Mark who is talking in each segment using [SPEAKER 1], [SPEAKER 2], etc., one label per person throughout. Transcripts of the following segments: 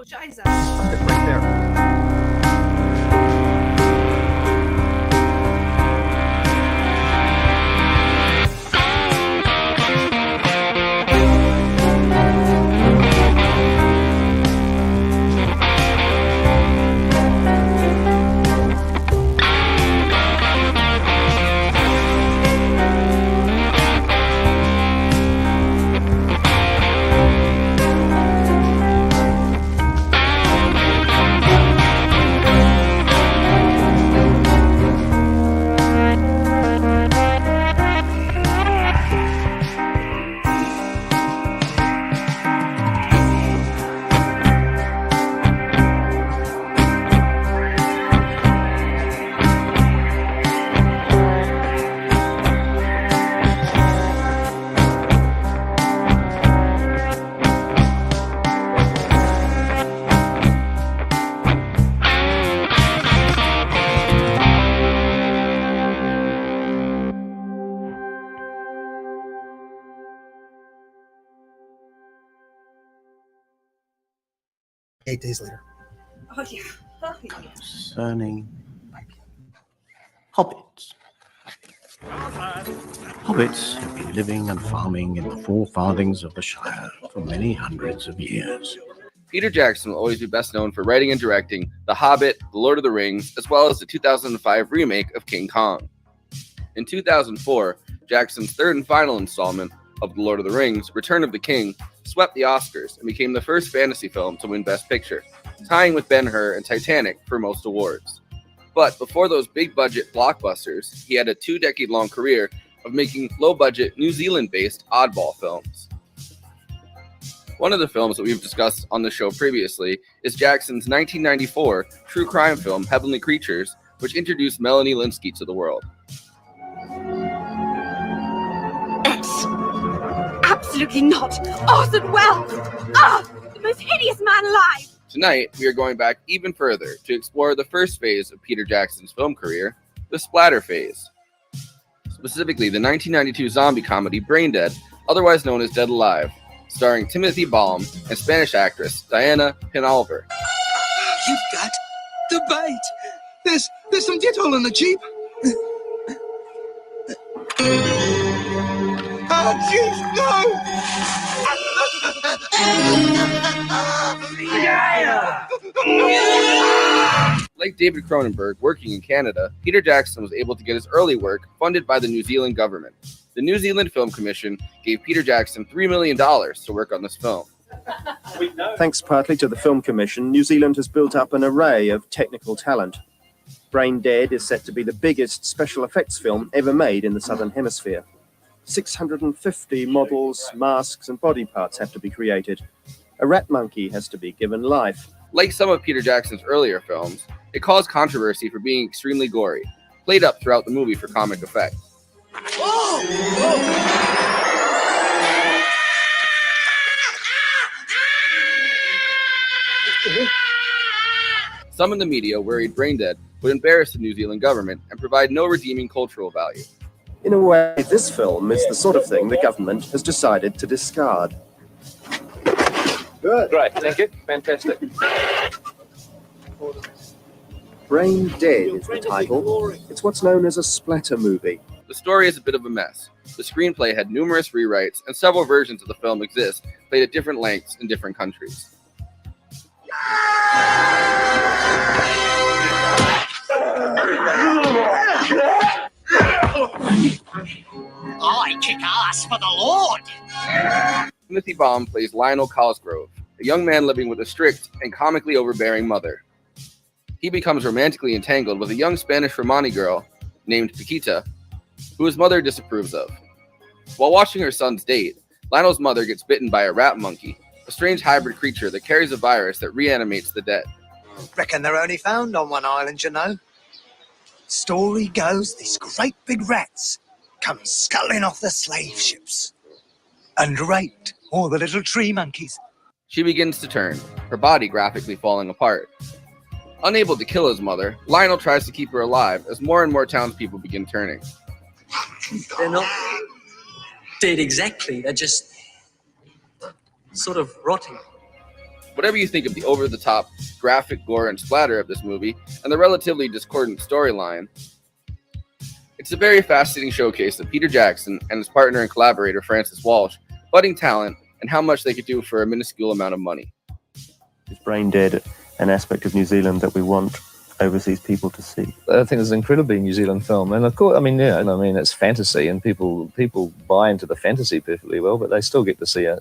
[SPEAKER 1] Scheiße.
[SPEAKER 2] Right there.
[SPEAKER 3] Eight days later.
[SPEAKER 1] Oh, yeah. Oh, yeah.
[SPEAKER 4] Concerning hobbits. Hobbits have been living and farming in the four farthings of the Shire for many hundreds of years.
[SPEAKER 5] Peter Jackson will always be best known for writing and directing The Hobbit, The Lord of the Rings, as well as the 2005 remake of King Kong. In 2004, Jackson's third and final installment of The Lord of the Rings, Return of the King, swept the Oscars and became the first fantasy film to win Best Picture, tying with Ben-Hur and Titanic for most awards. But before those big-budget blockbusters, he had a 2-decade-long career of making low-budget, New Zealand-based oddball films. One of the films that we've discussed on the show previously is Jackson's 1994 true crime film, Heavenly Creatures, which introduced Melanie Lynskey to the world.
[SPEAKER 1] Absolutely not. Orson Welles! Ah! The most hideous man alive!
[SPEAKER 5] Tonight, we are going back even further to explore the first phase of Peter Jackson's film career, the splatter phase. Specifically, the 1992 zombie comedy Braindead, otherwise known as Dead Alive, starring Timothy Balm and Spanish actress Diana Penalver.
[SPEAKER 6] You've got the bite. There's some Dettol in the Jeep. Oh, jeez, no!
[SPEAKER 5] Like David Cronenberg working in Canada, Peter Jackson was able to get his early work funded by the New Zealand government. The New Zealand Film Commission gave Peter Jackson $3 million to work on this film.
[SPEAKER 7] Thanks partly to the Film Commission, New Zealand has built up an array of technical talent. Brain Dead is set to be the biggest special effects film ever made in the Southern Hemisphere. 650 models, masks, and body parts have to be created. A rat monkey has to be given life.
[SPEAKER 5] Like some of Peter Jackson's earlier films, it caused controversy for being extremely gory, played up throughout the movie for comic effect. Some in the media worried Braindead would embarrass the New Zealand government and provide no redeeming cultural value.
[SPEAKER 7] In a way, this film is the sort of thing the government has decided to discard.
[SPEAKER 2] Good. Great, thank you. Fantastic.
[SPEAKER 7] Brain Dead is the title. It's what's known as a splatter movie.
[SPEAKER 5] The story is a bit of a mess. The screenplay had numerous rewrites, and several versions of the film exist, played at different lengths in different countries.
[SPEAKER 6] I kick ass for the Lord.
[SPEAKER 5] Timothy Balm plays Lionel Cosgrove, a young man living with a strict and comically overbearing mother. He becomes romantically entangled with a young Spanish Romani girl named Paquita, who his mother disapproves of. While watching her son's date, Lionel's mother gets bitten by a rat monkey, a strange hybrid creature that carries a virus that reanimates the dead.
[SPEAKER 6] Reckon they're only found on one island, you know. Story goes, these great big rats come scuttling off the slave ships and raped all the little tree monkeys.
[SPEAKER 5] She begins to turn, her body graphically falling apart. Unable to kill his mother, Lionel tries to keep her alive as more and more townspeople begin turning.
[SPEAKER 8] They're not dead exactly, they're just sort of rotting.
[SPEAKER 5] Whatever you think of the over-the-top graphic gore and splatter of this movie, and the relatively discordant storyline, it's a very fascinating showcase of Peter Jackson and his partner and collaborator Francis Walsh, budding talent, and how much they could do for a minuscule amount of money.
[SPEAKER 3] Is Brain Dead an aspect of New Zealand that we want overseas people to see?
[SPEAKER 9] I think it's an incredibly New Zealand film, and of course, it's fantasy, and people buy into the fantasy perfectly well, but they still get to see a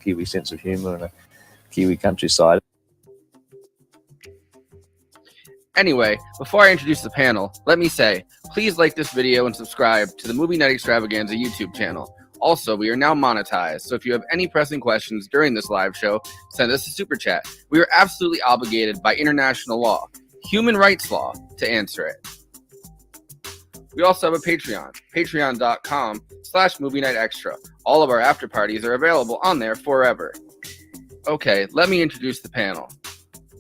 [SPEAKER 9] Kiwi sense of humour and a Kiwi countryside.
[SPEAKER 5] Anyway, before I introduce the panel, let me say, please like this video and subscribe to the Movie Night Extravaganza YouTube channel. Also, we are now monetized, so if you have any pressing questions during this live show, send us a super chat. We are absolutely obligated by international law, human rights law, to answer it. We also have a Patreon, patreon.com/Movie Night Extra. All of our after parties are available on there forever. Okay, let me introduce the panel.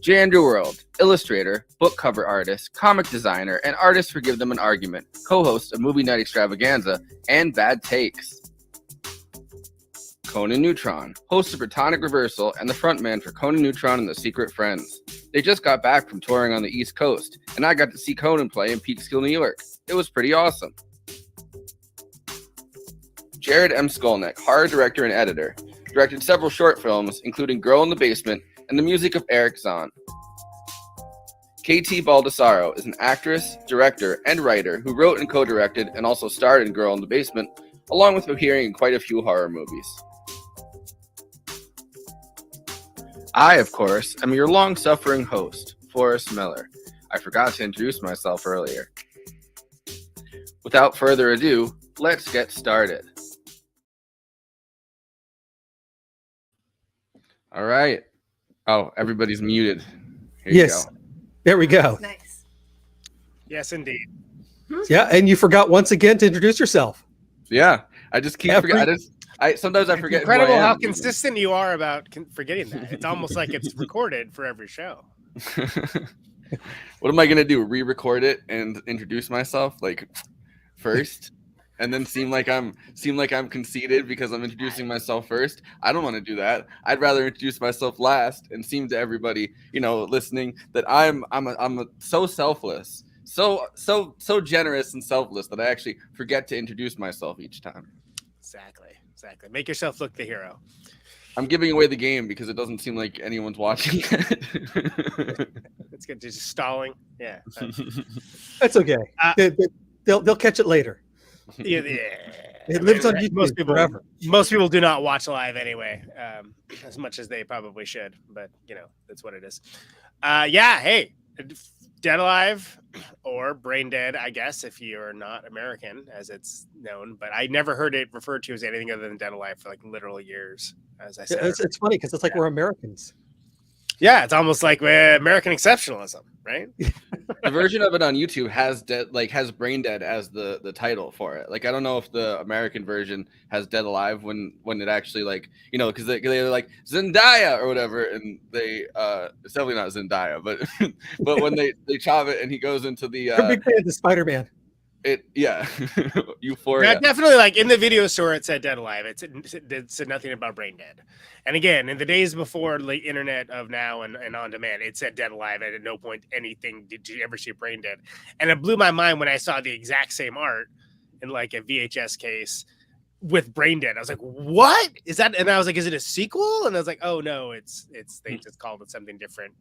[SPEAKER 5] J. Andrew World, illustrator, book cover artist, comic designer, and artist for Give Them an Argument, co-host of Movie Night Extravaganza and Bad Takes. Conan Neutron, host of Protonic Reversal and the frontman for Conan Neutron and the Secret Friends. They just got back from touring on the East Coast, and I got to see Conan play in Peekskill, New York. It was pretty awesome. Jared M. Skolnick, horror director and editor, directed several short films, including Girl in the Basement and the music of Eric Zahn. KT Baldassaro is an actress, director, and writer who wrote and co-directed and also starred in Girl in the Basement, along with appearing in quite a few horror movies. I, of course, am your long-suffering host, Forrest Miller. I forgot to introduce myself earlier. Without further ado, let's get started. All right. Oh, everybody's muted. Here you
[SPEAKER 10] Yes.
[SPEAKER 5] go.
[SPEAKER 10] There we go.
[SPEAKER 1] Nice.
[SPEAKER 11] Yes, indeed.
[SPEAKER 10] Yeah, and you forgot once again to introduce yourself.
[SPEAKER 5] Yeah, I just keep forgetting. Sometimes I forget.
[SPEAKER 11] Incredible
[SPEAKER 5] who I
[SPEAKER 11] how
[SPEAKER 5] am.
[SPEAKER 11] consistent you are about forgetting that. It's almost like it's recorded for every show.
[SPEAKER 5] What am I gonna do? Re-record it and introduce myself like first, and then seem like I'm conceited because I'm introducing myself first? I don't want to do that. I'd rather introduce myself last and seem to everybody, listening, that I'm so selfless, so generous and selfless that I actually forget to introduce myself each time.
[SPEAKER 11] Exactly. Make yourself look the hero.
[SPEAKER 5] I'm giving away the game because it doesn't seem like anyone's watching it.
[SPEAKER 11] It's good. Just stalling. Yeah.
[SPEAKER 10] That's okay. They'll catch it later.
[SPEAKER 11] Yeah.
[SPEAKER 10] It lives on YouTube forever.
[SPEAKER 11] Most people do not watch live anyway, as much as they probably should. But that's what it is. Hey, Dead Alive or Brain Dead, I guess, if you're not American, as it's known. But I never heard it referred to as anything other than Dead Alive for like literal years, as I said.
[SPEAKER 10] It's funny because it's like we're Americans.
[SPEAKER 11] Yeah, it's almost like American exceptionalism, right?
[SPEAKER 5] The version of it on YouTube has Brain Dead as the title for it. Like, I don't know if the American version has Dead Alive when it actually because they're like Zendaya or whatever, and they it's definitely not Zendaya, but when they chop it and he goes into the
[SPEAKER 10] You're a big fan of the Spider-Man.
[SPEAKER 5] Euphoria.
[SPEAKER 11] Yeah, definitely. Like in the video store, it said Dead Alive. It said nothing about Brain Dead. And again, in the days before the internet of now and on demand, it said Dead Alive. And at no point anything did you ever see Brain Dead. And it blew my mind when I saw the exact same art in like a VHS case with Brain Dead. I was like, "What is that?" And I was like, "Is it a sequel?" And I was like, "Oh no, it's they just called it something different."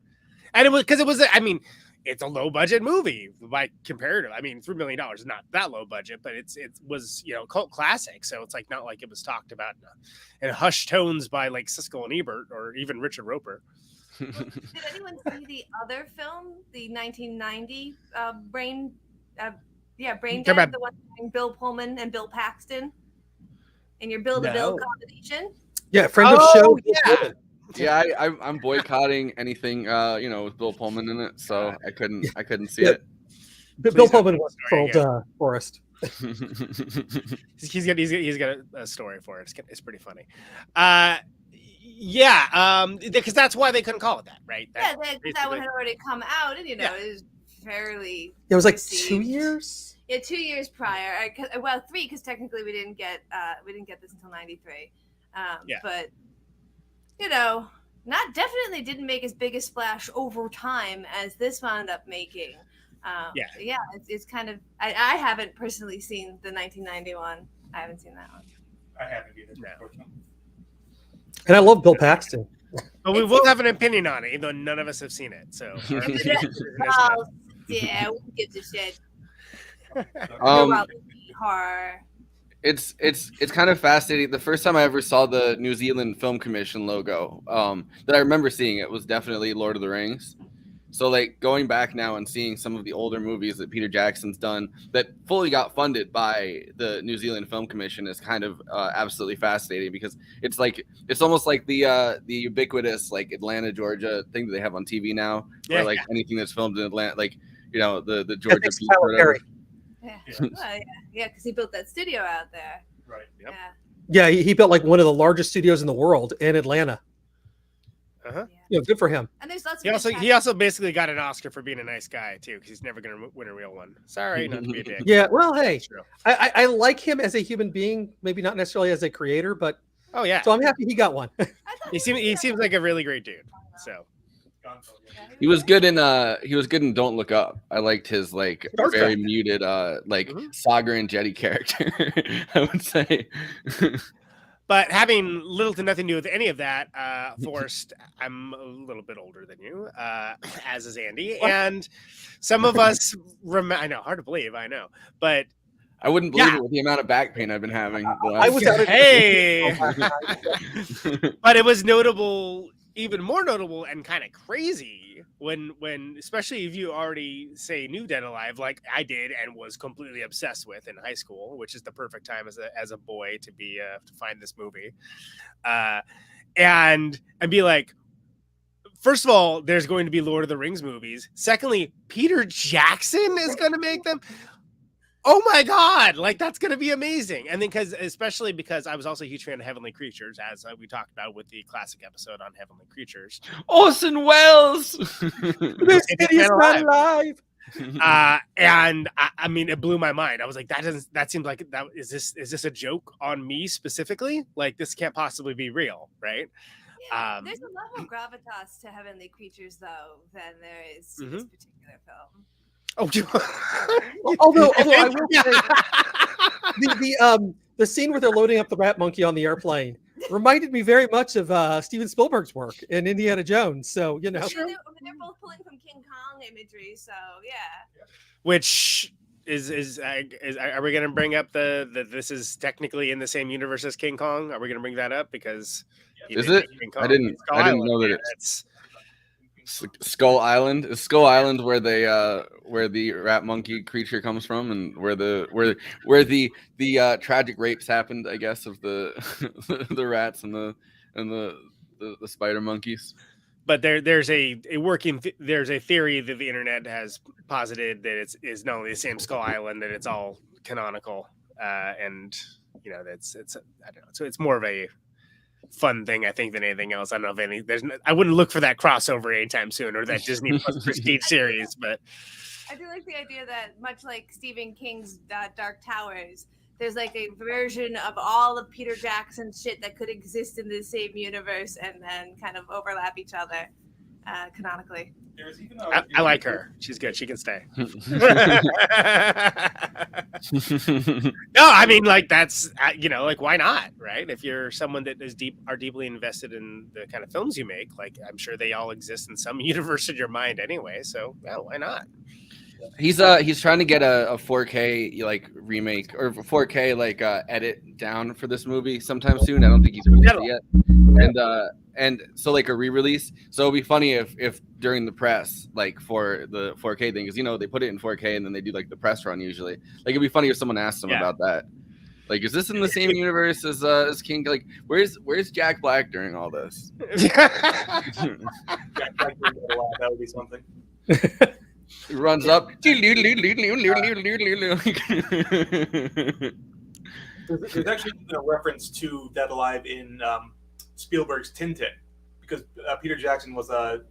[SPEAKER 11] And it was because it was. I mean, it's a low budget movie by comparative. I mean, $3 million is not that low budget, but it was cult classic. So it's like not like it was talked about in hushed tones by like Siskel and Ebert or even Richard Roper.
[SPEAKER 1] Did anyone see the other film, the 1990 Brain Dead, the one with Bill Pullman and Bill Paxton, and your Bill to Bill combination?
[SPEAKER 10] Yeah, friend of show.
[SPEAKER 11] Yeah.
[SPEAKER 5] Yeah, I'm boycotting anything with Bill Pullman in it, so I couldn't see it.
[SPEAKER 10] Bill Pullman was called Forrest.
[SPEAKER 11] He's got a story for it. It's pretty funny. Because that's why they couldn't call it that, right?
[SPEAKER 1] That one had already come out, and it was fairly.
[SPEAKER 10] It was like
[SPEAKER 1] received.
[SPEAKER 10] 2 years.
[SPEAKER 1] Yeah, 2 years prior. 3 because technically we didn't get this until '93. But definitely didn't make as big a splash over time as this wound up making. It's kind of. I haven't personally seen the 1991. I haven't seen that one.
[SPEAKER 12] I haven't either.
[SPEAKER 11] No.
[SPEAKER 10] And I love Bill Paxton.
[SPEAKER 11] But we will have an opinion on it, even though none of us have seen it. So
[SPEAKER 1] yeah, who gives a shit? Horror.
[SPEAKER 5] It's kind of fascinating. The first time I ever saw the New Zealand Film Commission logo, that I remember seeing it was definitely Lord of the Rings. So like going back now and seeing some of the older movies that Peter Jackson's done that fully got funded by the New Zealand Film Commission is kind of absolutely fascinating, because it's almost like the ubiquitous like Atlanta, Georgia thing that they have on TV now, where like anything that's filmed in Atlanta, like the Georgia beach or whatever.
[SPEAKER 1] Yeah, because he built that studio out there.
[SPEAKER 12] Right.
[SPEAKER 11] Yep.
[SPEAKER 10] Yeah, he built like one of the largest studios in the world in Atlanta. Good for him.
[SPEAKER 1] And there's lots of
[SPEAKER 11] he also basically got an Oscar for being a nice guy too, because he's never going to win a real one. Sorry, not to be a dick.
[SPEAKER 10] Yeah, well, hey, I like him as a human being, maybe not necessarily as a creator, but so I'm happy he got one.
[SPEAKER 11] he seems like a really great dude. So
[SPEAKER 5] he was good in Don't Look Up. I liked his like very muted Saga and Jetty character. I would say.
[SPEAKER 11] But having little to nothing to do with any of that, Forrest, I'm a little bit older than you, as is Andy, and some of us I know, hard to believe, I know, but
[SPEAKER 5] I wouldn't believe it with the amount of back pain I've been having.
[SPEAKER 10] I was
[SPEAKER 11] but it was notable, even more notable and kind of crazy when especially if you already say knew Dead Alive like I did and was completely obsessed with in high school, which is the perfect time as a boy to be to find this movie, and be like, first of all, there's going to be Lord of the Rings movies. Secondly, Peter Jackson is going to make them. Oh my God, like that's going to be amazing. And then especially because I was also a huge fan of Heavenly Creatures, as we talked about with the classic episode on Heavenly Creatures.
[SPEAKER 5] Orson Welles!
[SPEAKER 10] This is not alive.
[SPEAKER 11] And I mean, it blew my mind. I was like, that seems like that. Is this a joke on me specifically? Like this can't possibly be real, right?
[SPEAKER 1] Yeah, there's a level of gravitas to Heavenly Creatures though than there is to this particular film.
[SPEAKER 10] Although I will say the scene where they're loading up the rat monkey on the airplane reminded me very much of Steven Spielberg's work in Indiana Jones. So
[SPEAKER 1] they're both pulling from King Kong imagery. So yeah.
[SPEAKER 11] Which is are we going to bring up that this is technically in the same universe as King Kong? Are we going to bring that up because
[SPEAKER 5] is it? I didn't know that it's. Skull Island is Skull Island where the rat monkey creature comes from, and where the tragic rapes happened, I guess, of the the rats and the spider monkeys.
[SPEAKER 11] But there's a theory that the internet has posited that it's not only the same Skull Island, that it's all canonical, and it's I don't know, so it's more of a fun thing, I think, than anything else. I don't know if I wouldn't look for that crossover anytime soon, or that Disney Plus Prestige series, but
[SPEAKER 1] I do like the idea that much like Stephen King's Dark Towers, there's like a version of all of Peter Jackson's shit that could exist in the same universe and then kind of overlap each other canonically.
[SPEAKER 12] There's even
[SPEAKER 11] I like her. She's good. She can stay. No, I mean, like that's like why not, right? If you're someone that is deeply invested in the kind of films you make, like I'm sure they all exist in some universe in your mind anyway. So yeah, why not?
[SPEAKER 5] He's trying to get a 4K like remake or 4K like edit down for this movie sometime soon. I don't think he's released it yet. And so like a re-release. So it'd be funny if during the press, like for the 4K thing, because they put it in 4K and then they do like the press run usually. Like it'd be funny if someone asked them about that. Like, is this in the same universe as King? Like, where's Jack Black during all this?
[SPEAKER 12] Jack Black, that would be something.
[SPEAKER 5] He runs up.
[SPEAKER 12] There's actually a reference to Dead Alive in Spielberg's Tintin, because Peter Jackson was a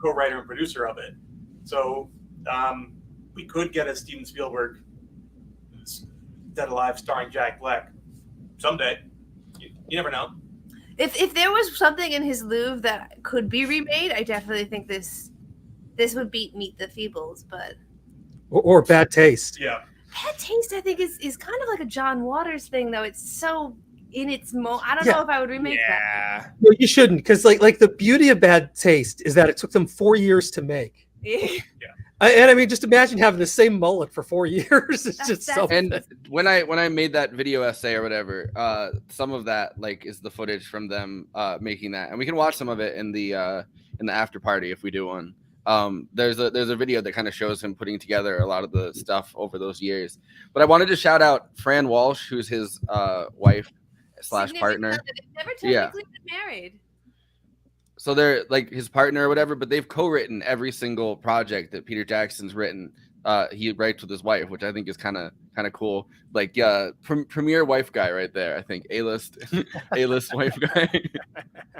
[SPEAKER 12] co-writer and producer of it. So we could get a Steven Spielberg Dead Alive starring Jack Black someday. You never know.
[SPEAKER 1] If there was something in his Louvre that could be remade, I definitely think this would beat Meet the Feebles, but
[SPEAKER 10] or Bad Taste.
[SPEAKER 12] Yeah.
[SPEAKER 1] Bad Taste, I think, is kind of like a John Waters thing, though. It's so in its I don't
[SPEAKER 10] Yeah.
[SPEAKER 1] know if I would remake that.
[SPEAKER 10] No, you shouldn't, because like the beauty of Bad Taste is that it took them 4 years to make.
[SPEAKER 1] Yeah.
[SPEAKER 10] And I mean, just imagine having the same mullet for 4 years. It's just so.
[SPEAKER 5] And when I made that video essay or whatever, some of that like is the footage from them making that, and we can watch some of it in the after party if we do one. There's a video that kind of shows him putting together a lot of the stuff over those years. But I wanted to shout out Fran Walsh, who's his wife / partner.
[SPEAKER 1] Never technically been married.
[SPEAKER 5] So they're like his partner or whatever, but they've co-written every single project that Peter Jackson's written. He writes with his wife, which I think is kind of cool. Like, premier wife guy right there. I think A-list wife guy.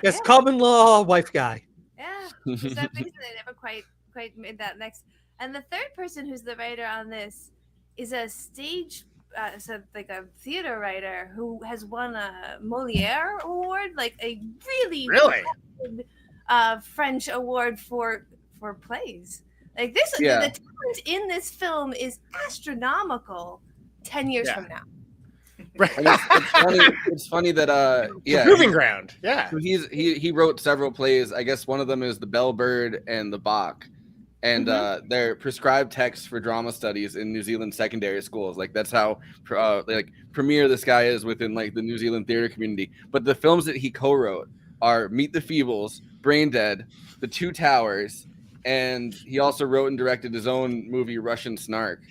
[SPEAKER 10] Yes, common law wife guy.
[SPEAKER 1] Yeah, for some reason they never quite made that next. And the third person who's the writer on this is a stage, like a theater writer who has won a Moliere Award, like a really French award for plays. Like this, the talent in this film is astronomical. 10 years from now.
[SPEAKER 5] Right. It's funny that
[SPEAKER 11] Proving Ground. Yeah.
[SPEAKER 5] So he wrote several plays. I guess one of them is The Bellbird and The Bach. And they're prescribed texts for drama studies in New Zealand secondary schools. Like that's how like premier this guy is within like the New Zealand theater community. But the films that he co-wrote are Meet the Feebles, Brain Dead, The Two Towers, and he also wrote and directed his own movie Russian Snark.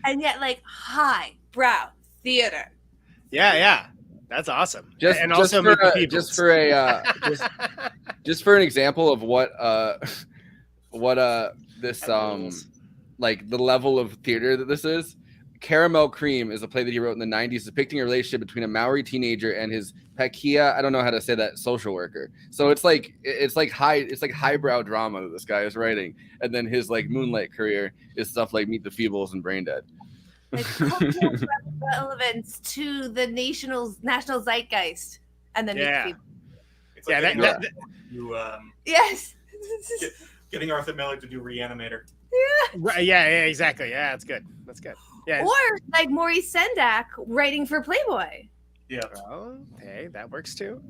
[SPEAKER 1] And yet, like highbrow theater.
[SPEAKER 11] Yeah, that's awesome.
[SPEAKER 5] Just for an example of what this like the level of theater that this is. Caramel Cream is a play that he wrote in the 90s depicting a relationship between a Maori teenager and his Pakia, I don't know how to say that, social worker. So it's like highbrow drama that this guy is writing, and then his like moonlight career is stuff like Meet the Feebles and Brain Dead.
[SPEAKER 1] Like cultural relevance to the national zeitgeist, and then Meet the Feebles.
[SPEAKER 12] It's like
[SPEAKER 1] yes.
[SPEAKER 12] Getting Arthur Miller to do Reanimator.
[SPEAKER 1] Yeah.
[SPEAKER 11] Right, yeah, exactly. Yeah, that's good. Yeah.
[SPEAKER 1] Or like Maurice Sendak writing for Playboy.
[SPEAKER 12] Yeah.
[SPEAKER 11] Oh, hey, that works too.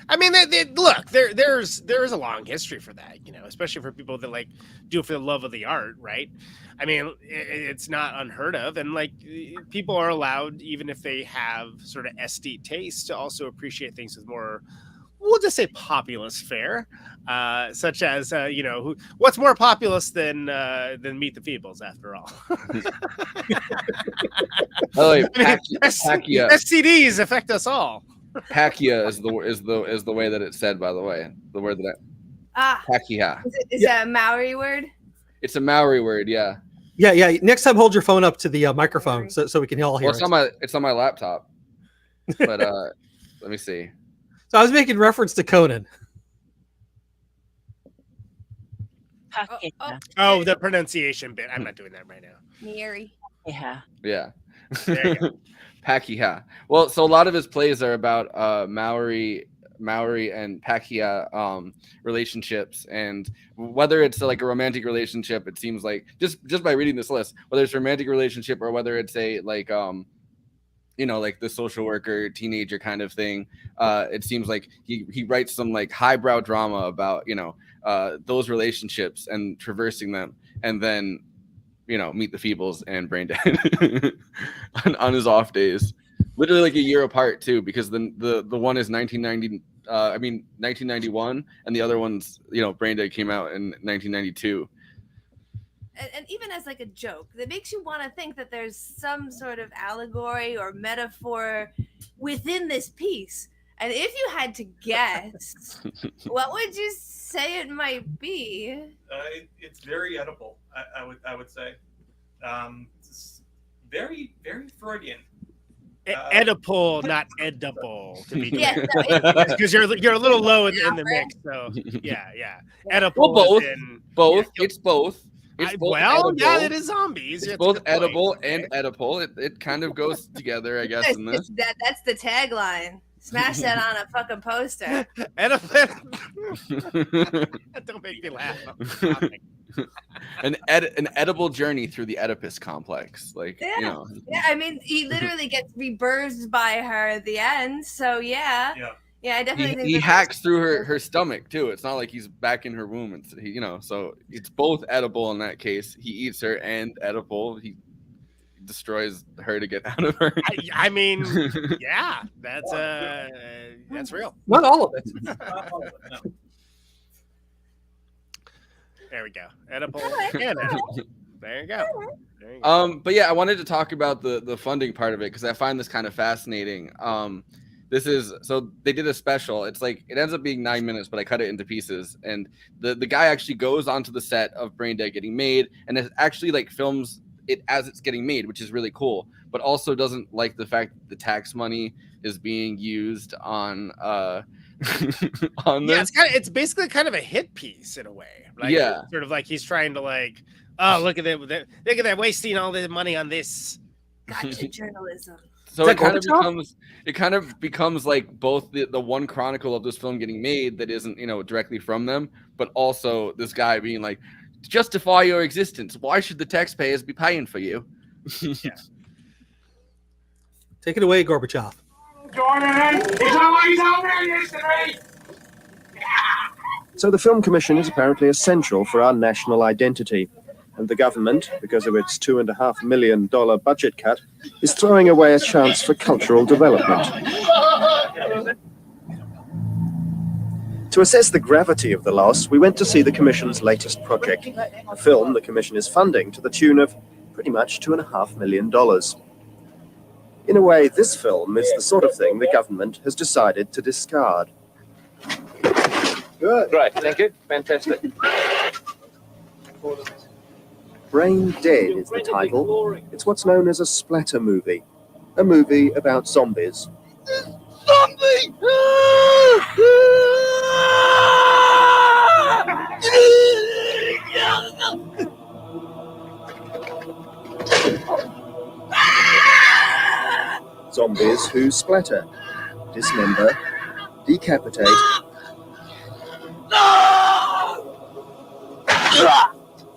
[SPEAKER 11] I mean, look, there's a long history for that, especially for people that like do it for the love of the art, right? I mean, it's not unheard of, and like people are allowed, even if they have sort of aesthete taste, to also appreciate things with more, we'll just say, populist fare, such as what's more populist than Meet the Feebles, after all.
[SPEAKER 5] Pakia.
[SPEAKER 11] STDs affect us all.
[SPEAKER 5] Pakia is the way that it's said. By the way, the word that Pakia.
[SPEAKER 1] Is that a Maori word?
[SPEAKER 5] It's a Maori word. Yeah.
[SPEAKER 10] Yeah. Next time, hold your phone up to the microphone so we can all hear it.
[SPEAKER 5] It's on my laptop. But let me see.
[SPEAKER 10] So I was making reference to Conan.
[SPEAKER 11] Oh, the pronunciation bit. I'm not doing that right now.
[SPEAKER 1] Mary.
[SPEAKER 5] Yeah.
[SPEAKER 11] There you go.
[SPEAKER 5] Pakia. Well, so a lot of his plays are about Maori and Pakia relationships, and whether it's like a romantic relationship, it seems like just by reading this list, whether it's a romantic relationship or whether it's a like like the social worker teenager kind of thing, it seems like he writes some like highbrow drama about those relationships and traversing them, and then Meet the Feebles and Brain Dead on his off days, literally like a year apart too, because the one is 1991, and the other one's Brain Dead came out in 1992.
[SPEAKER 1] And even as like a joke that makes you want to think that there's some sort of allegory or metaphor within this piece. And if you had to guess, what would you say it might be?
[SPEAKER 12] It's very edible. I would say, it's very, very Freudian.
[SPEAKER 11] Oedipal, not edible, to be clear. Because you're a little low in the mix. So yeah. Oedipal.
[SPEAKER 5] Well, both. It's both.
[SPEAKER 11] It is zombies.
[SPEAKER 5] It's both edible and Oedipal. It kind of goes together, I guess. In this,
[SPEAKER 1] that's the tagline. Smash that on a fucking poster.
[SPEAKER 11] Don't make me laugh.
[SPEAKER 5] An edible journey through the Oedipus complex. Like,
[SPEAKER 1] Yeah.
[SPEAKER 5] you know.
[SPEAKER 1] Yeah, I mean, he literally gets rebirthed by her at the end. So yeah. Yeah, I definitely think
[SPEAKER 5] He hacks through her stomach too. It's not like he's back in her womb. It's you know, so it's both edible in that case. He eats her and edible. He destroys her to get out of her.
[SPEAKER 11] I mean, yeah, that's real.
[SPEAKER 10] Not all of it.
[SPEAKER 11] There we go. Edible. And edible. There you go. There you go.
[SPEAKER 5] But yeah, I wanted to talk about the funding part of it because I find this kind of fascinating. This is so they did a special. It's like it ends up being 9 minutes, but I cut it into pieces. And the guy actually goes onto the set of Brain Dead getting made, and it actually like films it as it's getting made, which is really cool. But also doesn't like the fact that the tax money is being used on on this.
[SPEAKER 11] Yeah, it's basically kind of a hit piece in a way. Like,
[SPEAKER 5] yeah,
[SPEAKER 11] sort of like he's trying to like, oh, look at that wasting all this money on this.
[SPEAKER 1] Gotcha journalism.
[SPEAKER 5] So it kind of becomes like both the one chronicle of this film getting made that isn't, you know, directly from them, but also this guy being like, justify your existence. Why should the taxpayers be paying for you?
[SPEAKER 11] Yeah.
[SPEAKER 10] Take it away, Gorbachev.
[SPEAKER 7] So the Film Commission is apparently essential for our national identity. And the government, because of its $2.5 million budget cut, is throwing away a chance for cultural development. To assess the gravity of the loss, we went to see the Commission's latest project, a film the Commission is funding to the tune of pretty much $2.5 million. In a way, this film is the sort of thing the government has decided to discard.
[SPEAKER 2] Good. Great. Thank you. Fantastic.
[SPEAKER 7] Brain Dead is the title. It's what's known as a splatter movie. A movie about zombies.
[SPEAKER 6] Zombie!
[SPEAKER 7] Zombies who splatter, dismember, decapitate,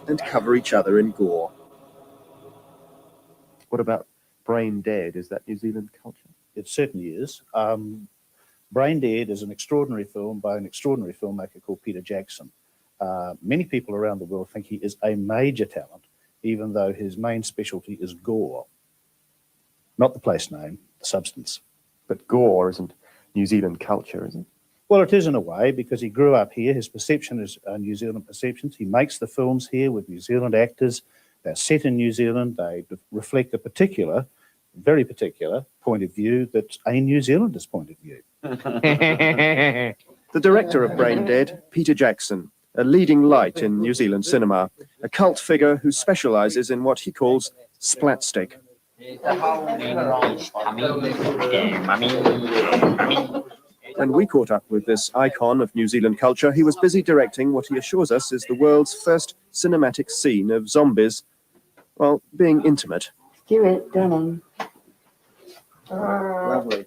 [SPEAKER 7] and cover each other in gore. What about Brain Dead? Is that New Zealand culture?
[SPEAKER 4] It certainly is. Brain Dead is an extraordinary film by an extraordinary filmmaker called Peter Jackson. Many people around the world think he is a major talent, even though his main specialty is gore. Not the place name, the substance.
[SPEAKER 3] But gore isn't New Zealand culture, is it?
[SPEAKER 4] Well, it is in a way, because he grew up here. His perception is New Zealand perceptions. He makes the films here with New Zealand actors. They're set in New Zealand. They reflect a particular, very particular point of view that's a New Zealander's point of view.
[SPEAKER 7] The director of Brain Dead, Peter Jackson, a leading light in New Zealand cinema, a cult figure who specializes in what he calls splatstick. When we caught up with this icon of New Zealand culture, he was busy directing what he assures us is the world's first cinematic scene of zombies, well, being intimate.
[SPEAKER 13] Stuart Dunham.
[SPEAKER 7] Lovely.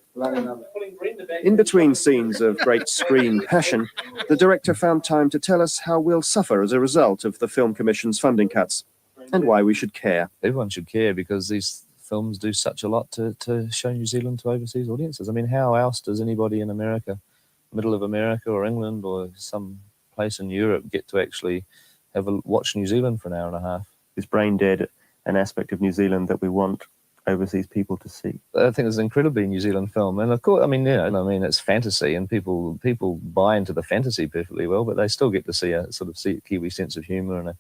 [SPEAKER 7] In between scenes of great screen passion, the director found time to tell us how we'll suffer as a result of the Film Commission's funding cuts, and why we should care.
[SPEAKER 9] Everyone should care because these films do such a lot to show New Zealand to overseas audiences. I mean, how else does anybody in America, middle of America or England or some place in Europe get to actually watch New Zealand for an hour and a half?
[SPEAKER 3] Is Brain Dead an aspect of New Zealand that we want overseas people to see?
[SPEAKER 9] I think it's an incredibly New Zealand film, and of course, I mean, it's fantasy, and people buy into the fantasy perfectly well, but they still get to see a Kiwi sense of humour and a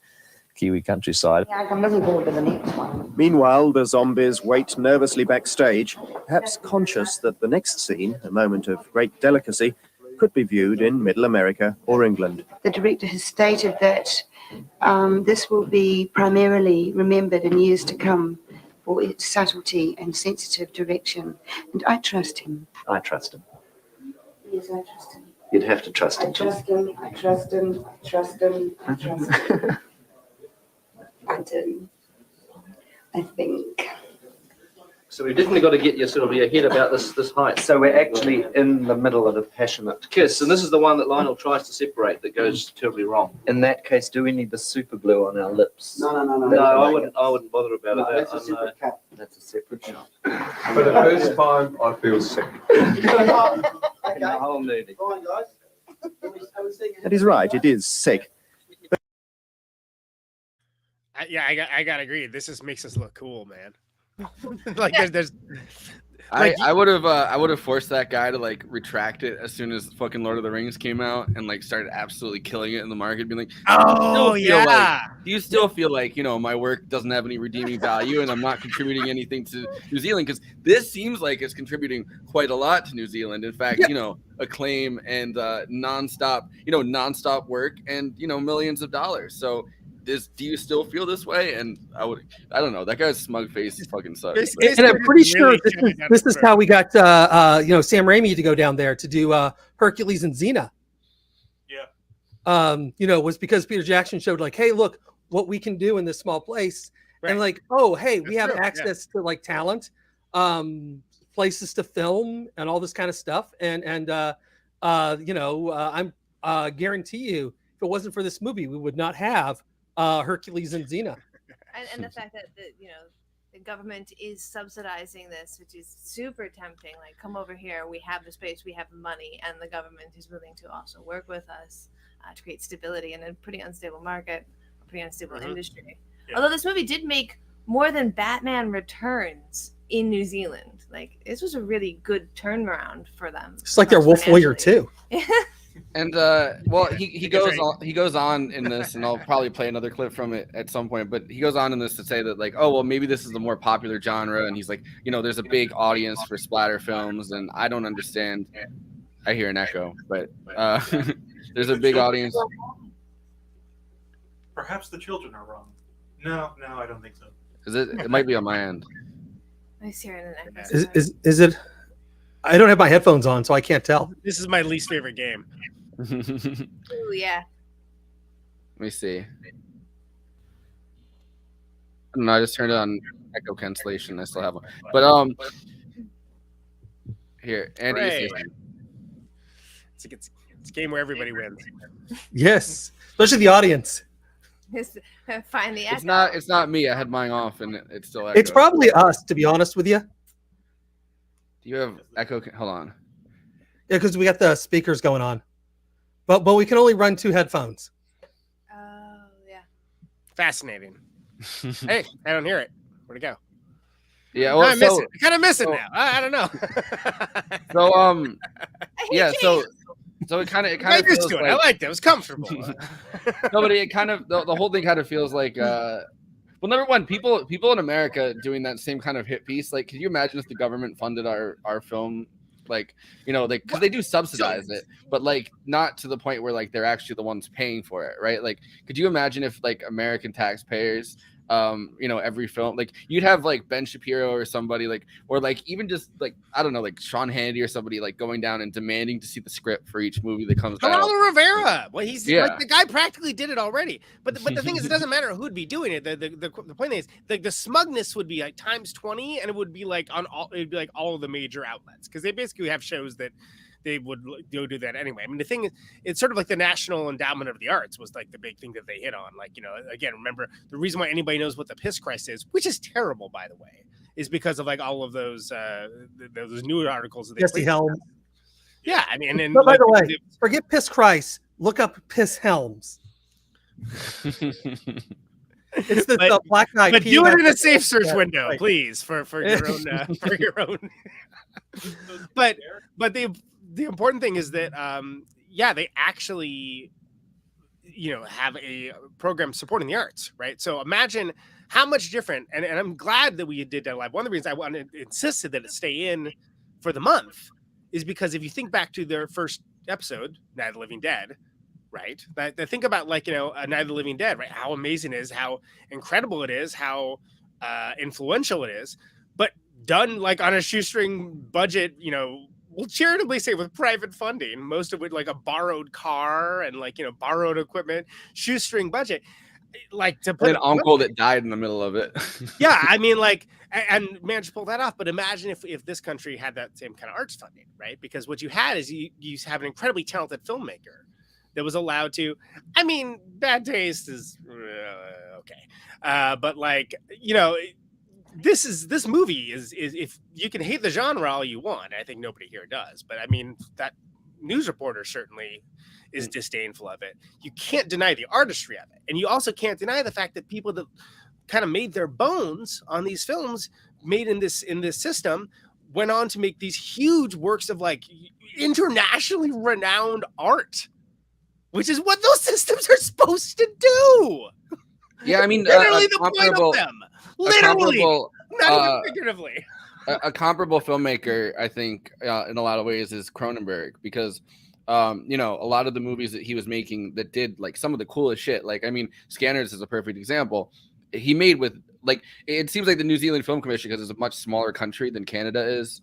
[SPEAKER 9] Kiwi countryside.
[SPEAKER 13] Yeah, I'm looking forward to the next one.
[SPEAKER 7] Meanwhile, the zombies wait nervously backstage, perhaps conscious that the next scene, a moment of great delicacy, could be viewed in Middle America or England.
[SPEAKER 13] The director has stated that this will be primarily remembered in years to come for its subtlety and sensitive direction, and I trust him.
[SPEAKER 7] I trust him.
[SPEAKER 13] Yes, I trust him.
[SPEAKER 7] You'd have to trust him.
[SPEAKER 13] I trust him. I trust him. I trust him. I trust him. I do. I think.
[SPEAKER 14] So we've definitely got to get your head about this height.
[SPEAKER 2] So we're actually in the middle of a passionate
[SPEAKER 14] kiss, and this is the one that Lionel tries to separate that goes terribly wrong.
[SPEAKER 2] In that case, do we need the super glue on our lips?
[SPEAKER 14] No, I wouldn't bother about it.
[SPEAKER 2] That's a separate cut. That's a separate shot.
[SPEAKER 15] For the first time, I feel sick.
[SPEAKER 2] The whole movie.
[SPEAKER 7] That is right, it is sick.
[SPEAKER 11] I gotta agree. This just makes us look cool, man. Like there's
[SPEAKER 5] I would have forced that guy to like retract it as soon as fucking Lord of the Rings came out and like started absolutely killing it in the market, being like,
[SPEAKER 11] oh yeah,
[SPEAKER 5] do you still feel like, you know, my work doesn't have any redeeming value and I'm not contributing anything to New Zealand? Because this seems like it's contributing quite a lot to New Zealand. In fact, you know, acclaim and nonstop work and, you know, millions of dollars. So do you still feel this way? And I don't know. That guy's smug face fucking sucks.
[SPEAKER 10] And I'm pretty sure this is how we got Sam Raimi to go down there to do Hercules and Xena.
[SPEAKER 12] Yeah.
[SPEAKER 10] Was because Peter Jackson showed like, hey, look what we can do in this small place, and like, oh, hey, we have access to like talent, places to film, and all this kind of stuff, and I'm guarantee you, if it wasn't for this movie, we would not have Hercules and Xena.
[SPEAKER 1] And the fact that the government is subsidizing this, which is super tempting. Like, come over here, we have the space, we have the money, and the government is willing to also work with us to create stability in a pretty unstable market, a pretty unstable industry. Yeah. Although this movie did make more than Batman Returns in New Zealand. Like, this was a really good turnaround for them.
[SPEAKER 10] It's like their Wolf Warrior too.
[SPEAKER 5] And he goes on in this, and I'll probably play another clip from it at some point, but he goes on in this to say that like, oh well, maybe this is a more popular genre, and he's like, you know, there's a big audience for splatter films, and I don't understand. I hear an echo, but there's a big audience.
[SPEAKER 12] Perhaps the children are wrong. No, I don't think so.
[SPEAKER 5] It might be on my end.
[SPEAKER 1] I see it in an echo.
[SPEAKER 10] Is it? I don't have my headphones on, so I can't tell.
[SPEAKER 11] This is my least favorite game.
[SPEAKER 1] Ooh, yeah.
[SPEAKER 5] Let me see. I don't know, I just turned on echo cancellation. I still have one. But here, Andy.
[SPEAKER 11] It's a game where everybody wins.
[SPEAKER 10] Yes, especially the audience.
[SPEAKER 1] Find the echo.
[SPEAKER 5] It's not me. I had mine off, and it's still echo.
[SPEAKER 10] It's probably us, to be honest with you.
[SPEAKER 5] Do you have echo? Hold on.
[SPEAKER 10] Yeah, because we got the speakers going on, but we can only run 2 headphones.
[SPEAKER 1] Oh yeah.
[SPEAKER 11] Fascinating. Hey, I don't hear it. Where'd it go?
[SPEAKER 5] Yeah,
[SPEAKER 11] well, I kind of miss it now. I don't know.
[SPEAKER 5] So it kind of
[SPEAKER 11] I
[SPEAKER 5] feels
[SPEAKER 11] used to it.
[SPEAKER 5] like,
[SPEAKER 11] I liked it. It was comfortable.
[SPEAKER 5] No, but it kind of the whole thing kind of feels like well, number one, people in America doing that same kind of hit piece. Like, could you imagine if the government funded our film? Like, you know, like, because they do subsidize it, but like not to the point where like they're actually the ones paying for it, right? Like, could you imagine if like American taxpayers, every film, like you'd have like Ben Shapiro or somebody like, or like even just like, I don't know, like Sean Hannity or somebody like going down and demanding to see the script for each movie that comes out.
[SPEAKER 11] Geraldo Rivera. Well, he's like, the guy practically did it already. But the thing is, it doesn't matter who'd be doing it. The point is, the smugness would be like times 20, and it would be like it'd be like all of the major outlets, because they basically have shows that they would go do that anyway. I mean, the thing is, it's sort of like the National Endowment of the Arts was like the big thing that they hit on. Like, you know, again, remember the reason why anybody knows what the Piss Christ is, which is terrible, by the way, is because of like all of those news articles. That
[SPEAKER 10] Jesse Helms.
[SPEAKER 11] Yeah, I mean, and
[SPEAKER 10] but by the way, forget Piss Christ. Look up Piss Helms. It's the Black Knight.
[SPEAKER 11] But do it in a safe search window, please, for your own for your own. But the important thing is that they actually have a program supporting the arts, right? So imagine how much different, and I'm glad that we did that live. One of the reasons I insisted that it stay in for the month is because if you think back to their first episode, Night of the Living Dead, right? Think about like, a Night of the Living Dead, right? How amazing it is, how incredible it is, how influential it is, but done like on a shoestring budget, we'll charitably say with private funding, most of it like a borrowed car and like, borrowed equipment, shoestring budget. like to put
[SPEAKER 5] an uncle that died in the middle of it.
[SPEAKER 11] Yeah, I mean, like, and managed to pull that off. But imagine if this country had that same kind of arts funding, right? Because what you had is you have an incredibly talented filmmaker that was allowed to. I mean, bad taste is okay, but like, you know, this movie is if you can hate the genre all you want. I think nobody here does, but I mean that news reporter certainly is disdainful of it. You can't deny the artistry of it, and you also can't deny the fact that people that kind of made their bones on these films made in this system went on to make these huge works of like internationally renowned art, which is what those systems are supposed to do.
[SPEAKER 5] Yeah, I mean,
[SPEAKER 11] literally the point of them. Literally, not even figuratively.
[SPEAKER 5] A comparable filmmaker, I think, in a lot of ways, is Cronenberg, because you know, a lot of the movies that he was making that did like some of the coolest shit. Like, I mean, Scanners is a perfect example. He made with like, it seems like the New Zealand Film Commission, because it's a much smaller country than Canada is,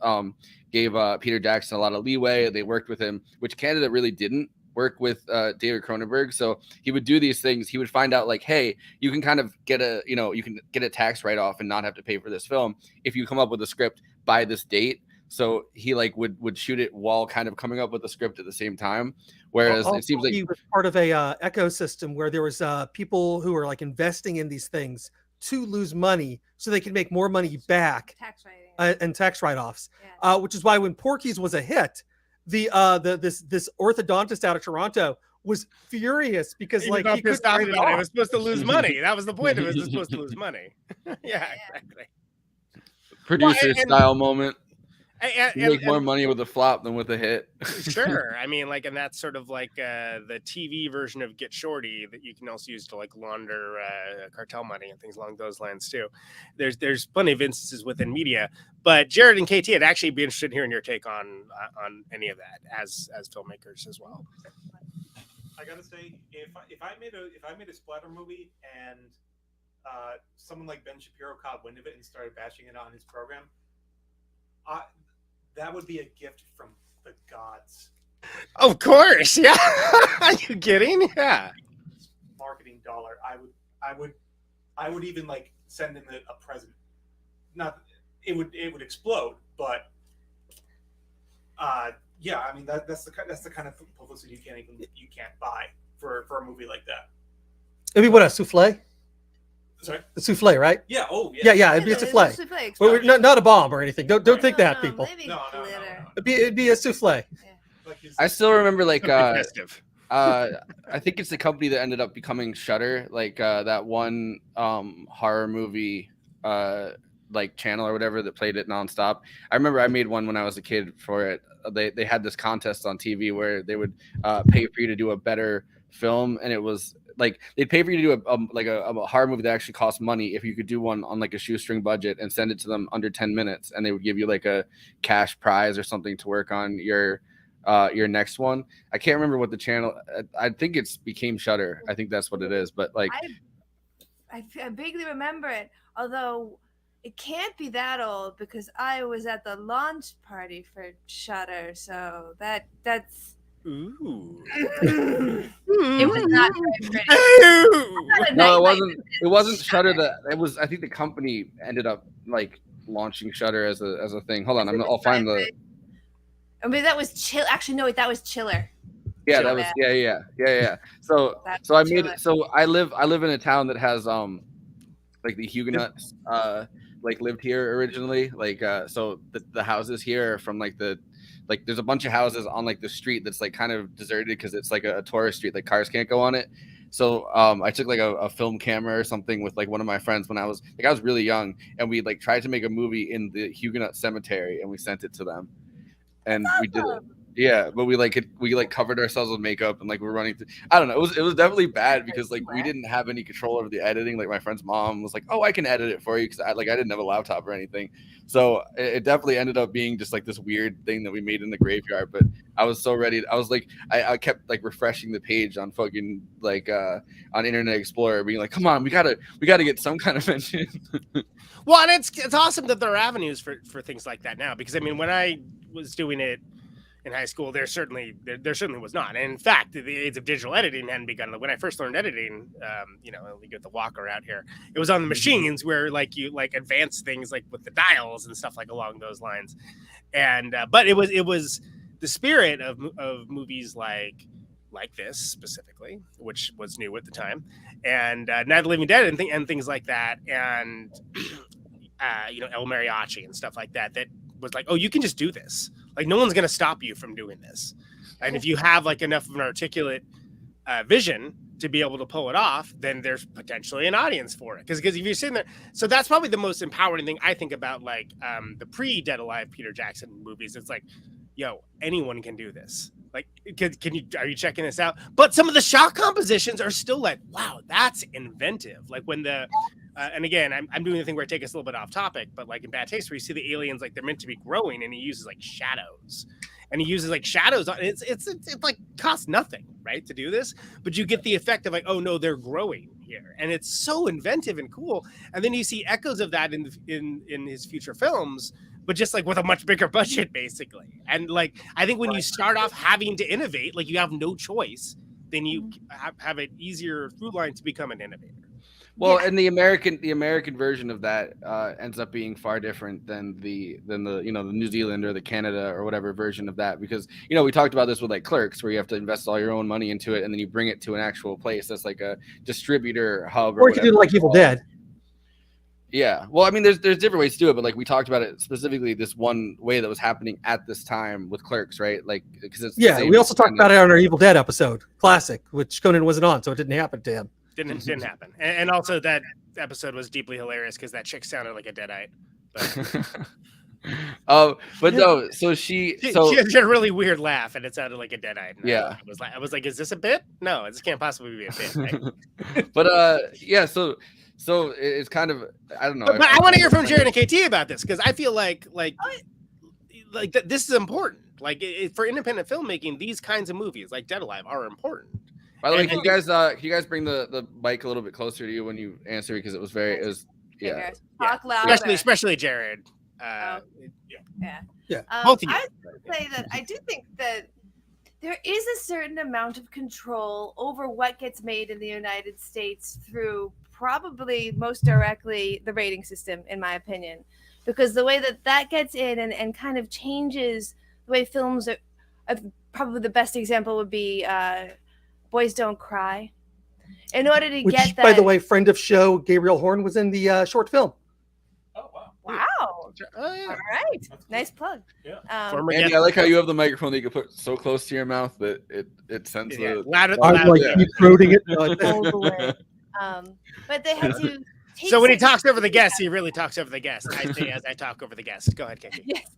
[SPEAKER 5] gave Peter Jackson a lot of leeway. They worked with him, which Canada really didn't work with David Cronenberg. So he would do these things. He would find out like, hey, you can kind of get a tax write-off and not have to pay for this film if you come up with a script by this date. So he like would shoot it while kind of coming up with the script at the same time. Whereas
[SPEAKER 10] Also,
[SPEAKER 5] it seems like
[SPEAKER 10] he was part of a ecosystem where there was people who were like investing in these things to lose money so they could make more money back, and tax write-offs. Which is why when Porky's was a hit, this orthodontist out of Toronto was furious because
[SPEAKER 11] He
[SPEAKER 10] like
[SPEAKER 11] got
[SPEAKER 10] he couldn't
[SPEAKER 11] pissed off
[SPEAKER 10] write it
[SPEAKER 11] about it. It
[SPEAKER 10] off.
[SPEAKER 11] was supposed to lose money. That was the point of it. It was supposed to lose money. Yeah, exactly.
[SPEAKER 5] producer style moment.
[SPEAKER 11] And,
[SPEAKER 5] You make more money with a flop than with a hit.
[SPEAKER 11] Sure. I mean, like, and that's sort of like the TV version of Get Shorty that you can also use to like launder cartel money and things along those lines too. There's plenty of instances within media, but Jared and KT, I'd actually be interested in hearing your take on any of that as filmmakers as well.
[SPEAKER 12] I gotta say, if I made a splatter movie and someone like Ben Shapiro caught wind of it and started bashing it on his program, that would be a gift from the gods.
[SPEAKER 11] Of course, yeah. Are you kidding? Yeah.
[SPEAKER 12] Marketing dollar. I would even like send him a present. Not it would explode, but yeah. I mean that's the kind of publicity you can't buy for a movie like that.
[SPEAKER 10] It'd be what, a souffle?
[SPEAKER 12] Sorry?
[SPEAKER 10] A souffle, right?
[SPEAKER 12] Yeah. Oh, yeah.
[SPEAKER 10] Yeah. It'd be a souffle. But not a bomb or anything. Don't think that, people.
[SPEAKER 12] No.
[SPEAKER 10] It'd be a souffle.
[SPEAKER 5] I still remember like I think it's the company that ended up becoming Shudder, like that one horror movie like channel or whatever that played it nonstop. I remember I made one when I was a kid for it. They had this contest on TV where they would pay for you to do a better film, and it was like they'd pay for you to do a horror movie that actually cost money if you could do one on like a shoestring budget and send it to them under 10 minutes, and they would give you like a cash prize or something to work on your next one. I can't remember what the channel. I think it's became Shudder. I think that's what it is. But like,
[SPEAKER 1] I vaguely remember it, although it can't be that old because I was at the launch party for Shudder, so that's.
[SPEAKER 11] Ooh.
[SPEAKER 1] It was not very pretty.
[SPEAKER 5] No, it wasn't Shudder. It was. I think the company ended up like launching Shudder as a thing. Hold on, I'll find the.
[SPEAKER 1] I mean, that was chill. Actually, no, wait, that was Chiller.
[SPEAKER 5] Yeah, that was yeah. So I made it. So I live in a town that has like the Huguenots like lived here originally. Like so the houses here are from like there's a bunch of houses on like the street that's like kind of deserted because it's like a tourist street, like cars can't go on it. So I took like a film camera or something with like one of my friends when I was really young, and we like tried to make a movie in the Huguenot cemetery, and we sent it to them, and we did it. Yeah, but we covered ourselves with makeup and like we're running through. I don't know. It was definitely bad because like we didn't have any control over the editing. Like my friend's mom was like, "Oh, I can edit it for you," because I didn't have a laptop or anything. So it definitely ended up being just like this weird thing that we made in the graveyard. But I was so ready. I was like, I kept like refreshing the page on fucking like on Internet Explorer, being like, "Come on, we gotta get some kind of mention."
[SPEAKER 11] Well, and it's awesome that there are avenues for things like that now, because I mean, when I was doing it, in high school, there certainly was not. And in fact, the age of digital editing hadn't begun. When I first learned editing, we get the walker out here. It was on the machines where you advance things with the dials and stuff along those lines. And but it was the spirit of movies like this specifically, which was new at the time, and Night of the Living Dead and things like that, and El Mariachi and stuff like that. That was oh, you can just do this. No one's going to stop you from doing this. And if you have enough of an articulate vision to be able to pull it off, then there's potentially an audience for it. Because if you're sitting there, so that's probably the most empowering thing I think about the pre-Dead Alive Peter Jackson movies. It's yo, anyone can do this. Are you checking this out? But some of the shot compositions are still wow, that's inventive. When the and again, I'm doing the thing where I take us a little bit off topic, but in Bad Taste, where you see the aliens they're meant to be growing, and he uses shadows, and he uses shadows on it's costs nothing, right, to do this, but you get the effect of oh no, they're growing here, and it's so inventive and cool. And then you see echoes of that in his future films, but just with a much bigger budget, basically. And I think when you start off having to innovate, you have no choice, then you have an easier through line to become an innovator.
[SPEAKER 5] Well, and the American version of that ends up being far different than the the New Zealand or the Canada or whatever version of that, because we talked about this with Clerks, where you have to invest all your own money into it and then you bring it to an actual place that's a distributor hub.
[SPEAKER 10] Or you can do Evil Dead.
[SPEAKER 5] Yeah, well, I mean, there's different ways to do it, but we talked about it specifically this one way that was happening at this time with Clerks, right? Because it's
[SPEAKER 10] we also talked about it on our Evil Dead episode, classic, which Conan wasn't on, so it didn't happen to him.
[SPEAKER 11] Didn't happen, and also that episode was deeply hilarious because that chick sounded like a deadite.
[SPEAKER 5] But no, so she
[SPEAKER 11] had a really weird laugh, and it sounded like a deadite.
[SPEAKER 5] Yeah,
[SPEAKER 11] I was like, is this a bit? No, this can't possibly be a bit. Right?
[SPEAKER 5] But yeah, so it's kind of, I don't know.
[SPEAKER 11] But I want to hear from Jared and KT about this, because I feel like this is important. For independent filmmaking, these kinds of movies like Dead Alive are important.
[SPEAKER 5] By the way, can you guys bring the mic a little bit closer to you when you answer, because it was
[SPEAKER 1] talk louder.
[SPEAKER 11] Especially Jared.
[SPEAKER 1] Yeah.
[SPEAKER 11] Both of you.
[SPEAKER 1] I would say that I do think that there is a certain amount of control over what gets made in the United States through probably most directly the rating system, in my opinion, because the way that gets in and kind of changes the way films are. Probably the best example would be Boys Don't Cry. In order to get that,
[SPEAKER 10] by the way, friend of show Gabriel Horn was in the short film.
[SPEAKER 1] Oh wow! Oh, yeah. All right, nice plug.
[SPEAKER 5] Yeah. Andy, I like how you have the microphone that you can put so close to your mouth that it sends the
[SPEAKER 11] louder.
[SPEAKER 10] Keep throating it.
[SPEAKER 1] But they had to.
[SPEAKER 11] So when he talks over the guest, he really talks over the guest. I say as I talk over the guest. Go ahead, Kiki.
[SPEAKER 1] Yes.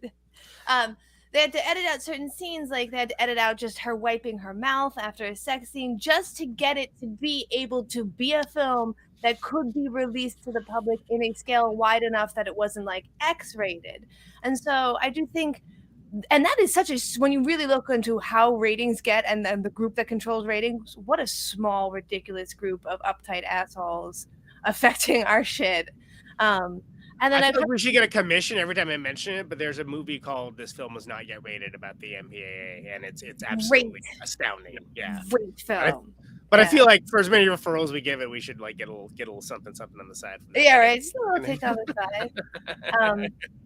[SPEAKER 1] They had to edit out certain scenes, they had to edit out just her wiping her mouth after a sex scene, just to get it to be able to be a film that could be released to the public in a scale wide enough that it wasn't X-rated. And so I do think, and that is when you really look into how ratings get and then the group that controls ratings, what a small, ridiculous group of uptight assholes affecting our shit. And then
[SPEAKER 11] I feel like we should get a commission every time I mention it, but there's a movie called This Film Was Not Yet Rated about the MPAA, and it's absolutely astounding. Yeah.
[SPEAKER 1] Great film.
[SPEAKER 11] But I feel like for as many referrals we give it, we should get a little something on the side.
[SPEAKER 1] Yeah, right. Just a little take on the side.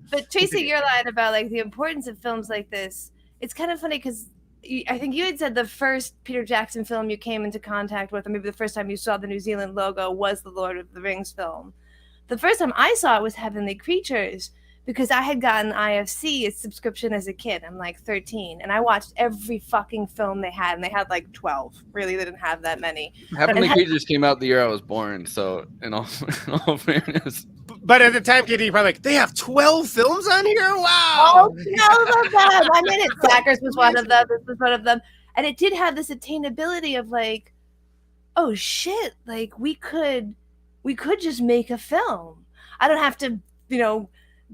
[SPEAKER 1] But Tracy, your line about the importance of films like this, it's kind of funny because I think you had said the first Peter Jackson film you came into contact with, or maybe the first time you saw the New Zealand logo, was the Lord of the Rings film. The first time I saw it was Heavenly Creatures, because I had gotten IFC a subscription as a kid. I'm 13, and I watched every fucking film they had, and they had 12. Really, they didn't have that many.
[SPEAKER 5] Heavenly Creatures came out the year I was born, so in all fairness.
[SPEAKER 11] But at the time, KD, you're probably they have 12 films on here? Wow!
[SPEAKER 1] Oh, no, of them. I mean, Sackers was one of them. This was one of them. And it did have this attainability of oh shit, we could just make a film. I don't have to,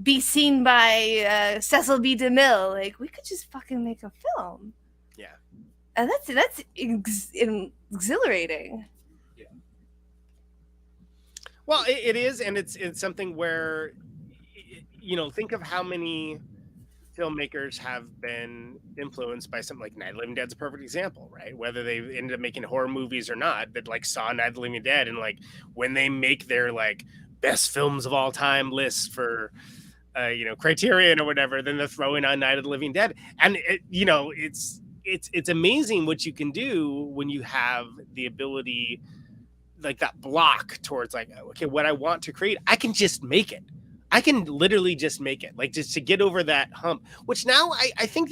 [SPEAKER 1] be seen by Cecil B. DeMille. We could just fucking make a film.
[SPEAKER 11] Yeah.
[SPEAKER 1] And that's exhilarating.
[SPEAKER 11] Yeah. Well, it is, and it's something where, think of how many filmmakers have been influenced by something like Night of the Living Dead's a perfect example, right? Whether they ended up making horror movies or not, that like saw Night of the Living Dead, and like when they make their like best films of all time lists for Criterion or whatever, then they're throwing on Night of the Living Dead, and it's amazing what you can do when you have the ability, like that block towards like, okay, what I want to create, I can just make it. I can literally just make it, like just to get over that hump, which now I think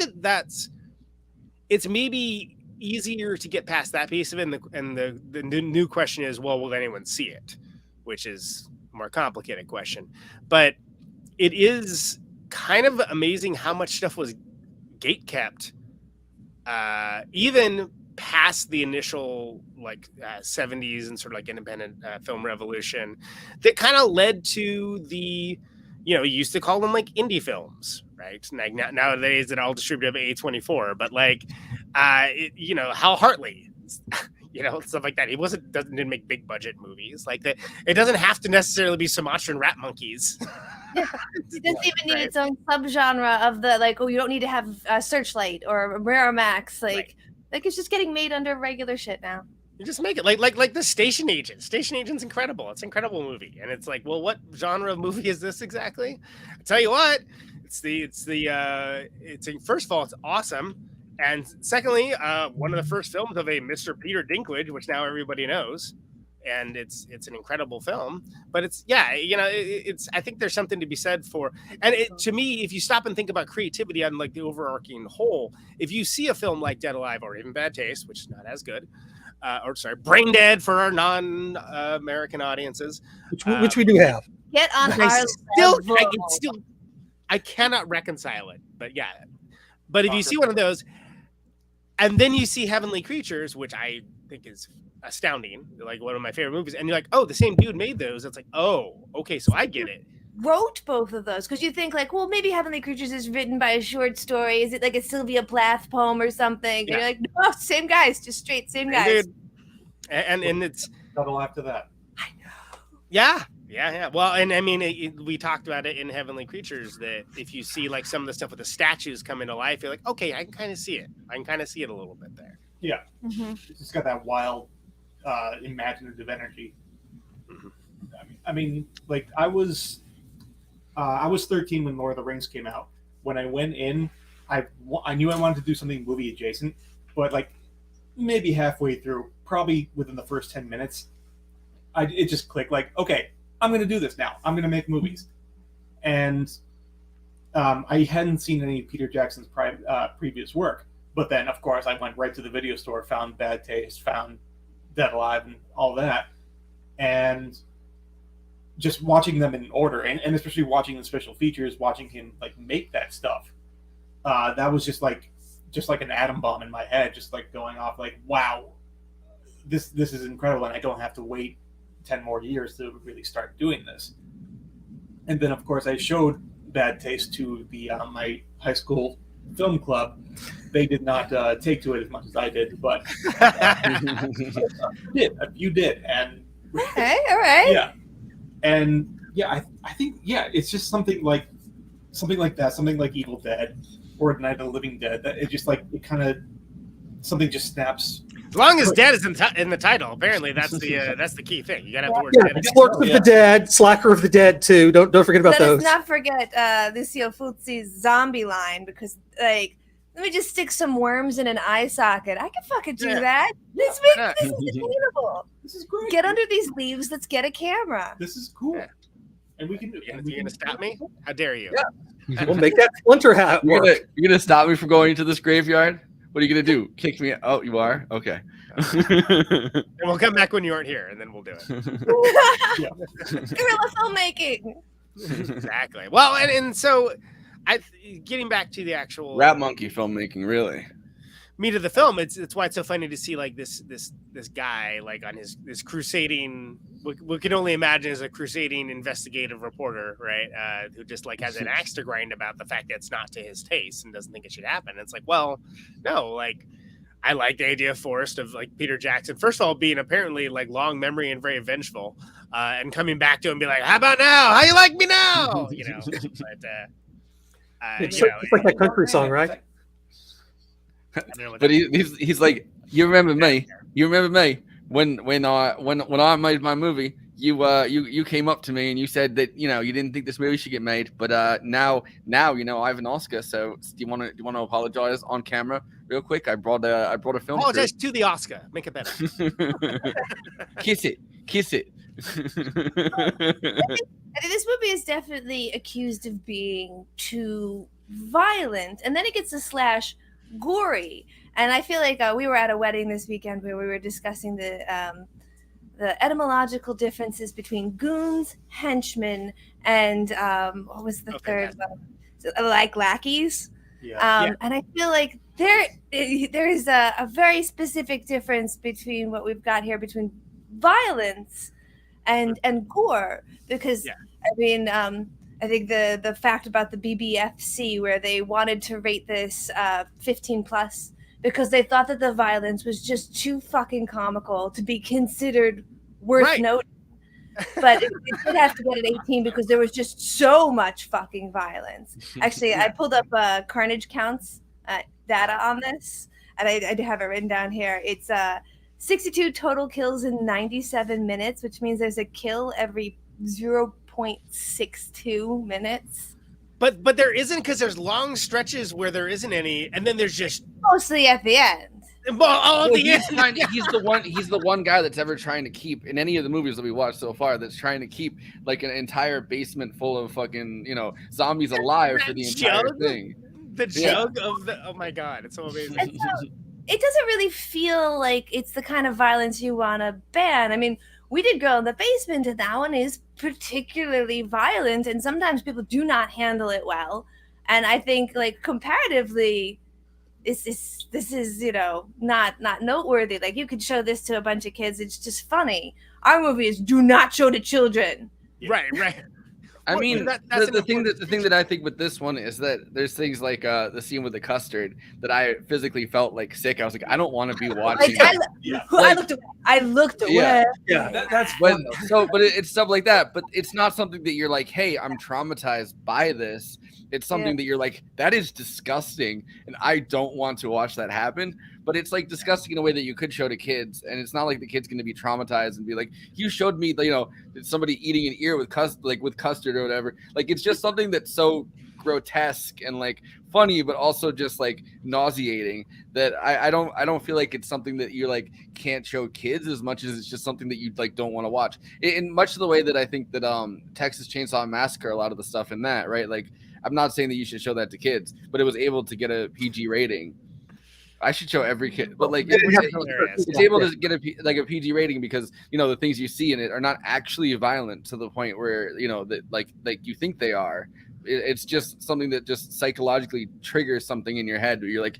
[SPEAKER 11] it's maybe easier to get past that piece of it. And the new question is, well, will anyone see it? Which is a more complicated question, but it is kind of amazing how much stuff was gate kept, even past the initial like 70s and sort of like independent film revolution that kind of led to the, you used to call them like indie films, right? Like nowadays it all distributed A24, but like Hal Hartley, stuff like that. He didn't make big budget movies like that. It doesn't have to necessarily be Sumatran rat monkeys.
[SPEAKER 1] It doesn't even need its own subgenre of the like, you don't need to have Searchlight or Miramax, like it's just getting made under regular shit now.
[SPEAKER 11] You just make it like the Station Agent. Station Agent's incredible. It's an incredible movie, and it's like, well, what genre of movie is this exactly? I tell you what, first of all, it's awesome, and secondly, one of the first films of a Mr. Peter Dinklage, which now everybody knows, and it's an incredible film. But I think there's something to be said for, and to me, if you stop and think about creativity on like the overarching whole, if you see a film like Dead Alive or even Bad Taste, which is not as good. Brain Dead for our non-American audiences,
[SPEAKER 10] which we do have.
[SPEAKER 1] Get on
[SPEAKER 11] I cannot reconcile it, but yeah. But if you see one of those, and then you see Heavenly Creatures, which I think is astounding, like one of my favorite movies, and you're like, oh, the same dude made those. It's like, oh, okay, so I get it.
[SPEAKER 1] Wrote both of those because you think like, well, maybe Heavenly Creatures is written by a short story. Is it like a Sylvia Plath poem or something? Yeah. And you're like, no, same guys, just straight same guys.
[SPEAKER 11] Dude. And it's
[SPEAKER 12] double after that.
[SPEAKER 1] I know.
[SPEAKER 11] Yeah. Well, and I mean, we talked about it in Heavenly Creatures that if you see like some of the stuff with the statues coming to life, you're like, okay, I can kind of see it. I can kind of see it a little bit there.
[SPEAKER 12] Yeah, It's just got that wild, imaginative energy.
[SPEAKER 11] Mm-hmm.
[SPEAKER 12] I mean, like I was 13 when Lord of the Rings came out. When I went in, I knew I wanted to do something movie adjacent, but like maybe halfway through, probably within the first 10 minutes, it just clicked. Like, okay, I'm going to do this now. I'm going to make movies, and I hadn't seen any of Peter Jackson's previous work. But then, of course, I went right to the video store, found Bad Taste, found Dead Alive, and all that, and just watching them in order, and especially watching the special features, watching him like make that stuff, that was just like an atom bomb in my head, just like going off like, wow, this is incredible, and I don't have to wait 10 more years to really start doing this. And then, of course, I showed Bad Taste to the my high school film club. They did not take to it as much as I did, but you did, and
[SPEAKER 1] okay, all right,
[SPEAKER 12] yeah. And yeah, I think it's just something like that, something like Evil Dead or Night of the Living Dead. That it just like it kind of something just snaps.
[SPEAKER 11] As long as dead is in the title, apparently that's the key thing. You gotta have the word dead.
[SPEAKER 10] Clerk of the Dead, Slacker of the Dead too. Don't forget about those.
[SPEAKER 1] Let's not forget Lucio Fulci's zombie line, because like, let me just stick some worms in an eye socket. I can fucking do that. This is attainable.
[SPEAKER 12] This is great.
[SPEAKER 1] Get under these leaves. Let's get a camera.
[SPEAKER 12] This is cool. Yeah. And we can.
[SPEAKER 11] You're gonna stop me? How dare you?
[SPEAKER 10] Yeah. We'll make that Splinter hat work.
[SPEAKER 5] You're gonna stop me from going into this graveyard? What are you gonna do? Kick me? Oh, you are? Okay.
[SPEAKER 11] And we'll come back when you aren't here, and then we'll do it.
[SPEAKER 1] Guerrilla filmmaking.
[SPEAKER 11] Exactly. Well, and so, getting back to the actual
[SPEAKER 5] rat monkey filmmaking, really.
[SPEAKER 11] Meat of the film. It's why it's so funny to see like this guy like on this crusading. We can only imagine as a crusading investigative reporter, right? Who just like has an axe to grind about the fact that it's not to his taste and doesn't think it should happen. It's like, well, no, like I like the idea of Forrest, of like Peter Jackson. First of all, being apparently like long memory and very vengeful, and coming back to him and be like, "How about now? How you like me now?" You know. But
[SPEAKER 10] It's like that country song, right?
[SPEAKER 5] But he's like, you remember me? You remember me when I made my movie? You came up to me and you said that you didn't think this movie should get made, but now I have an Oscar. So do you want to apologize on camera real quick? I brought a film.
[SPEAKER 11] Apologize to the Oscar. Make it better.
[SPEAKER 5] Kiss it.
[SPEAKER 1] I think this movie is definitely accused of being too violent, and then it gets a / gory. And I feel like we were at a wedding this weekend where we were discussing the etymological differences between goons, henchmen, and what was the third one? So, like lackeys. And I feel like there is a very specific difference between what we've got here between violence and gore, because I mean I think the fact about the BBFC where they wanted to rate this 15 plus because they thought that the violence was just too fucking comical to be considered worth noting. But it did have to get an 18 because there was just so much fucking violence. Actually, I pulled up Carnage Counts data on this, and I do have it written down here. It's 62 total kills in 97 minutes, which means there's a kill every 0.62 minutes.
[SPEAKER 11] But there isn't, because there's long stretches where there isn't any, and then there's just
[SPEAKER 1] mostly at the end.
[SPEAKER 5] He's the one guy that's ever trying to keep in any of the movies that we watched so far that's trying to keep like an entire basement full of fucking zombies alive for the entire thing.
[SPEAKER 11] The jug of the, oh my god, it's so amazing.
[SPEAKER 1] And so, it doesn't really feel like it's the kind of violence you want to ban. I mean, we did Girl in the Basement, and that one is particularly violent, and sometimes people do not handle it well. And I think, like, comparatively, this is not noteworthy. Like, you could show this to a bunch of kids; it's just funny. Our movie is do not show to children.
[SPEAKER 11] Right.
[SPEAKER 5] I mean, the thing that I think with this one is that there's things like the scene with the custard that I physically felt like sick. I was like, I don't want to be watching.
[SPEAKER 1] I looked away.
[SPEAKER 5] That's but it's stuff like that. But it's not something that you're like, hey, I'm traumatized by this. It's something that you're like, that is disgusting, and I don't want to watch that happen. But it's like disgusting in a way that you could show to kids, and it's not like the kid's going to be traumatized and be like, you showed me, somebody eating an ear with custard or whatever. Like, it's just something that's so grotesque and like funny, but also just like nauseating that I don't feel like it's something that you like can't show kids as much as it's just something that you like don't want to watch. In much of the way that I think that Texas Chainsaw Massacre, a lot of the stuff in that, right? Like, I'm not saying that you should show that to kids, but it was able to get a PG rating. I should show every kid, but like it's able to get a PG rating because the things you see in it are not actually violent to the point where that like you think they are. It's just something that just psychologically triggers something in your head where you're like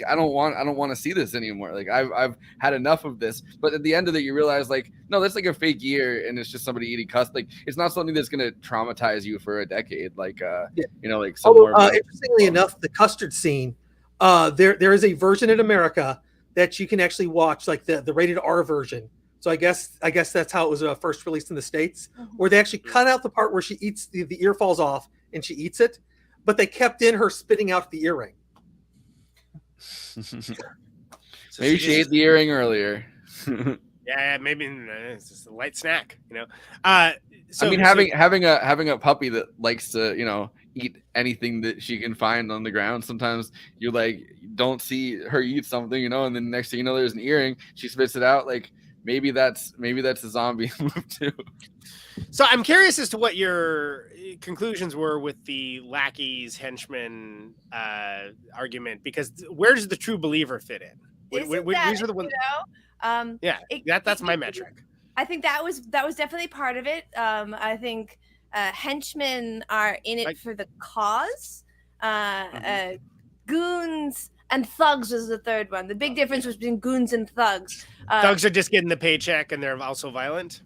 [SPEAKER 5] I don't want to see this anymore. Like I've had enough of this. But at the end of it, you realize like, no, that's like a fake ear, and it's just somebody eating custard. Like it's not something that's gonna traumatize you for a decade. Like like somewhere.
[SPEAKER 10] Interestingly enough, the custard scene, there is a version in America that you can actually watch, like the rated R version. So I guess that's how it was first released in the States, where they actually cut out the part where she eats the ear falls off and she eats it, but they kept in her spitting out the earring.
[SPEAKER 5] Maybe she ate the earring earlier.
[SPEAKER 11] Yeah, maybe it's just a light snack, So
[SPEAKER 5] I mean, having a puppy that likes to eat anything that she can find on the ground. Sometimes you like don't see her eat something, and then next thing you know, there's an earring. She spits it out. Like maybe that's a zombie move too.
[SPEAKER 11] So I'm curious as to what your conclusions were with the lackeys henchman argument, because where does the true believer fit in? These are the ones. That's my metric.
[SPEAKER 1] I think that was definitely part of it. I think henchmen are in it for the cause. Goons and thugs was the third one. The big difference was between goons and thugs.
[SPEAKER 11] Thugs are just getting the paycheck, and they're also violent.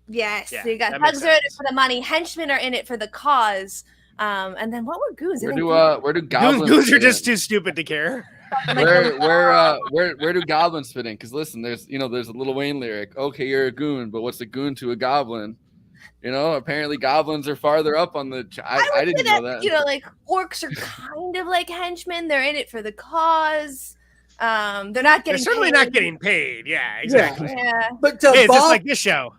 [SPEAKER 1] Yes, so you got thugs are in it for the money. Henchmen are in it for the cause. And then what were goons?
[SPEAKER 5] Where do goblins?
[SPEAKER 11] Goons are just too stupid to care.
[SPEAKER 5] Where do goblins fit in? Because listen, there's a Lil Wayne lyric. Okay, you're a goon, but what's a goon to a goblin? Apparently goblins are farther up on the. I didn't know that.
[SPEAKER 1] Like orcs are kind of like henchmen. They're in it for the cause. They're not getting.
[SPEAKER 11] They're certainly
[SPEAKER 1] paid.
[SPEAKER 11] not getting paid. Yeah, exactly.
[SPEAKER 1] Yeah.
[SPEAKER 10] But
[SPEAKER 11] Hey, it's
[SPEAKER 10] Bob,
[SPEAKER 11] just like this show.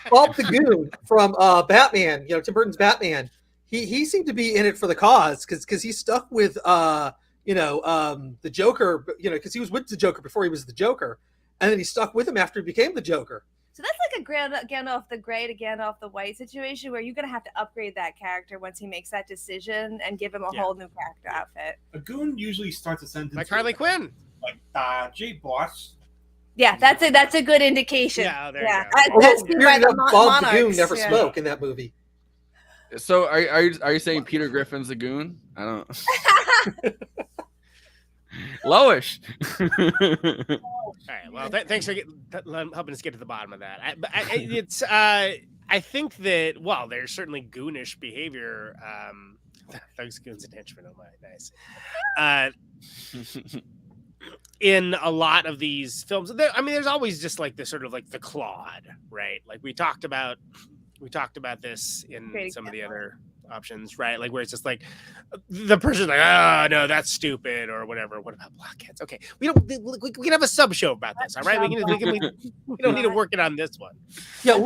[SPEAKER 10] Bob the Goon from Batman, Tim Burton's Batman, he seemed to be in it for the cause because he stuck with the Joker, because he was with the Joker before he was the Joker, and then he stuck with him after he became the Joker.
[SPEAKER 1] So that's like a Gandalf the Grey to Gandalf the White situation where you're gonna have to upgrade that character once he makes that decision and give him a whole new character outfit.
[SPEAKER 12] A goon usually starts a sentence
[SPEAKER 11] like Harley Quinn.
[SPEAKER 12] Like, gee, boss.
[SPEAKER 1] Yeah, that's a good indication.
[SPEAKER 11] Yeah, there
[SPEAKER 10] Bob the Goon never spoke in that movie.
[SPEAKER 5] So are you saying Peter Griffin's a goon? I don't. Lowish.
[SPEAKER 11] All right. Well, thanks for helping us get to the bottom of that. I think that there's certainly goonish behavior. Thugs, goons, and henchmen. Oh my, nice. In a lot of these films, there's always just like this sort of like the Claude, right? Like we talked about this in some of the other options, right? Like where it's just like the person's like, oh no, that's stupid or whatever. What about blockheads? Okay, we can have a sub show about this, all right? We don't need to work it on this one.
[SPEAKER 10] Yeah,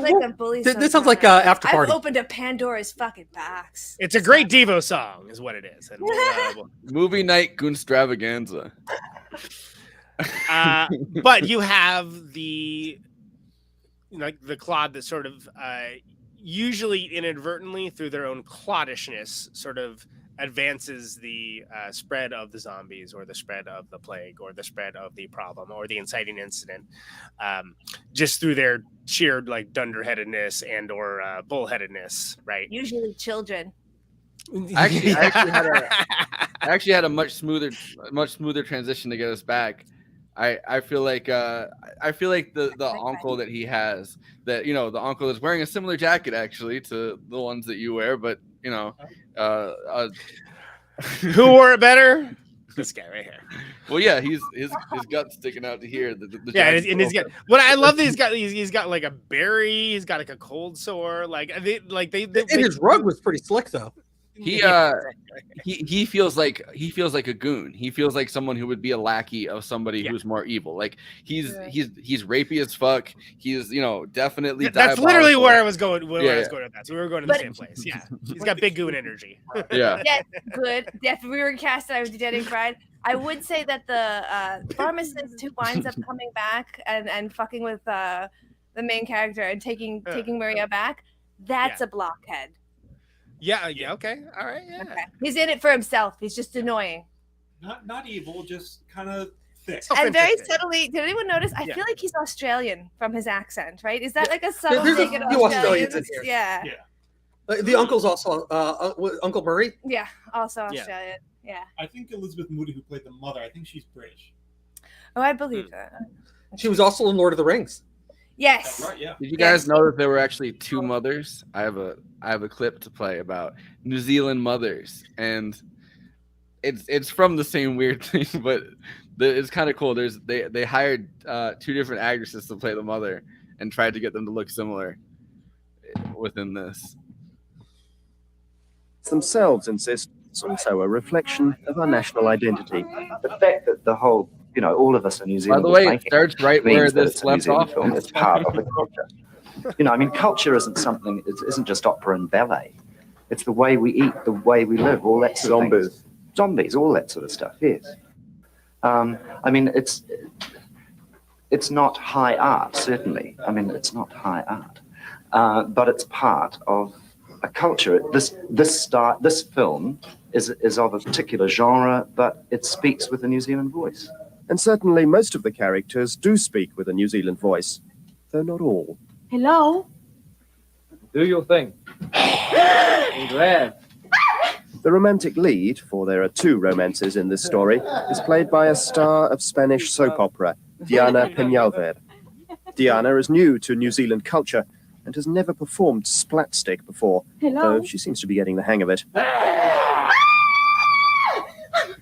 [SPEAKER 10] this sounds like After Party.
[SPEAKER 1] I've opened a Pandora's fucking box.
[SPEAKER 11] It's a great Devo song, is what it is. And
[SPEAKER 5] Movie night goonstravaganza.
[SPEAKER 11] But you have the Claude that sort of usually inadvertently through their own clodishness sort of advances the spread of the zombies or the spread of the plague or the spread of the problem or the inciting incident, just through their sheer like dunderheadedness and or bullheadedness, right?
[SPEAKER 1] Usually children.
[SPEAKER 5] I actually had a much smoother transition to get us back. I feel like the uncle that he has, that the uncle is wearing a similar jacket actually to the ones that you wear, but
[SPEAKER 11] who wore it better? This guy right here.
[SPEAKER 5] Well, yeah, his gut's sticking out to here.
[SPEAKER 11] And he's got. What I love that he's got like a berry. He's got like a cold sore. And
[SPEAKER 10] his rug was pretty slick though.
[SPEAKER 5] He feels like a goon. He feels like someone who would be a lackey of somebody who's more evil. Like he's rapey as fuck. He's definitely.
[SPEAKER 11] That's literally where I was going. I was going with that. So we were going to the same place. Yeah, he's got big goon energy.
[SPEAKER 5] Yeah.
[SPEAKER 1] Good. If we were cast, I would be dead and cried. I would say that the pharmacist who winds up coming back and fucking with the main character and taking Maria back, that's a blockhead.
[SPEAKER 11] Yeah. Okay. All right. Yeah.
[SPEAKER 1] Okay. He's in it for himself. He's just annoying.
[SPEAKER 12] Not evil, just kind of thick.
[SPEAKER 1] And very subtly. Did anyone notice? I feel like he's Australian from his accent, right? Is that like a subtle thing in Australians? Yeah.
[SPEAKER 10] The uncle's also Uncle Murray.
[SPEAKER 1] Yeah, also Australian. Yeah.
[SPEAKER 12] I think Elizabeth Moody, who played the mother, I think she's British.
[SPEAKER 1] Oh, I believe that.
[SPEAKER 10] She was also in Lord of the Rings.
[SPEAKER 1] Yes.
[SPEAKER 12] That's right, yeah.
[SPEAKER 5] Did you guys know that there were actually two mothers? I have a clip to play about New Zealand mothers, and it's from the same weird thing, but it's kind of cool. They hired two different actresses to play the mother and tried to get them to look similar within this.
[SPEAKER 7] Themselves insist it's also a reflection of our national identity.
[SPEAKER 2] The fact that the whole, all of us in New Zealand.
[SPEAKER 5] By the way, it starts right where this left off.
[SPEAKER 2] It's part of the culture. Culture isn't something. It isn't just opera and ballet. It's the way we eat, the way we live, all that sort of things. Zombies, all that sort of stuff. Yes. It's not high art, certainly. It's not high art, but it's part of a culture. This film is of a particular genre, but it speaks with a New Zealand voice.
[SPEAKER 7] And certainly most of the characters do speak with a New Zealand voice, though not all.
[SPEAKER 13] Hello?
[SPEAKER 15] Do your thing.
[SPEAKER 7] The romantic lead, for there are two romances in this story, is played by a star of Spanish soap opera, Diana Peñalver. Diana is new to New Zealand culture and has never performed splatstick before, though she seems to be getting the hang of it.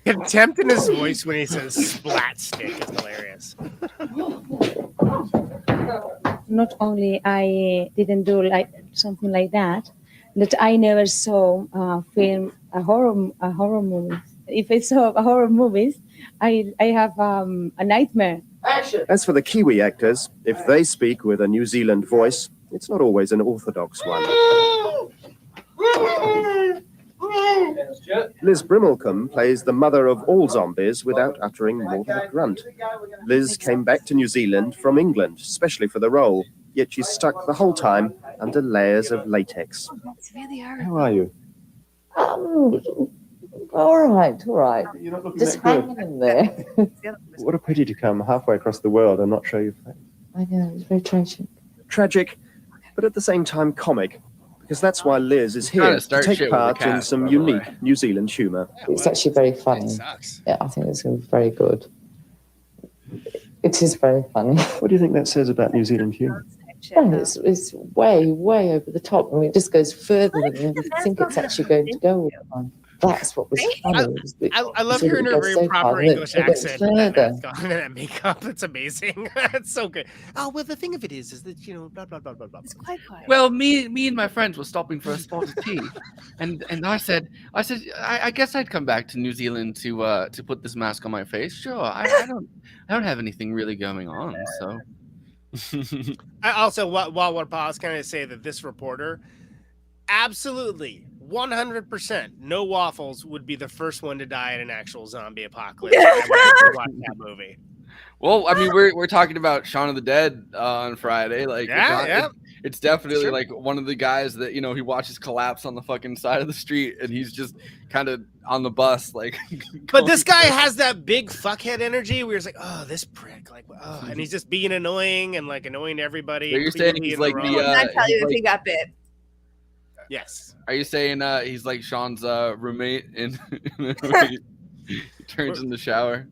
[SPEAKER 11] Contempt in his voice when he says splat stick is hilarious.
[SPEAKER 16] not only I didn't do like something like that I never saw a horror movie. If I saw a horror movies, I have a nightmare.
[SPEAKER 7] As for the Kiwi actors, if they speak with a New Zealand voice, it's not always an orthodox one. Liz Brimmelcombe plays the mother of all zombies without uttering more than a grunt. Liz came back to New Zealand from England, especially for the role, yet she's stuck the whole time under layers of latex.
[SPEAKER 3] How are you?
[SPEAKER 17] All right. Just hanging in there.
[SPEAKER 3] What a pity to come halfway across the world and not show your face.
[SPEAKER 17] I know, it's very tragic.
[SPEAKER 7] Tragic, but at the same time comic, because that's why Liz is here to take part in some unique New Zealand humour.
[SPEAKER 17] It's actually very funny. Yeah, I think it's very good. It is very funny.
[SPEAKER 3] What do you think that says about New Zealand humour?
[SPEAKER 17] Well, it's way over the top. I mean, it just goes further than you think it's actually going to go all the time. That's what was funny.
[SPEAKER 11] I love hearing her very proper English accent. That makeup, it's amazing. It's so good. Oh, well, the thing of it is that, blah, blah, blah, blah, blah.
[SPEAKER 1] It's quite quiet.
[SPEAKER 5] Well, me and my friends were stopping for a spot of tea, and I said, I guess I'd come back to New Zealand to put this mask on my face. Sure, I don't have anything really going on, so.
[SPEAKER 11] I also, while we're paused, can I say that this reporter, absolutely, 100%, no waffles would be the first one to die in an actual zombie apocalypse. I watch that movie.
[SPEAKER 5] Well, I mean, we're talking about Shaun of the Dead on Friday. Like, it's definitely like one of the guys that, he watches collapse on the fucking side of the street, and he's just kind of on the bus, like.
[SPEAKER 11] But this guy has that big fuckhead energy where he's like, oh, this prick, like, oh, and he's just being annoying and like annoying everybody.
[SPEAKER 5] So you're saying he's like
[SPEAKER 1] he got bit.
[SPEAKER 11] Yes.
[SPEAKER 5] Are you saying he's like Sean's roommate and he turns in the shower?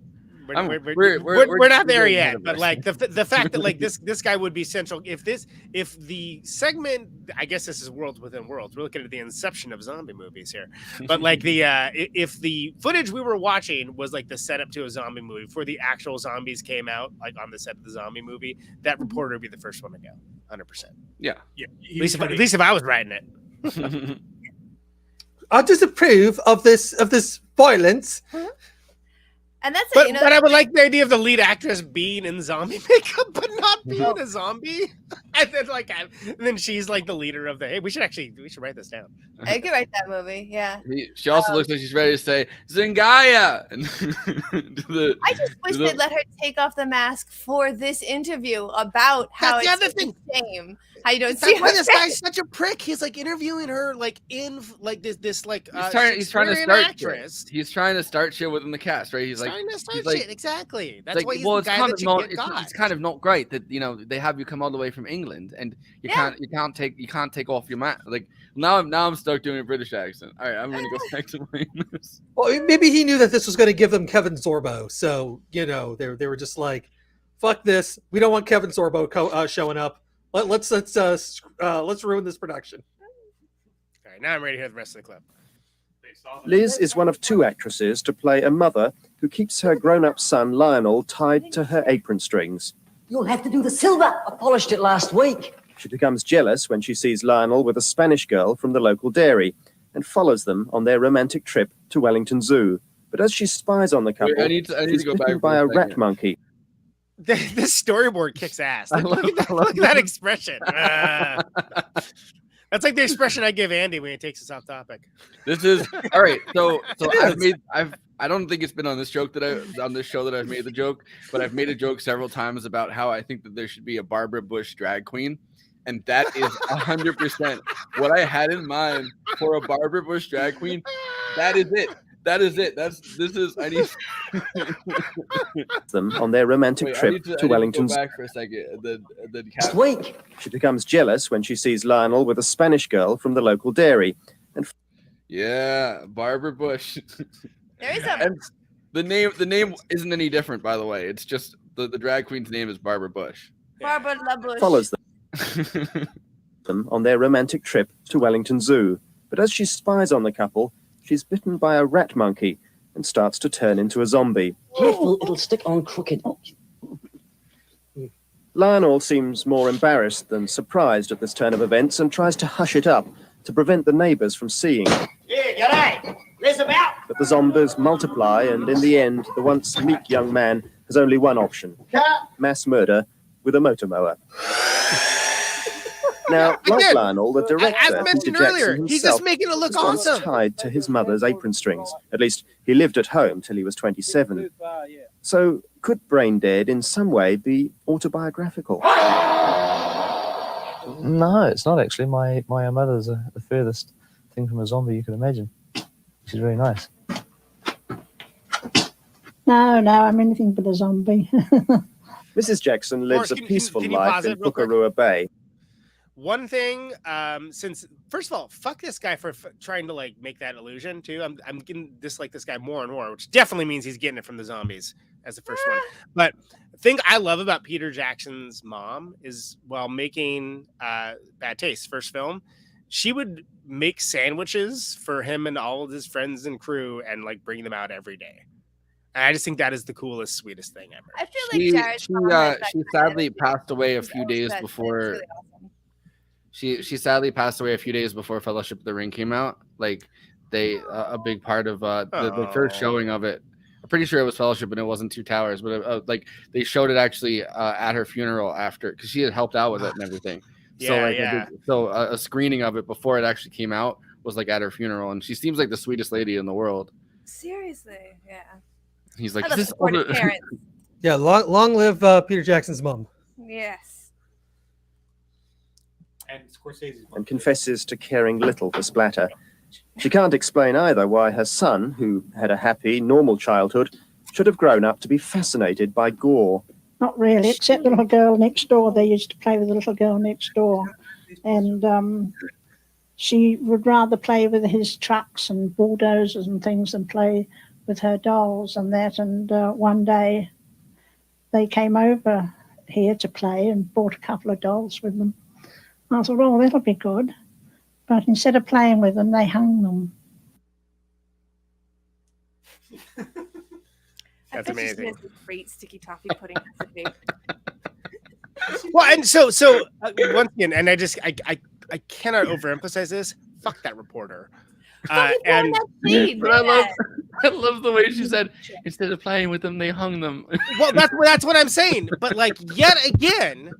[SPEAKER 11] We're not there yet, but like the fact that like this guy would be central if the segment, I guess this is worlds within worlds. We're looking at the inception of zombie movies here, but like if the footage we were watching was like the setup to a zombie movie before the actual zombies came out, like on the set of the zombie movie, that reporter would be the first one to go, 100%.
[SPEAKER 5] Yeah.
[SPEAKER 11] At least if I was writing it.
[SPEAKER 10] I disapprove of this violence.
[SPEAKER 1] And that's
[SPEAKER 11] but I would like the idea of the lead actress being in zombie makeup, but not being a zombie. And then she's like the leader of the. Hey, we should write this down.
[SPEAKER 1] I could write that movie. Yeah.
[SPEAKER 5] She also looks like she's ready to say Zingaya.
[SPEAKER 1] I just wish they'd let her take off the mask for this interview about how it's the other thing. Shame. How you don't see
[SPEAKER 11] why this guy's such a prick. He's like interviewing her like in like this like
[SPEAKER 5] he's trying to start
[SPEAKER 11] actress.
[SPEAKER 5] He's trying to start shit within the cast, right? He's trying
[SPEAKER 11] to start shit, exactly. That's why he's
[SPEAKER 5] well,
[SPEAKER 11] the guy that should get got.
[SPEAKER 5] It's kind of not great that they have you come all the way from England and you can't take off your mask. Like now I'm stuck doing a British accent. All right, I'm gonna go back to my English.
[SPEAKER 10] Well, maybe he knew that this was going to give them Kevin Sorbo, so they were just like, "Fuck this! We don't want Kevin Sorbo showing up. Let's ruin this production."
[SPEAKER 11] All right, now I'm ready to hear the rest of the clip.
[SPEAKER 7] Liz is one of two actresses to play a mother who keeps her grown-up son Lionel tied to her apron strings.
[SPEAKER 18] You'll have to do the silver. I polished it last week.
[SPEAKER 7] She becomes jealous when she sees Lionel with a Spanish girl from the local dairy and follows them on their romantic trip to Wellington Zoo. But as she spies on the couple, she's bitten by a rat monkey.
[SPEAKER 11] This storyboard kicks ass. Look at that expression. That's like the expression I give Andy when he takes us off topic.
[SPEAKER 5] This is all right. So I don't think it's been on this show that I've made the joke, but I've made a joke several times about how I think that there should be a Barbara Bush drag queen, and that is 100% what I had in mind for a Barbara Bush drag queen. That is it. I need
[SPEAKER 7] them on their romantic trip to Wellington.
[SPEAKER 5] Go back for a second.
[SPEAKER 7] Last week, she becomes jealous when she sees Lionel with a Spanish girl from the local dairy, and
[SPEAKER 5] Barbara Bush.
[SPEAKER 1] There is
[SPEAKER 5] and the name isn't any different, by the way. It's just the drag queen's name is Barbara Bush.
[SPEAKER 1] Barbara La Bush.
[SPEAKER 7] Follows them on their romantic trip to Wellington Zoo. But as she spies on the couple, she's bitten by a rat monkey and starts to turn into a zombie.
[SPEAKER 18] Careful, it'll stick on crooked.
[SPEAKER 7] Lionel seems more embarrassed than surprised at this turn of events and tries to hush it up to prevent the neighbours from seeing.
[SPEAKER 19] Here, g'day. There's about.
[SPEAKER 7] But the zombies multiply, and in the end, the once meek young man has only one option: mass murder with a motor mower. Now, like
[SPEAKER 11] Again,
[SPEAKER 7] Lionel, the director,
[SPEAKER 11] as mentioned
[SPEAKER 7] Peter
[SPEAKER 11] earlier,
[SPEAKER 7] Jackson
[SPEAKER 11] he's
[SPEAKER 7] himself,
[SPEAKER 11] just making it look
[SPEAKER 7] was once
[SPEAKER 11] awesome.
[SPEAKER 7] tied to his mother's apron strings. At least he lived at home till he was 27. So could Brain Dead in some way be autobiographical?
[SPEAKER 9] No, it's not actually. My mother's the furthest thing from a zombie you can imagine. She's very nice.
[SPEAKER 20] No, I'm anything but a zombie.
[SPEAKER 7] Mrs. Jackson lives
[SPEAKER 11] Forrest,
[SPEAKER 7] a peaceful
[SPEAKER 11] can you
[SPEAKER 7] life
[SPEAKER 11] pause
[SPEAKER 7] in
[SPEAKER 11] it real quick?
[SPEAKER 7] Bukarua Bay.
[SPEAKER 11] One thing, since first of all, fuck this guy for trying to like make that illusion too. I'm getting dislike this guy more and more, which definitely means he's getting it from the zombies as the first one. But the thing I love about Peter Jackson's mom is while making Bad Taste first film, she would make sandwiches for him and all of his friends and crew and like bring them out every day. And I just think that is the coolest, sweetest thing ever.
[SPEAKER 1] I feel like Jared's mom has that
[SPEAKER 5] She sadly passed away a few days before.
[SPEAKER 1] really awesome.
[SPEAKER 5] She sadly passed away a few days before Fellowship of the Ring came out. Like they a big part of the first showing of it. I'm pretty sure it was Fellowship and it wasn't Two Towers, but like they showed it actually at her funeral after because she had helped out with it and everything. So a screening of it before it actually came out was like at her funeral, and she seems like the sweetest lady in the world.
[SPEAKER 1] Seriously, yeah.
[SPEAKER 5] He's like,
[SPEAKER 1] I love
[SPEAKER 5] "Is this
[SPEAKER 1] supportive parents.
[SPEAKER 10] Yeah, long live Peter Jackson's mom.
[SPEAKER 1] Yes.
[SPEAKER 12] And Scorsese's
[SPEAKER 7] And confesses to caring little for splatter. She can't explain either why her son, who had a happy, normal childhood, should have grown up to be fascinated by gore.
[SPEAKER 20] Not really, except the little girl next door. They used to play with the little girl next door. And she would rather play with his trucks and bulldozers and things than play with her dolls and that. And one day they came over here to play and brought a couple of dolls with them. I thought, oh, that'll be good. But instead of playing with them, they hung them.
[SPEAKER 11] That's
[SPEAKER 1] I bet
[SPEAKER 11] amazing.
[SPEAKER 1] She has a great sticky toffee pudding recipe.
[SPEAKER 11] Well, and so once again, and I cannot overemphasize this. Fuck that reporter. And
[SPEAKER 5] but I love the way she said instead of playing with them, they hung them.
[SPEAKER 11] well, that's what I'm saying. But like yet again,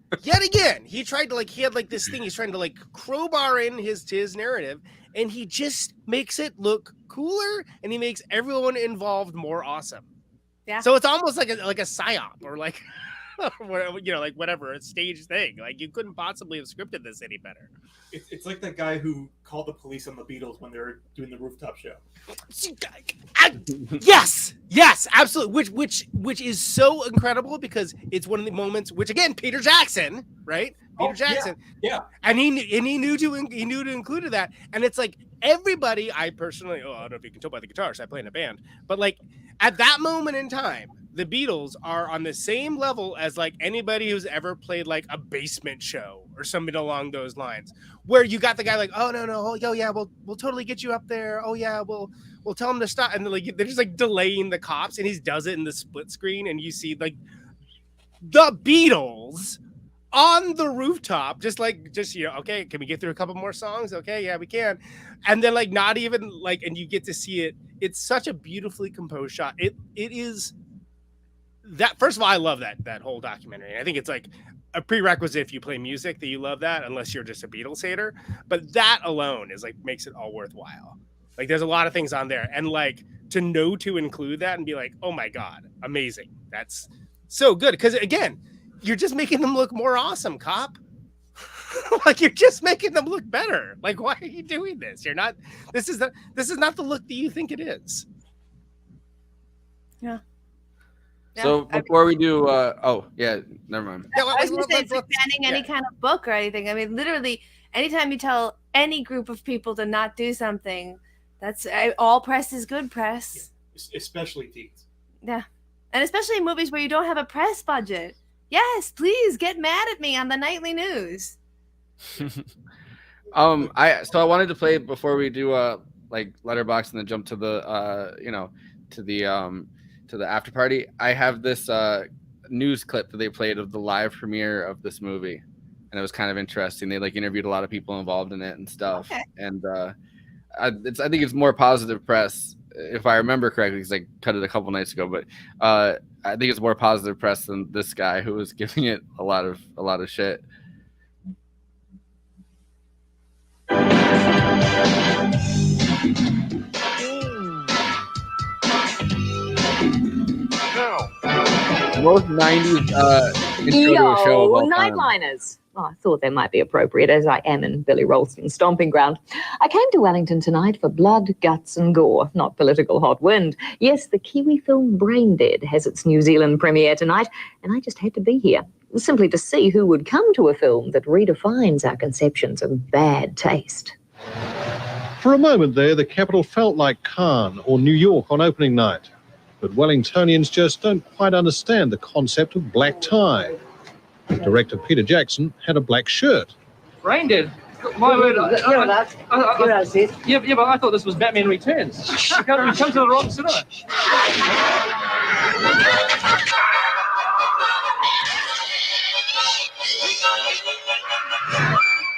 [SPEAKER 11] he tried to like he had like this thing. He's trying to like crowbar in his narrative, and he just makes it look cooler, and he makes everyone involved more awesome.
[SPEAKER 1] Yeah.
[SPEAKER 11] So it's almost like a psyop or like like whatever, a stage thing. Like you couldn't possibly have scripted this any better.
[SPEAKER 12] It's like that guy who called the police on the Beatles when they were doing the rooftop show.
[SPEAKER 11] Yes, absolutely. Which is so incredible because it's one of the moments. Which again, Peter Jackson, right? Peter Jackson,
[SPEAKER 12] yeah.
[SPEAKER 11] And he knew to include that. And it's like everybody. I personally, I don't know if you can tell by the guitars. I play in a band, but like at that moment in time, the Beatles are on the same level as like anybody who's ever played like a basement show or something along those lines, where you got the guy like, oh no, oh yeah, we'll totally get you up there. Oh yeah, we'll tell him to stop, and they're just like delaying the cops, and he does it in the split screen, and you see like the Beatles on the rooftop, just okay, can we get through a couple more songs? Okay, yeah, we can. And then like not even like, and you get to see it. It's such a beautifully composed shot. It is that. First of all, I love that whole documentary. I think it's like a prerequisite if you play music that you love that, unless you're just a Beatles hater. But that alone is like makes it all worthwhile. Like there's a lot of things on there, and like to know to include that and be like, oh my god, amazing. That's so good because again, you're just making them look more awesome, cop. Like you're just making them look better. Like why are you doing this? You're not. This is not the look that you think it is.
[SPEAKER 1] Yeah.
[SPEAKER 5] So before we do, never mind.
[SPEAKER 1] I was going to say, it's like banning any kind of book or anything. I mean, literally, anytime you tell any group of people to not do something, that's all press is good press.
[SPEAKER 12] Especially teens.
[SPEAKER 1] Yeah. And especially in movies where you don't have a press budget. Yes, please get mad at me on the nightly news.
[SPEAKER 5] I wanted to play before we do like Letterboxd and then jump to the to the after party. I have this news clip that they played of the live premiere of this movie, and it was kind of interesting. They like interviewed a lot of people involved in it and stuff.
[SPEAKER 1] Okay.
[SPEAKER 5] And I think it's more positive press, if I remember correctly, because I cut it a couple nights ago. But I think it's more positive press than this guy who was giving it a lot of shit. Most 90s intro to a show of all time.
[SPEAKER 21] Nightliners. Oh, I thought they might be appropriate, as I am in Billy Ralston's stomping ground. I came to Wellington tonight for blood, guts and gore, not political hot wind. Yes, the Kiwi film Brain Dead has its New Zealand premiere tonight, and I just had to be here, simply to see who would come to a film that redefines our conceptions of bad taste.
[SPEAKER 22] For a moment there, the capital felt like Cannes or New York on opening night. But Wellingtonians just don't quite understand the concept of black tie. Director Peter Jackson had a black shirt.
[SPEAKER 15] Brain Dead. My word. Yeah, but I thought this was Batman Returns. We come to the wrong cinema.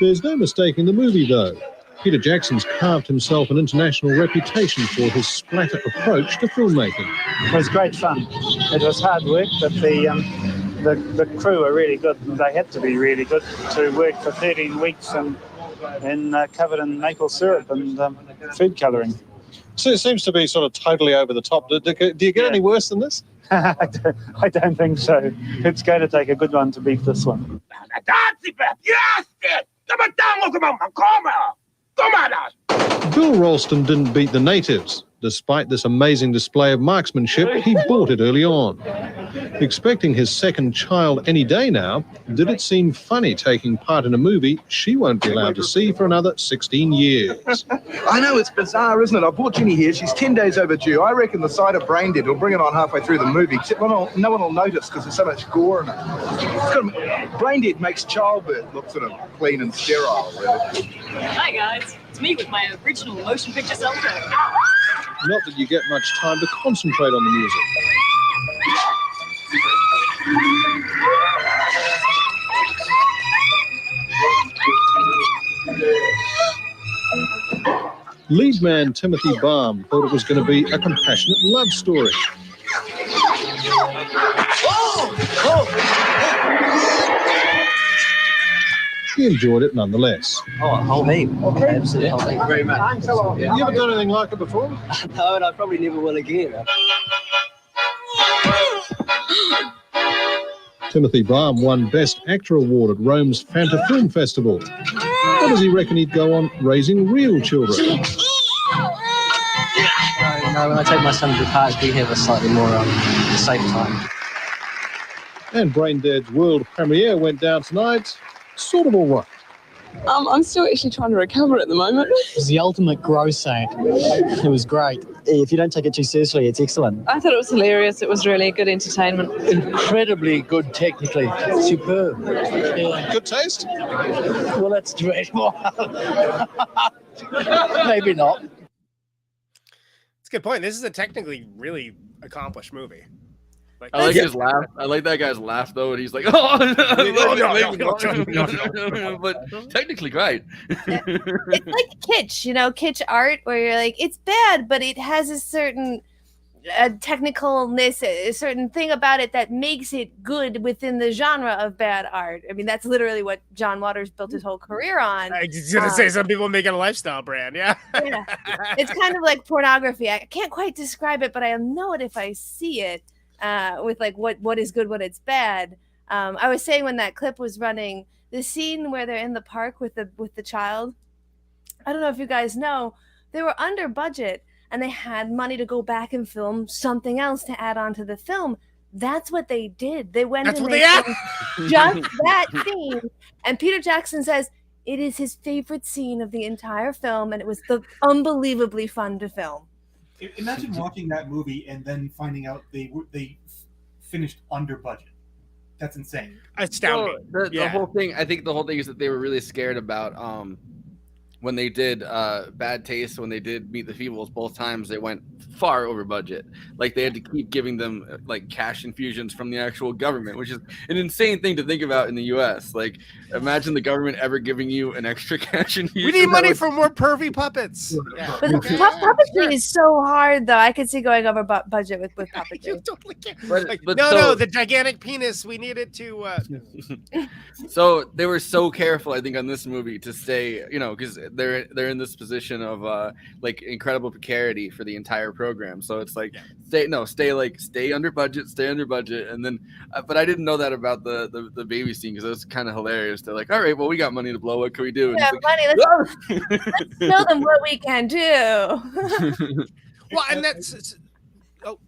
[SPEAKER 22] There's no mistaking the movie, though. Peter Jackson's carved himself an international reputation for his splatter approach to filmmaking.
[SPEAKER 4] It was great fun. It was hard work, but the crew were really good. They had to be really good to work for 13 weeks and covered in maple syrup and food colouring.
[SPEAKER 22] So it seems to be sort of totally over the top. Do you get any worse than this?
[SPEAKER 4] I don't think so. It's going to take a good one to beat this one.
[SPEAKER 22] Bill Ralston didn't beat the natives. Despite this amazing display of marksmanship, he bought it early on. Expecting his second child any day now, did it seem funny taking part in a movie she won't be allowed to see for another 16 years?
[SPEAKER 23] I know, it's bizarre, isn't it? I brought Ginny here. She's 10 days overdue. I reckon the sight of Brain Dead will bring it on halfway through the movie, except no one will notice because there's so much gore in it. Brain Dead makes childbirth look sort of clean and sterile, really.
[SPEAKER 24] Hi, guys. It's me with my original motion picture cell phone.
[SPEAKER 22] Not that you get much time to concentrate on the music. Lead man Timothy Baum thought it was going to be a compassionate love story. He enjoyed it nonetheless.
[SPEAKER 14] Oh, a whole heap. Okay. Absolutely. Thank you very much.
[SPEAKER 22] You ever done anything like it before?
[SPEAKER 14] No, and I probably never will again.
[SPEAKER 22] Timothy Baum won Best Actor Award at Rome's Fanta Film Festival. What does he reckon he'd go on raising real children?
[SPEAKER 14] No, when I take my son to the park, we have a slightly more safe time.
[SPEAKER 22] And Brain Dead's world premiere went down tonight. Sort of all right.
[SPEAKER 25] I'm still actually trying to recover at the moment.
[SPEAKER 26] It was the ultimate grosser. It was great. If you don't take it too seriously, it's excellent.
[SPEAKER 25] I thought it was hilarious. It was really good entertainment.
[SPEAKER 26] Incredibly good technically. Superb.
[SPEAKER 22] Yeah. Good taste?
[SPEAKER 26] Well, that's debatable. Maybe not.
[SPEAKER 11] It's a good point. This is a technically really accomplished movie.
[SPEAKER 5] I like his laugh. I like that guy's laugh though, and he's like, "Oh, no. But technically great."
[SPEAKER 1] It's like kitsch, kitsch art, where you're like, it's bad, but it has a certain technicalness, a certain thing about it that makes it good within the genre of bad art. I mean, that's literally what John Waters built his whole career on.
[SPEAKER 11] I was gonna say some people make it a lifestyle brand, yeah.
[SPEAKER 1] It's kind of like pornography. I can't quite describe it, but I'll know it if I see it. With like what is good, what is bad. I was saying when that clip was running, the scene where they're in the park with the child. I don't know if you guys know, they were under budget and they had money to go back and film something else to add on to the film. That's what they did. They went and they filmed just that scene. And Peter Jackson says it is his favorite scene of the entire film, and it was unbelievably fun to film.
[SPEAKER 12] Imagine watching that movie and then finding out they finished under budget. That's insane.
[SPEAKER 11] Astounding.
[SPEAKER 5] The whole thing. I think the whole thing is that they were really scared about when they did Bad Taste, when they did Meet the Feebles, both times they went far over budget. Like they had to keep giving them like cash infusions from the actual government, which is an insane thing to think about in the U.S. Like imagine the government ever giving you an extra cash infusion.
[SPEAKER 11] We need money for more pervy puppets. Yeah.
[SPEAKER 1] But puppetry is so hard, though. I could see going over budget with puppetry.
[SPEAKER 11] You totally can't.
[SPEAKER 5] But-
[SPEAKER 11] Like,
[SPEAKER 5] but
[SPEAKER 11] no,
[SPEAKER 5] so-
[SPEAKER 11] the gigantic penis. We needed to.
[SPEAKER 5] So they were so careful, I think, on this movie to stay, because they're in this position of like incredible precarity for the entire program. So it's like stay under budget, and then but I didn't know that about the baby scene because it was kind of hilarious. They're like, all right, well, we got money to blow. What can we do? And
[SPEAKER 1] Yeah,
[SPEAKER 5] it's like,
[SPEAKER 1] money. Let's show them what we can do.
[SPEAKER 11] Well, and that's.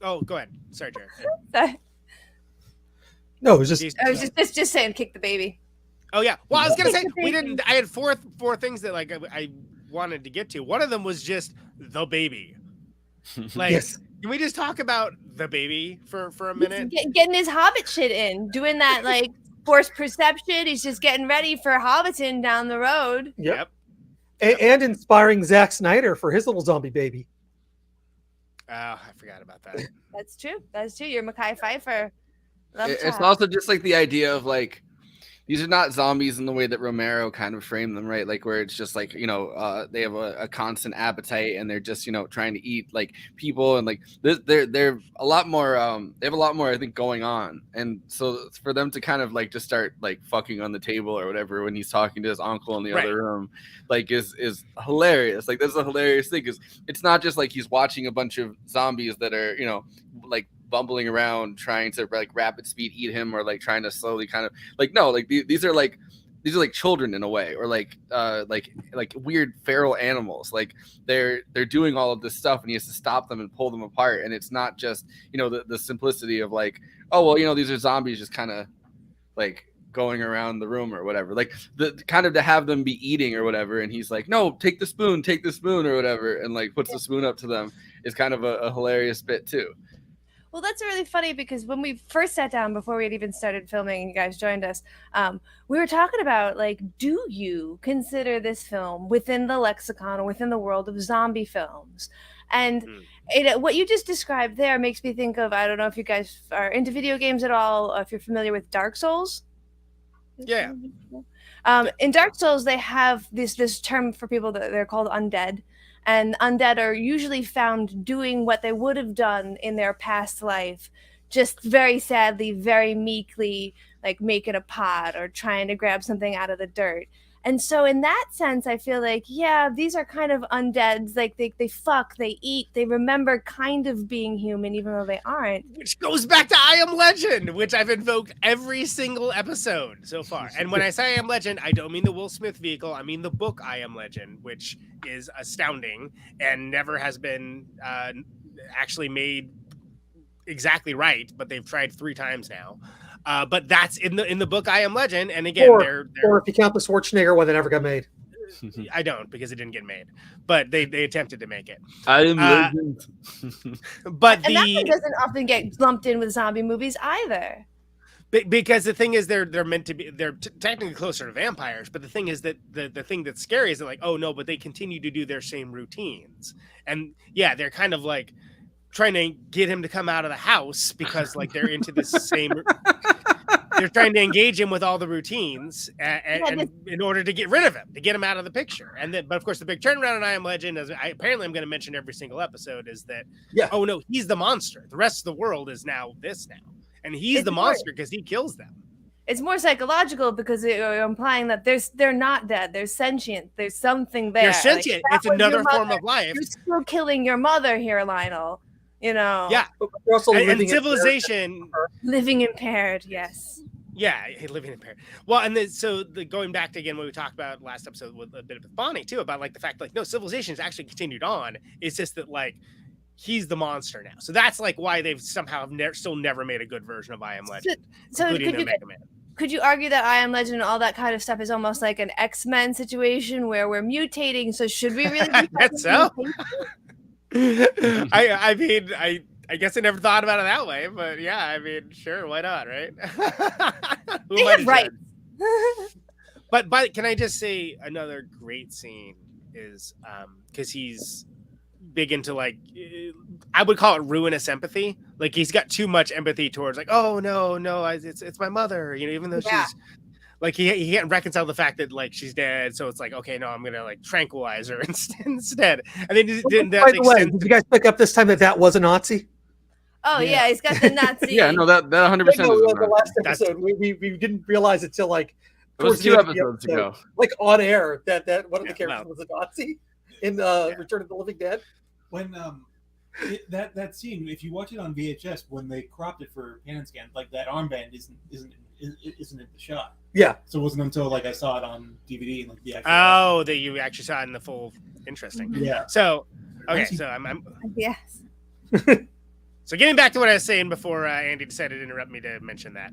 [SPEAKER 11] Oh, go ahead. Sorry, Jared.
[SPEAKER 1] Sorry.
[SPEAKER 10] No, it was just.
[SPEAKER 1] I was just saying, kick the baby.
[SPEAKER 11] Oh yeah. Well, I was gonna say
[SPEAKER 1] Kick the
[SPEAKER 11] we
[SPEAKER 1] baby.
[SPEAKER 11] didn't. I had four things that like I wanted to get to. One of them was just the baby. Like,
[SPEAKER 10] Yes.
[SPEAKER 11] can we just talk about the baby for a minute?
[SPEAKER 1] Getting his Hobbit shit in, doing that like forced perception. He's just getting ready for Hobbiton down the road.
[SPEAKER 10] Yep. And inspiring Zack Snyder for his little zombie baby.
[SPEAKER 11] Oh, I forgot about that.
[SPEAKER 1] That's true. That's true. You're Mekhi Phifer. Love
[SPEAKER 5] it's
[SPEAKER 1] child.
[SPEAKER 5] also just like the idea of like these are not zombies in the way that Romero kind of framed them, right? Like where it's just like, they have a constant appetite and they're just, trying to eat like people and like they're a lot more, they have a lot more, I think, going on. And so for them to kind of like just start like fucking on the table or whatever when he's talking to his uncle in the
[SPEAKER 11] Right.
[SPEAKER 5] other room, like is hilarious. Like that's a hilarious thing because it's not just like he's watching a bunch of zombies that are, like bumbling around trying to like rapid speed eat him or like trying to slowly kind of like no like these are like children in a way or like weird feral animals. Like they're doing all of this stuff and he has to stop them and pull them apart, and it's not just the simplicity of like, oh well, these are zombies just kind of like going around the room or whatever, like the kind of to have them be eating or whatever, and he's like, no, take the spoon or whatever, and like puts the spoon up to them is kind of a hilarious bit too.
[SPEAKER 1] Well, that's really funny because when we first sat down before we had even started filming and you guys joined us, we were talking about like, do you consider this film within the lexicon or within the world of zombie films? And what you just described there makes me think of, I don't know if you guys are into video games at all, if you're familiar with Dark Souls.
[SPEAKER 11] Yeah.
[SPEAKER 1] In Dark Souls, they have this term for people that they're called undead. And undead are usually found doing what they would have done in their past life, just very sadly, very meekly, like making a pot or trying to grab something out of the dirt. And so in that sense, I feel like, yeah, these are kind of undeads. Like they fuck, they eat, they remember kind of being human, even though they aren't.
[SPEAKER 11] Which goes back to I Am Legend, which I've invoked every single episode so far. And when I say I Am Legend, I don't mean the Will Smith vehicle. I mean the book I Am Legend, which is astounding and never has been actually made exactly right, but they've tried 3 times now. But that's in the book I Am Legend, and again,
[SPEAKER 10] Or if you count the Schwarzenegger one that never got made.
[SPEAKER 11] I don't, because it didn't get made, but they attempted to make it.
[SPEAKER 5] I Am Legend.
[SPEAKER 11] But
[SPEAKER 1] And that one doesn't often get lumped in with zombie movies either.
[SPEAKER 11] Because the thing is, they're meant to be, they're technically closer to vampires, but the thing is that the thing that's scary is that like, oh no, but they continue to do their same routines, and yeah, they're kind of like trying to get him to come out of the house because like they're into this same. They're trying to engage him with all the routines and in order to get rid of him, to get him out of the picture. And then, but of course, the big turnaround in I Am Legend, as apparently I'm going to mention every single episode, is that oh no, he's the monster. The rest of the world is now this now, and he's the monster because he kills them.
[SPEAKER 1] It's more psychological because you're implying that they're not dead. They're sentient. There's something there.
[SPEAKER 11] They're sentient.
[SPEAKER 1] Like,
[SPEAKER 11] it's another form
[SPEAKER 1] mother.
[SPEAKER 11] of life.
[SPEAKER 1] You're still killing your mother here, Lionel.
[SPEAKER 11] Yeah. And civilization.
[SPEAKER 1] Living impaired, yes.
[SPEAKER 11] Yeah, living impaired. Well, and then going back to again what we talked about last episode with a bit with Bonnie too about like the fact like no, civilization has actually continued on. It's just that like he's the monster now. So that's like why they've somehow still never made a good version of I Am Legend, including the Mega Man.
[SPEAKER 1] Could you argue that I Am Legend and all that kind of stuff is almost like an X-Men situation where we're mutating? So should we really?
[SPEAKER 11] That's so. I mean, I guess I never thought about it that way, but yeah, I mean, sure, why not, right?
[SPEAKER 1] They have rights.
[SPEAKER 11] But can I just say another great scene is because he's big into like, I would call it ruinous empathy. Like he's got too much empathy towards like, oh no, it's my mother, you know, even though she's like, he can't reconcile the fact that like she's dead. So it's like, okay, no, I'm going to like tranquilize her instead. And then
[SPEAKER 10] by the way, did you guys pick up this time that was a Nazi?
[SPEAKER 1] Oh yeah, he's got the Nazi.
[SPEAKER 5] Yeah, no, that 100%.
[SPEAKER 10] The last episode, we didn't realize it till like
[SPEAKER 5] it was 2 episodes ago,
[SPEAKER 10] like on air, that one of the characters was a Nazi in Return of the Living Dead.
[SPEAKER 2] When that scene, if you watch it on VHS, when they cropped it for pan and scan, like that armband isn't in the shot.
[SPEAKER 10] Yeah.
[SPEAKER 2] So it wasn't until like I saw it on DVD and like the actual.
[SPEAKER 11] Oh, that you actually saw it in the full. Interesting.
[SPEAKER 2] Yeah.
[SPEAKER 11] So okay, so I'm
[SPEAKER 1] yes.
[SPEAKER 11] So getting back to what I was saying before Andy decided to interrupt me to mention that,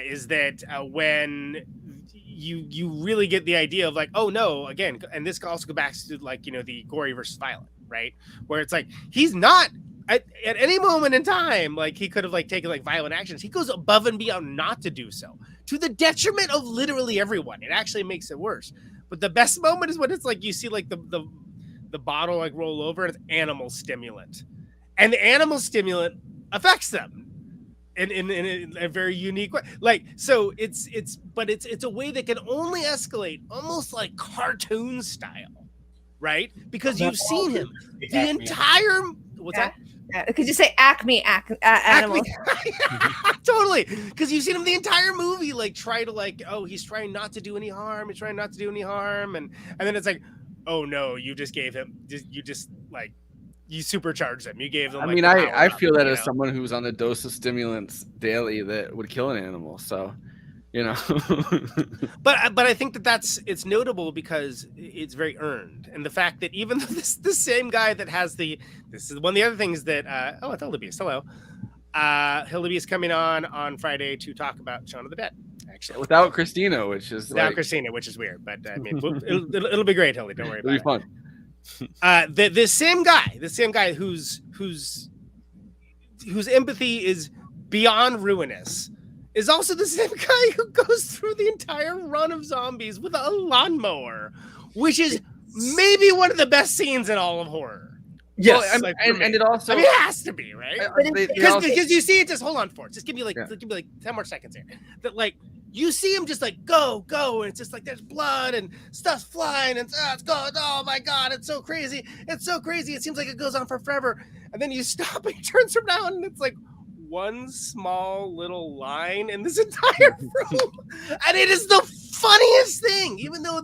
[SPEAKER 11] is that when you really get the idea of like, oh no, again, and this also goes back to like, you know, the gory versus violent, right? Where it's like, he's not at any moment in time, like he could have like taken like violent actions. He goes above and beyond not to do so, to the detriment of literally everyone. It actually makes it worse. But the best moment is when it's like, you see like the bottle like roll over and it's animal stimulant. And the animal stimulant affects them in a very unique way. Like, so it's a way that can only escalate almost like cartoon style, right? Because you've seen him the entire. What's that?
[SPEAKER 1] Could you say Acme animal?
[SPEAKER 11] Totally, because you've seen him the entire movie, like try to like, oh, he's trying not to do any harm. He's trying not to do any harm, and then it's like, oh no, you just gave him, you supercharged him. You gave them.
[SPEAKER 5] I mean, I feel that as someone who's on a dose of stimulants daily that would kill an animal. So, you know.
[SPEAKER 11] but I think it's notable because it's very earned, and the fact that even the same guy that has this is one of the other things that Hildebeest, hello, Hildebeest is coming on Friday to talk about Shaun of the Dead. Actually,
[SPEAKER 5] without Christina, which is
[SPEAKER 11] Christina, which is weird, but I mean, it'll be great, Hildy. Don't worry about it.
[SPEAKER 5] It'll be fun.
[SPEAKER 11] The same guy whose empathy is beyond ruinous is also the same guy who goes through the entire run of zombies with a lawnmower, which is maybe one of the best scenes in all of horror.
[SPEAKER 5] Yes, well, and it also,
[SPEAKER 11] I mean, it has to be, right? Because you see it. Just hold on for it. Just give me like 10 more seconds here. That like you see him just like go, and it's just like there's blood and stuff's flying and it's going. Oh my god, it's so crazy! It's so crazy. It seems like it goes on for forever. And then you stop and he turns around and it's like one small little line in this entire room, and it is the funniest thing. Even though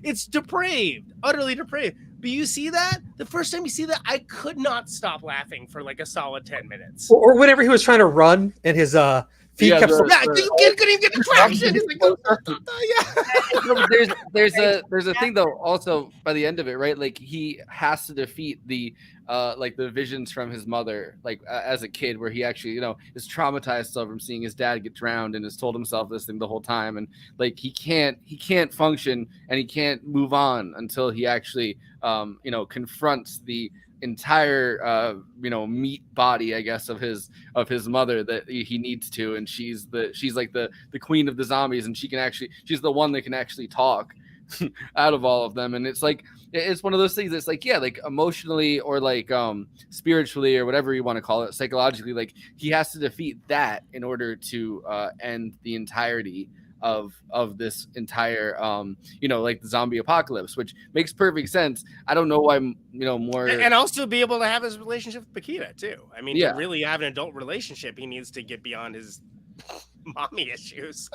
[SPEAKER 11] it's depraved, utterly depraved. But you see that? The first time you see that, I could not stop laughing for like a solid 10 minutes.
[SPEAKER 10] Or whenever he was trying to run and his feet kept...
[SPEAKER 11] couldn't even get the traction. He's like,
[SPEAKER 5] there's a thing though also by the end of it, right? Like he has to defeat the visions from his mother, like as a kid, where he actually, you know, is traumatized still from seeing his dad get drowned and has told himself this thing the whole time. And like he can't function and he can't move on until he actually confronts the entire meat body, I guess, of his mother that he needs to, and she's like the queen of the zombies, and she's the one that can actually talk out of all of them. And it's like it's one of those things that's like, yeah, like emotionally or like spiritually or whatever you want to call it, psychologically, like he has to defeat that in order to end the entirety of this entire like the zombie apocalypse, which makes perfect sense. I don't know why more,
[SPEAKER 11] and also be able to have his relationship with Paquita too. I mean, to really have an adult relationship, he needs to get beyond his mommy issues.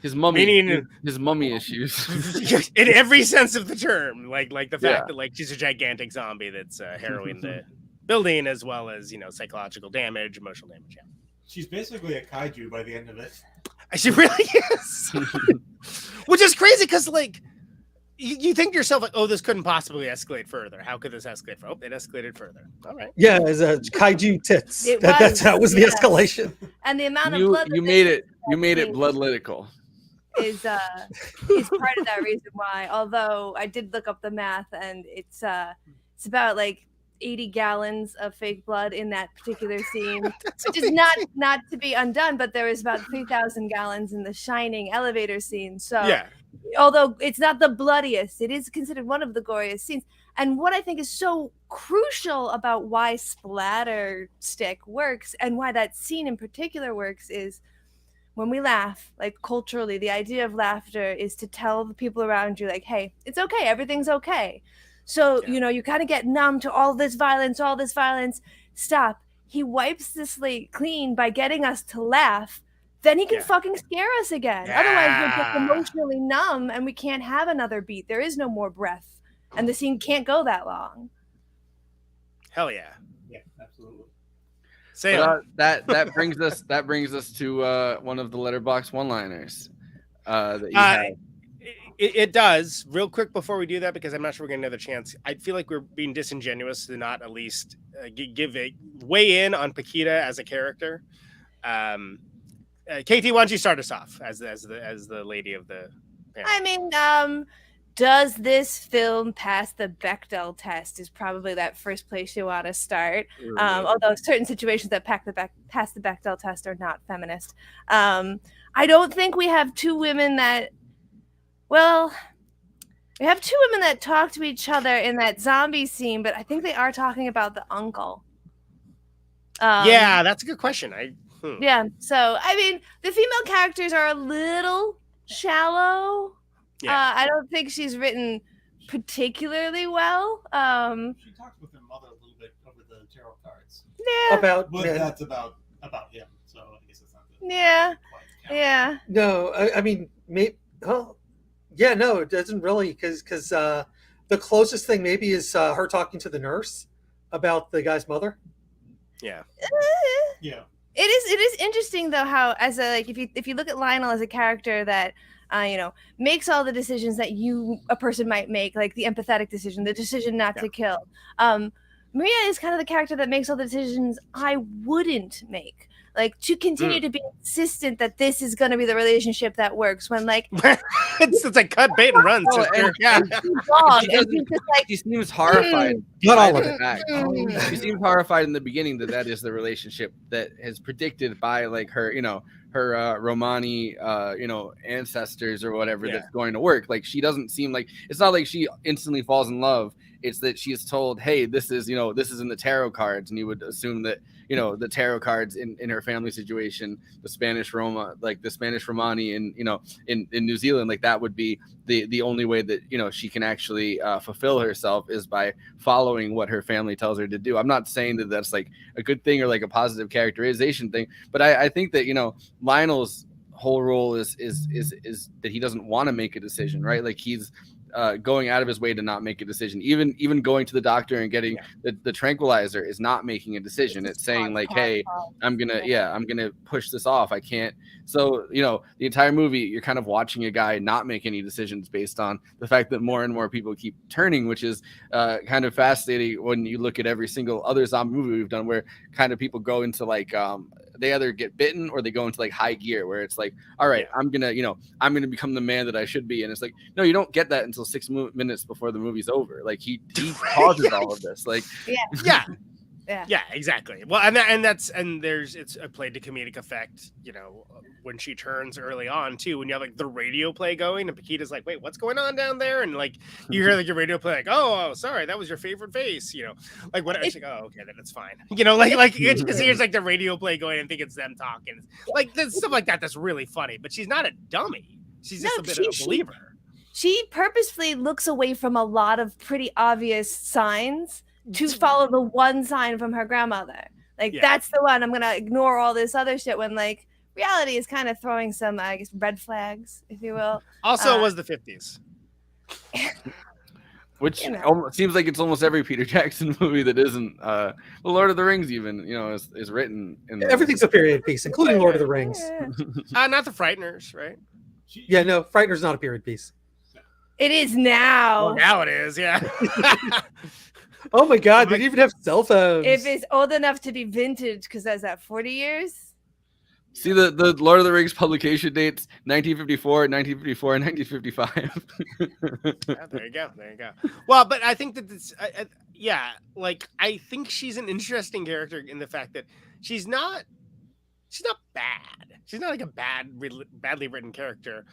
[SPEAKER 5] His mummy issues
[SPEAKER 11] in every sense of the term, like the fact that like she's a gigantic zombie that's harrowing the building, as well as psychological damage, emotional damage. Yeah.
[SPEAKER 2] She's basically a kaiju by the end of it.
[SPEAKER 11] She really is. Which is crazy because, like, you think to yourself, like, oh, this couldn't possibly escalate further. How could this escalate? Oh, it escalated further. All right.
[SPEAKER 10] Yeah, as a kaiju tits. That was the escalation.
[SPEAKER 1] And the amount of blood
[SPEAKER 5] you made it bloodlitical.
[SPEAKER 1] Is part of that reason why. Although I did look up the math, and it's about like 80 gallons of fake blood in that particular scene, which is not to be undone, but there is about 3,000 gallons in the Shining elevator scene. So
[SPEAKER 11] Yeah.
[SPEAKER 1] although it's not the bloodiest, it is considered one of the goriest scenes. And what I think is so crucial about why splatter stick works and why that scene in particular works is when we laugh, like culturally, the idea of laughter is to tell the people around you, like, hey, it's okay, everything's okay. So, you kind of get numb to all this violence. Stop. He wipes the slate clean by getting us to laugh. Then he can fucking scare us again.
[SPEAKER 11] Yeah.
[SPEAKER 1] Otherwise, we're just emotionally numb and we can't have another beat. There is no more breath. And the scene can't go that long.
[SPEAKER 11] Hell yeah.
[SPEAKER 2] Yeah, absolutely.
[SPEAKER 5] That brings us to one of the Letterboxd one-liners that you have.
[SPEAKER 11] It does. Real quick before we do that, because I'm not sure we're getting another chance. I feel like we're being disingenuous to not at least give a weigh in on Paquita as a character. Katie, why don't you start us off as the lady of the panel?
[SPEAKER 1] I mean, does this film pass the Bechdel test is probably that first place you want to start. Although certain situations that pass the Bechdel test are not feminist. I don't think we have two women that, well, we have two women that talk to each other in that zombie scene, but I think they are talking about the uncle.
[SPEAKER 11] Yeah, that's a good question.
[SPEAKER 1] Yeah, so, I mean, the female characters are a little shallow.
[SPEAKER 11] Yeah.
[SPEAKER 1] I don't think she's written particularly well.
[SPEAKER 2] She talks with her mother a little bit over the tarot cards.
[SPEAKER 1] Yeah.
[SPEAKER 2] But that's about him. So I guess it's not.
[SPEAKER 1] Yeah.
[SPEAKER 10] No, I mean, maybe. Oh, yeah. No, it doesn't really, because the closest thing maybe is her talking to the nurse about the guy's mother.
[SPEAKER 11] Yeah.
[SPEAKER 2] Yeah.
[SPEAKER 1] It is interesting though how if you look at Lionel as a character that makes all the decisions that a person might make, like the empathetic decision, the decision not to kill. Maria is kind of the character that makes all the decisions I wouldn't make. Like, to continue to be insistent that this is going to be the relationship that works when, like,
[SPEAKER 11] it's like cut bait and run.
[SPEAKER 5] She seems horrified.
[SPEAKER 10] Not all of it.
[SPEAKER 5] She seems horrified in the beginning that is the relationship that is predicted by like her, her Romani, ancestors or whatever that's going to work. Like, she doesn't seem like, it's not like she instantly falls in love. It's that she is told, hey, this is in the tarot cards, and you would assume that the tarot cards in her family situation, the Spanish Romani in New Zealand, like that would be the only way that she can actually fulfill herself is by following what her family tells her to do. I'm not saying that that's like a good thing or like a positive characterization thing, but I think that Lionel's whole role is that he doesn't want to make a decision, right? Like he's going out of his way to not make a decision. Even going to the doctor and getting the tranquilizer is not making a decision. It's saying like, hey, I'm gonna push this off. I can't. So the entire movie, you're kind of watching a guy not make any decisions based on the fact that more and more people keep turning, which is kind of fascinating when you look at every single other zombie movie we've done, where kind of people go into like they either get bitten or they go into like high gear, where it's like, all right, I'm gonna become the man that I should be, and it's like, no, you don't get that until 6 minutes before the movie's over. Like he causes all of this. Like
[SPEAKER 11] yeah, exactly. Well, it's played to comedic effect. When she turns early on too, when you have like the radio play going, and Paquita's like, wait, what's going on down there? And like you hear like your radio play, like, oh, sorry, that was your favorite face. Like what? It's like, oh, okay, then it's fine. Like you just hear like the radio play going and think it's them talking. Like there's stuff like that that's really funny. But she's not a dummy. She's just a bit of a believer.
[SPEAKER 1] She purposefully looks away from a lot of pretty obvious signs to follow the one sign from her grandmother. Like, that's the one. I'm going to ignore all this other shit when, like, reality is kind of throwing some, I guess, red flags, if you will.
[SPEAKER 11] Also, it was the 50s.
[SPEAKER 5] Which seems like it's almost every Peter Jackson movie that isn't. The Lord of the Rings even, is written in
[SPEAKER 10] everything's a period piece, including Lord of the Rings.
[SPEAKER 11] Not the Frighteners, right?
[SPEAKER 10] Yeah, no, Frightener's not a period piece.
[SPEAKER 1] It is now.
[SPEAKER 11] Well, now it is, yeah.
[SPEAKER 10] Oh my God, they didn't even have cell phones.
[SPEAKER 1] If it's old enough to be vintage, because that's at 40 years.
[SPEAKER 5] See the Lord of the Rings publication dates: 1954, 1954, and 1955.
[SPEAKER 11] There you go. Well, but I think that this, yeah, like I think she's an interesting character in the fact that she's not bad. She's not like a badly written character.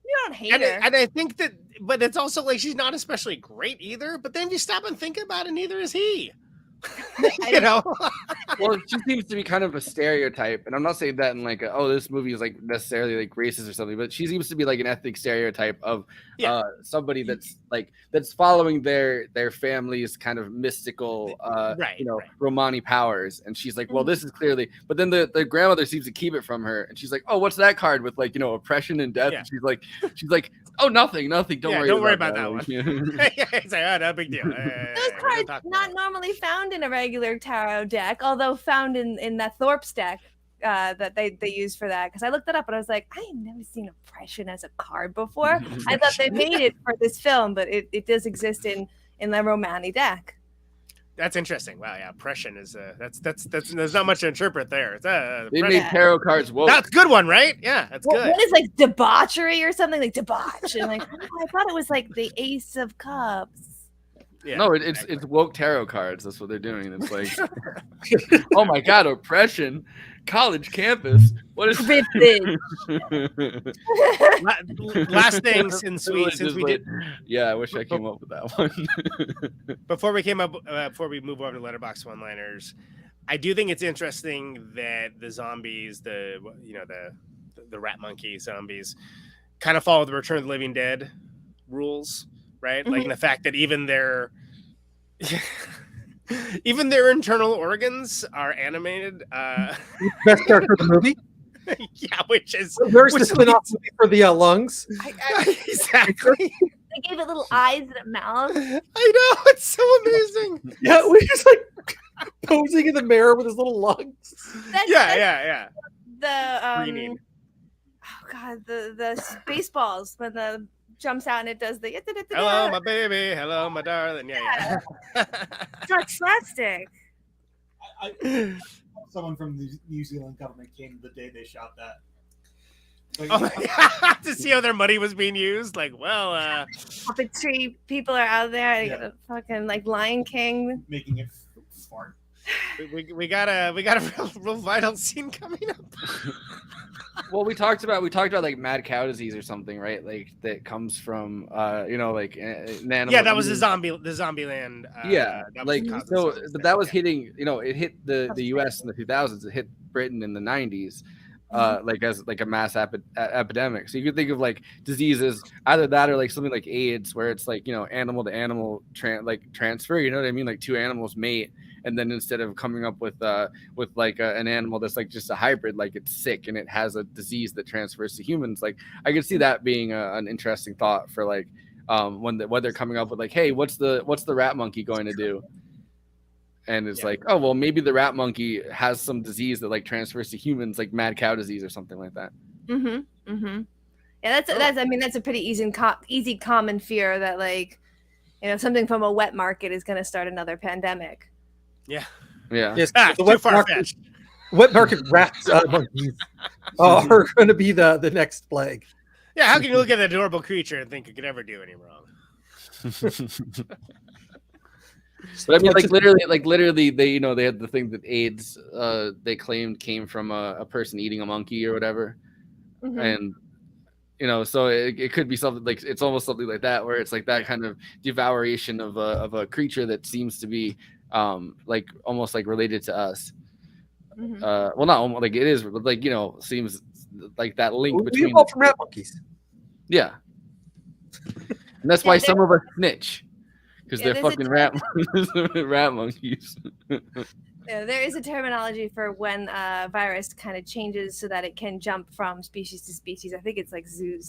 [SPEAKER 1] You don't hate her.
[SPEAKER 11] And I think that, but it's also like she's not especially great either. But then if you stop and think about it, neither is he. You know.
[SPEAKER 5] Well, she seems to be kind of a stereotype, and I'm not saying that in like, this movie is like necessarily like racist or something, but she seems to be like an ethnic stereotype of somebody that's following their family's kind of mystical, Romani powers, and she's like, well, this is clearly, but then the grandmother seems to keep it from her, and she's like, oh, what's that card with like oppression and death? And she's like, oh, nothing, don't worry about that one.
[SPEAKER 11] It's like, no big deal.
[SPEAKER 1] Those cards not normally found in a regular tarot deck, although found in that Thorpe's deck that they use for that. Because I looked it up and I was like, I have never seen oppression as a card before. I thought they made it for this film, but it does exist in the Romani deck.
[SPEAKER 11] That's interesting. Wow, yeah, oppression is that's there's not much to interpret there.
[SPEAKER 5] They made tarot cards woke.
[SPEAKER 11] That's a good one, right? Yeah, that's good.
[SPEAKER 1] What is like debauchery or something, like debauch? And like, I thought it was like the Ace of Cups.
[SPEAKER 5] Yeah, no, it's woke tarot cards. That's what they're doing. It's like, oh my god, oppression, college campus. What is
[SPEAKER 11] last thing, since we did.
[SPEAKER 5] Yeah, I wish I came up with that one.
[SPEAKER 11] Before we move over to Letterboxd one-liners, I do think it's interesting that the zombies, the rat monkey zombies, kind of follow the Return of the Living Dead rules. Right, like the fact that even their internal organs are animated.
[SPEAKER 10] Best character of the movie.
[SPEAKER 11] Yeah, which is
[SPEAKER 10] there's the spin-off movie for the lungs.
[SPEAKER 11] Exactly.
[SPEAKER 1] They gave it little eyes and a mouth.
[SPEAKER 11] I know, it's so amazing.
[SPEAKER 10] Yeah, we're just like posing in the mirror with his little lungs.
[SPEAKER 11] Yeah.
[SPEAKER 1] The oh god, the Spaceballs when the jumps out and it does the
[SPEAKER 11] hello my baby, hello my darling. Yeah.
[SPEAKER 1] It's like slapstick.
[SPEAKER 2] Someone from the New Zealand government came the day they shot that.
[SPEAKER 11] Like, to see how their money was being used. Like, well,
[SPEAKER 1] puppetry people are out there. They got a fucking like Lion King
[SPEAKER 2] making it fart.
[SPEAKER 11] We got a real vital scene coming up.
[SPEAKER 5] Well, we talked about like mad cow disease or something, right? Like that comes from like an animal.
[SPEAKER 11] Yeah, that was the Zombieland.
[SPEAKER 5] But that was hitting. It hit the U.S. in the 2000s. It hit Britain in the 90s. Like as like a mass epidemic. So you could think of like diseases, either that or like something like AIDS, where it's like animal to animal transfer. You know what I mean? Like two animals mate, and then instead of coming up with like an animal that's like just a hybrid, like it's sick and it has a disease that transfers to humans. Like I could see that being an interesting thought for like when they're coming up with like, hey, what's the rat monkey going to do? And it's like, oh, well, maybe the rat monkey has some disease that like transfers to humans, like mad cow disease or something like that.
[SPEAKER 1] Yeah, that's a pretty easy common fear that like, something from a wet market is going to start another pandemic.
[SPEAKER 5] Yeah.
[SPEAKER 10] Yes,
[SPEAKER 11] the
[SPEAKER 10] wet market rats monkeys are going to be the next plague.
[SPEAKER 11] Yeah, how can you look at an adorable creature and think it could ever do any wrong?
[SPEAKER 5] But I mean, literally, they they had the thing that AIDS they claimed came from a person eating a monkey or whatever, and so it could be something like it's almost something like that where it's like that kind of devouration of a creature that seems to be like almost like related to us. Well, not almost like it is, but like seems like that link between.
[SPEAKER 10] We evolved from rat monkeys.
[SPEAKER 5] Yeah, and that's why some of us snitch. Because they're fucking rat monkeys.
[SPEAKER 1] Yeah, there is a terminology for when a virus kind of changes so that it can jump from species to species. I think it's like zoo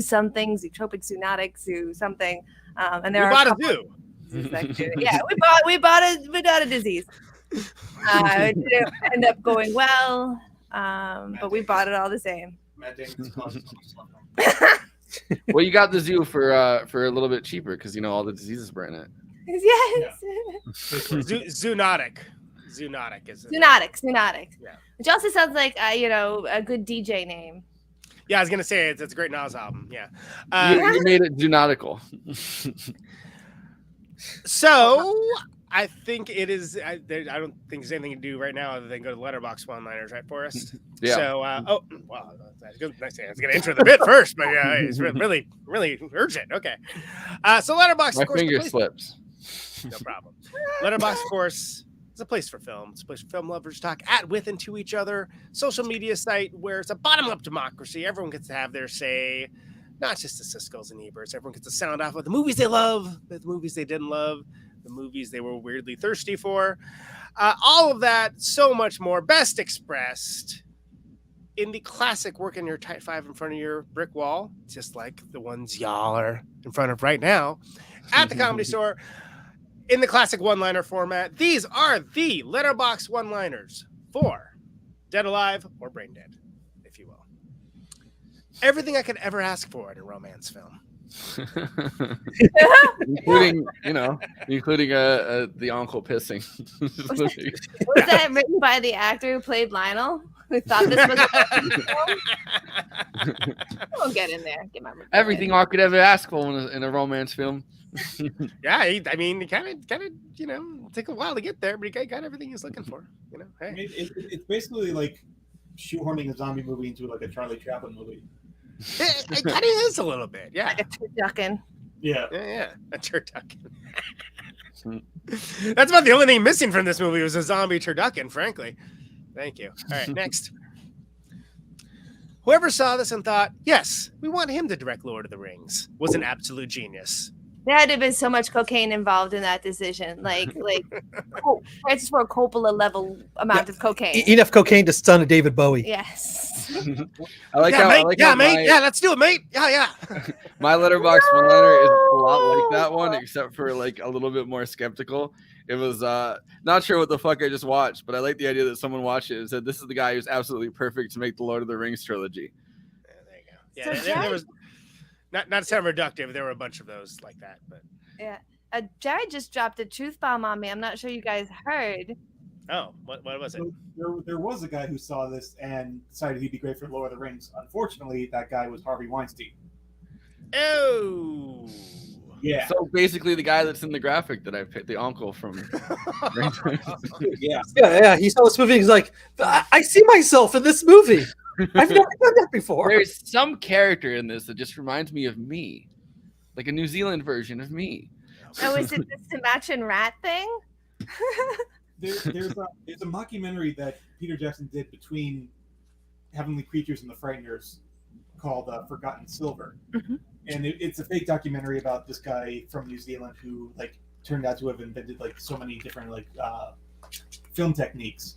[SPEAKER 1] something, zootropic, zoonotic, zoo something. And there
[SPEAKER 11] bought a zoo.
[SPEAKER 1] Yeah, we bought a disease. It didn't end up going well, but we bought it all the same.
[SPEAKER 5] Well, you got the zoo for a little bit cheaper because all the diseases were in it.
[SPEAKER 1] Yes.
[SPEAKER 11] Zoonotic is
[SPEAKER 1] Zoonotic.
[SPEAKER 11] Yeah.
[SPEAKER 1] Which also sounds like a good DJ name.
[SPEAKER 11] Yeah, I was gonna say it's a great Nas album. Yeah,
[SPEAKER 5] you made it zoonotical.
[SPEAKER 11] So I think it is. I don't think there's anything to do right now other than go to Letterboxd one-liners, right, Forrest?
[SPEAKER 5] Yeah.
[SPEAKER 11] So, well, that's good. Nice. I was going to intro the bit first, but it's really, really urgent. Okay. So Letterboxd,
[SPEAKER 5] My
[SPEAKER 11] of course,
[SPEAKER 5] finger slips.
[SPEAKER 11] No problem. Letterboxd, of course, is a place for film. It's a place for film lovers to talk at, with, and to each other. Social media site where it's a bottom-up democracy. Everyone gets to have their say. Not just the Siskel's and Eberts. Everyone gets to sound off with the movies they love, the movies they didn't love, the movies they were weirdly thirsty for. All of that, so much more, best expressed in the classic work in your tight five in front of your brick wall, just like the ones y'all are in front of right now at the Comedy Store in the classic one-liner format. These are the Letterboxd one-liners for Dead Alive or Brain Dead, if you will. Everything I could ever ask for in a romance film.
[SPEAKER 5] including the uncle pissing.
[SPEAKER 1] Was that written by the actor who played Lionel? Who thought this was I'll get in there. Get my
[SPEAKER 5] Everything I could ever ask for in a romance film.
[SPEAKER 11] Yeah, I mean, it kind of, take a while to get there, but he got everything he's looking for. Hey.
[SPEAKER 2] I mean, it's basically like shoehorning a zombie movie into like a Charlie Chaplin movie.
[SPEAKER 11] It kind of is a little bit, yeah.
[SPEAKER 1] Like a turducken.
[SPEAKER 2] Yeah,
[SPEAKER 11] a turducken. That's about the only thing missing from this movie was a zombie turducken, frankly. Thank you. All right, next. Whoever saw this and thought, yes, we want him to direct Lord of the Rings, was an absolute genius.
[SPEAKER 1] There had to have been so much cocaine involved in that decision. Like Francis Ford Coppola level amount of cocaine.
[SPEAKER 10] Enough cocaine to stun a David Bowie.
[SPEAKER 1] Yes.
[SPEAKER 5] I like
[SPEAKER 11] mate.
[SPEAKER 5] how
[SPEAKER 11] Mate. Yeah, let's do it, mate. Yeah.
[SPEAKER 5] My Letterboxd one-liner is a lot like that one, except for like a little bit more skeptical. It was not sure what the fuck I just watched, but I like the idea that someone watched it and said, this is the guy who's absolutely perfect to make the Lord of the Rings trilogy.
[SPEAKER 11] There you go. Yeah, there was not to sound reductive, there were a bunch of those like that, but
[SPEAKER 1] yeah. Jared just dropped a truth bomb on me. I'm not sure you guys heard.
[SPEAKER 11] Oh, what was it?
[SPEAKER 2] So there was a guy who saw this and decided he'd be great for Lord of the Rings. Unfortunately, that guy was Harvey Weinstein.
[SPEAKER 11] Oh.
[SPEAKER 2] Yeah.
[SPEAKER 5] So basically the guy that's in the graphic that I picked, the uncle from
[SPEAKER 10] Yeah. He saw this movie. He's like, I see myself in this movie. I've never done that before.
[SPEAKER 5] There's some character in this that just reminds me of me. Like a New Zealand version of me.
[SPEAKER 1] Oh, is it the Sumatran rat thing?
[SPEAKER 2] There's a mockumentary that Peter Jackson did between Heavenly Creatures and the Frighteners called Forgotten Silver.
[SPEAKER 1] Mm-hmm.
[SPEAKER 2] And it's a fake documentary about this guy from New Zealand who like turned out to have invented like so many different like film techniques.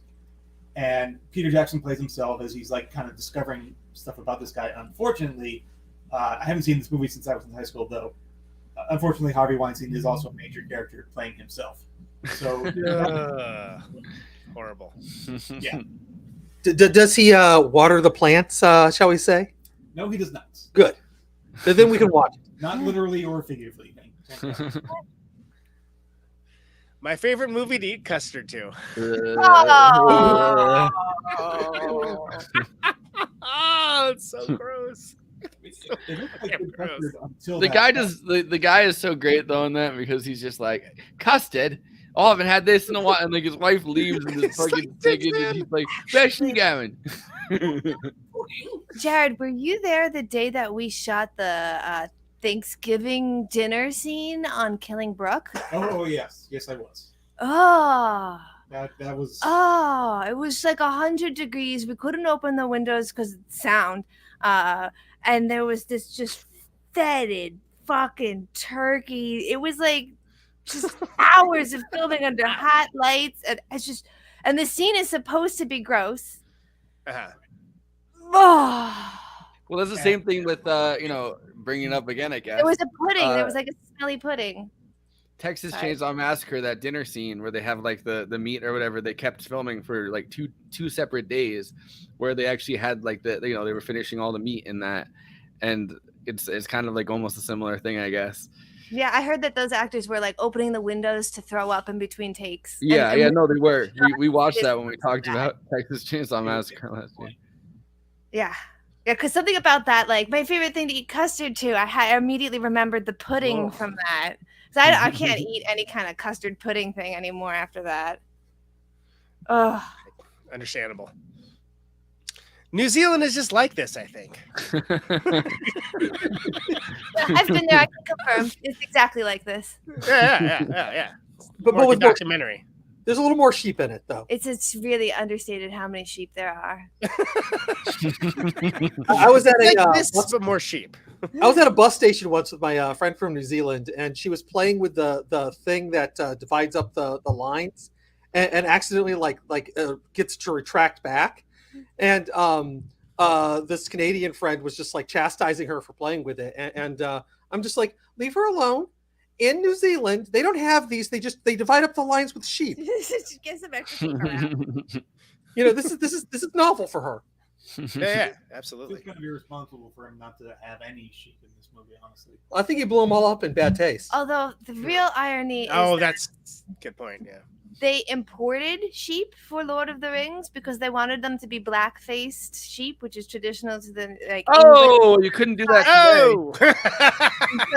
[SPEAKER 2] And Peter Jackson plays himself as he's like kind of discovering stuff about this guy. Unfortunately, I haven't seen this movie since I was in high school, though. Unfortunately, Harvey Weinstein is also a major character playing himself. So
[SPEAKER 11] horrible.
[SPEAKER 2] Yeah.
[SPEAKER 10] Does he water the plants? Shall we say?
[SPEAKER 2] No, he does not.
[SPEAKER 10] Good. Then we can watch it.
[SPEAKER 2] Not literally or figuratively.
[SPEAKER 11] My favorite movie to eat custard to.
[SPEAKER 1] Oh,
[SPEAKER 11] it's so gross.
[SPEAKER 5] The guy is so great though in that because he's just like custard. Oh, I haven't had this in a while, and like his wife leaves and just fucking thinking, and he's like, "Where's she going?"
[SPEAKER 1] Jared, were you there the day that we shot the Thanksgiving dinner scene on Killing Brook?
[SPEAKER 2] Oh yes, I was.
[SPEAKER 1] Oh.
[SPEAKER 2] That was.
[SPEAKER 1] Oh, it was like 100 degrees. We couldn't open the windows because of sound. And there was this just fetid fucking turkey. It was like just hours of filming under hot lights, and it's just. And the scene is supposed to be gross. Oh.
[SPEAKER 5] Well, that's the same thing with bringing it up again, I guess.
[SPEAKER 1] It was a pudding. There was like a smelly pudding.
[SPEAKER 5] Texas Chainsaw Massacre, that dinner scene where they have like the meat or whatever, they kept filming for like two separate days, where they actually had like they were finishing all the meat in that, and it's kind of like almost a similar thing, I guess.
[SPEAKER 1] Yeah, I heard that those actors were like opening the windows to throw up in between takes.
[SPEAKER 5] Yeah, no, they were. We watched that when we talked about Texas Chainsaw Massacre last year.
[SPEAKER 1] Yeah. Yeah, because something about that, like my favorite thing to eat custard to, I immediately remembered the pudding from that. So I can't eat any kind of custard pudding thing anymore after that. Ugh.
[SPEAKER 11] Understandable. New Zealand is just like this, I think.
[SPEAKER 1] I've been there. I can confirm. It's exactly like this.
[SPEAKER 11] Yeah.
[SPEAKER 10] But
[SPEAKER 11] More
[SPEAKER 10] with
[SPEAKER 11] documentary.
[SPEAKER 10] There's a little more sheep in it, though.
[SPEAKER 1] It's really understated how many sheep there are.
[SPEAKER 10] I was at
[SPEAKER 11] but more sheep.
[SPEAKER 10] I was at a bus station once with my friend from New Zealand, and she was playing with the thing that divides up the lines, and accidentally gets to retract back, and this Canadian friend was just like chastising her for playing with it, and I'm just like, leave her alone. In New Zealand, they don't have these. They divide up the lines with sheep.
[SPEAKER 1] Get some extra sheep around.
[SPEAKER 10] This is novel for her.
[SPEAKER 11] Yeah, absolutely.
[SPEAKER 2] It's kind of irresponsible for him not to have any sheep in this movie, honestly.
[SPEAKER 10] I think he blew them all up in bad taste.
[SPEAKER 1] Although the real irony is
[SPEAKER 11] that's a good point. Yeah.
[SPEAKER 1] They imported sheep for Lord of the Rings because they wanted them to be black-faced sheep, which is traditional to the
[SPEAKER 5] Oh, you couldn't do that.
[SPEAKER 11] Oh,
[SPEAKER 1] so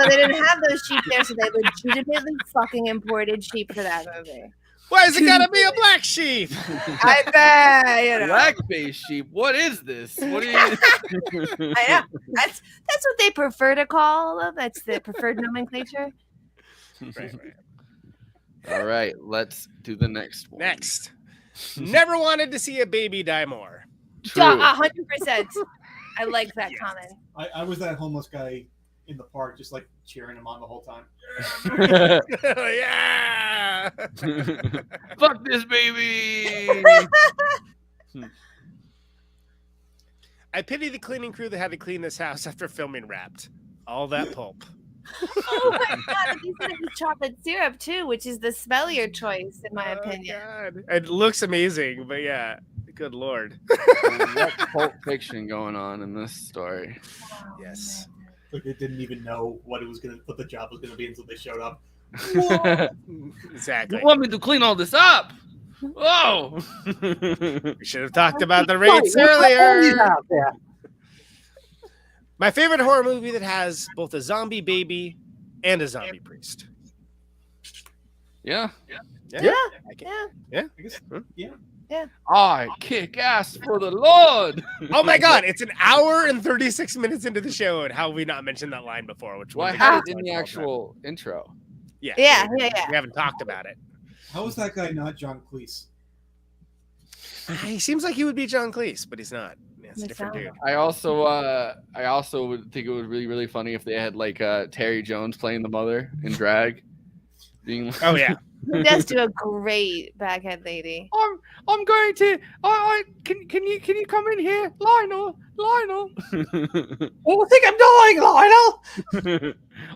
[SPEAKER 1] they didn't have those sheep there, so they legitimately fucking imported sheep for that movie.
[SPEAKER 11] Why is it gotta be a black sheep?
[SPEAKER 1] I bet.
[SPEAKER 5] Black-faced sheep. What is this? What do you?
[SPEAKER 1] I know. That's what they prefer to call them. That's the preferred nomenclature.
[SPEAKER 11] Right.
[SPEAKER 5] All right, let's do the next one.
[SPEAKER 11] Next. Never wanted to see a baby die more.
[SPEAKER 1] 100%. I like that comment.
[SPEAKER 2] I was that homeless guy in the park, just like cheering him on the whole time.
[SPEAKER 11] Yeah.
[SPEAKER 5] Fuck this baby.
[SPEAKER 11] I pity the cleaning crew that had to clean this house after filming Wrapped. All that pulp.
[SPEAKER 1] Oh my god! They said it was chocolate syrup too, which is the smellier choice in my opinion.
[SPEAKER 11] God. It looks amazing, but yeah, good lord.
[SPEAKER 5] What Pulp Fiction going on in this story?
[SPEAKER 11] Yes.
[SPEAKER 2] Like they didn't even know what the job was gonna be until they showed up.
[SPEAKER 11] Exactly.
[SPEAKER 5] You want me to clean all this up? Whoa!
[SPEAKER 11] We should have talked about the rates earlier. My favorite horror movie that has both a zombie baby and a zombie priest.
[SPEAKER 5] Yeah.
[SPEAKER 11] Yeah.
[SPEAKER 5] I kick ass for the Lord.
[SPEAKER 11] Oh my god, it's an hour and 36 minutes into the show, and how have we not mentioned that line before?
[SPEAKER 5] I had it in the actual intro.
[SPEAKER 11] Yeah.
[SPEAKER 1] Yeah.
[SPEAKER 11] We haven't talked about it.
[SPEAKER 2] How is that guy not John Cleese?
[SPEAKER 11] He seems like he would be John Cleese, but he's not. Yeah, it's a different dude.
[SPEAKER 5] I also would think it would be really funny if they had like Terry Jones playing the mother in drag. Being
[SPEAKER 11] Oh yeah.
[SPEAKER 1] He does do a great baghead lady.
[SPEAKER 5] I'm going to. Can you come in here, Lionel?
[SPEAKER 10] Oh, I think I'm dying, Lionel.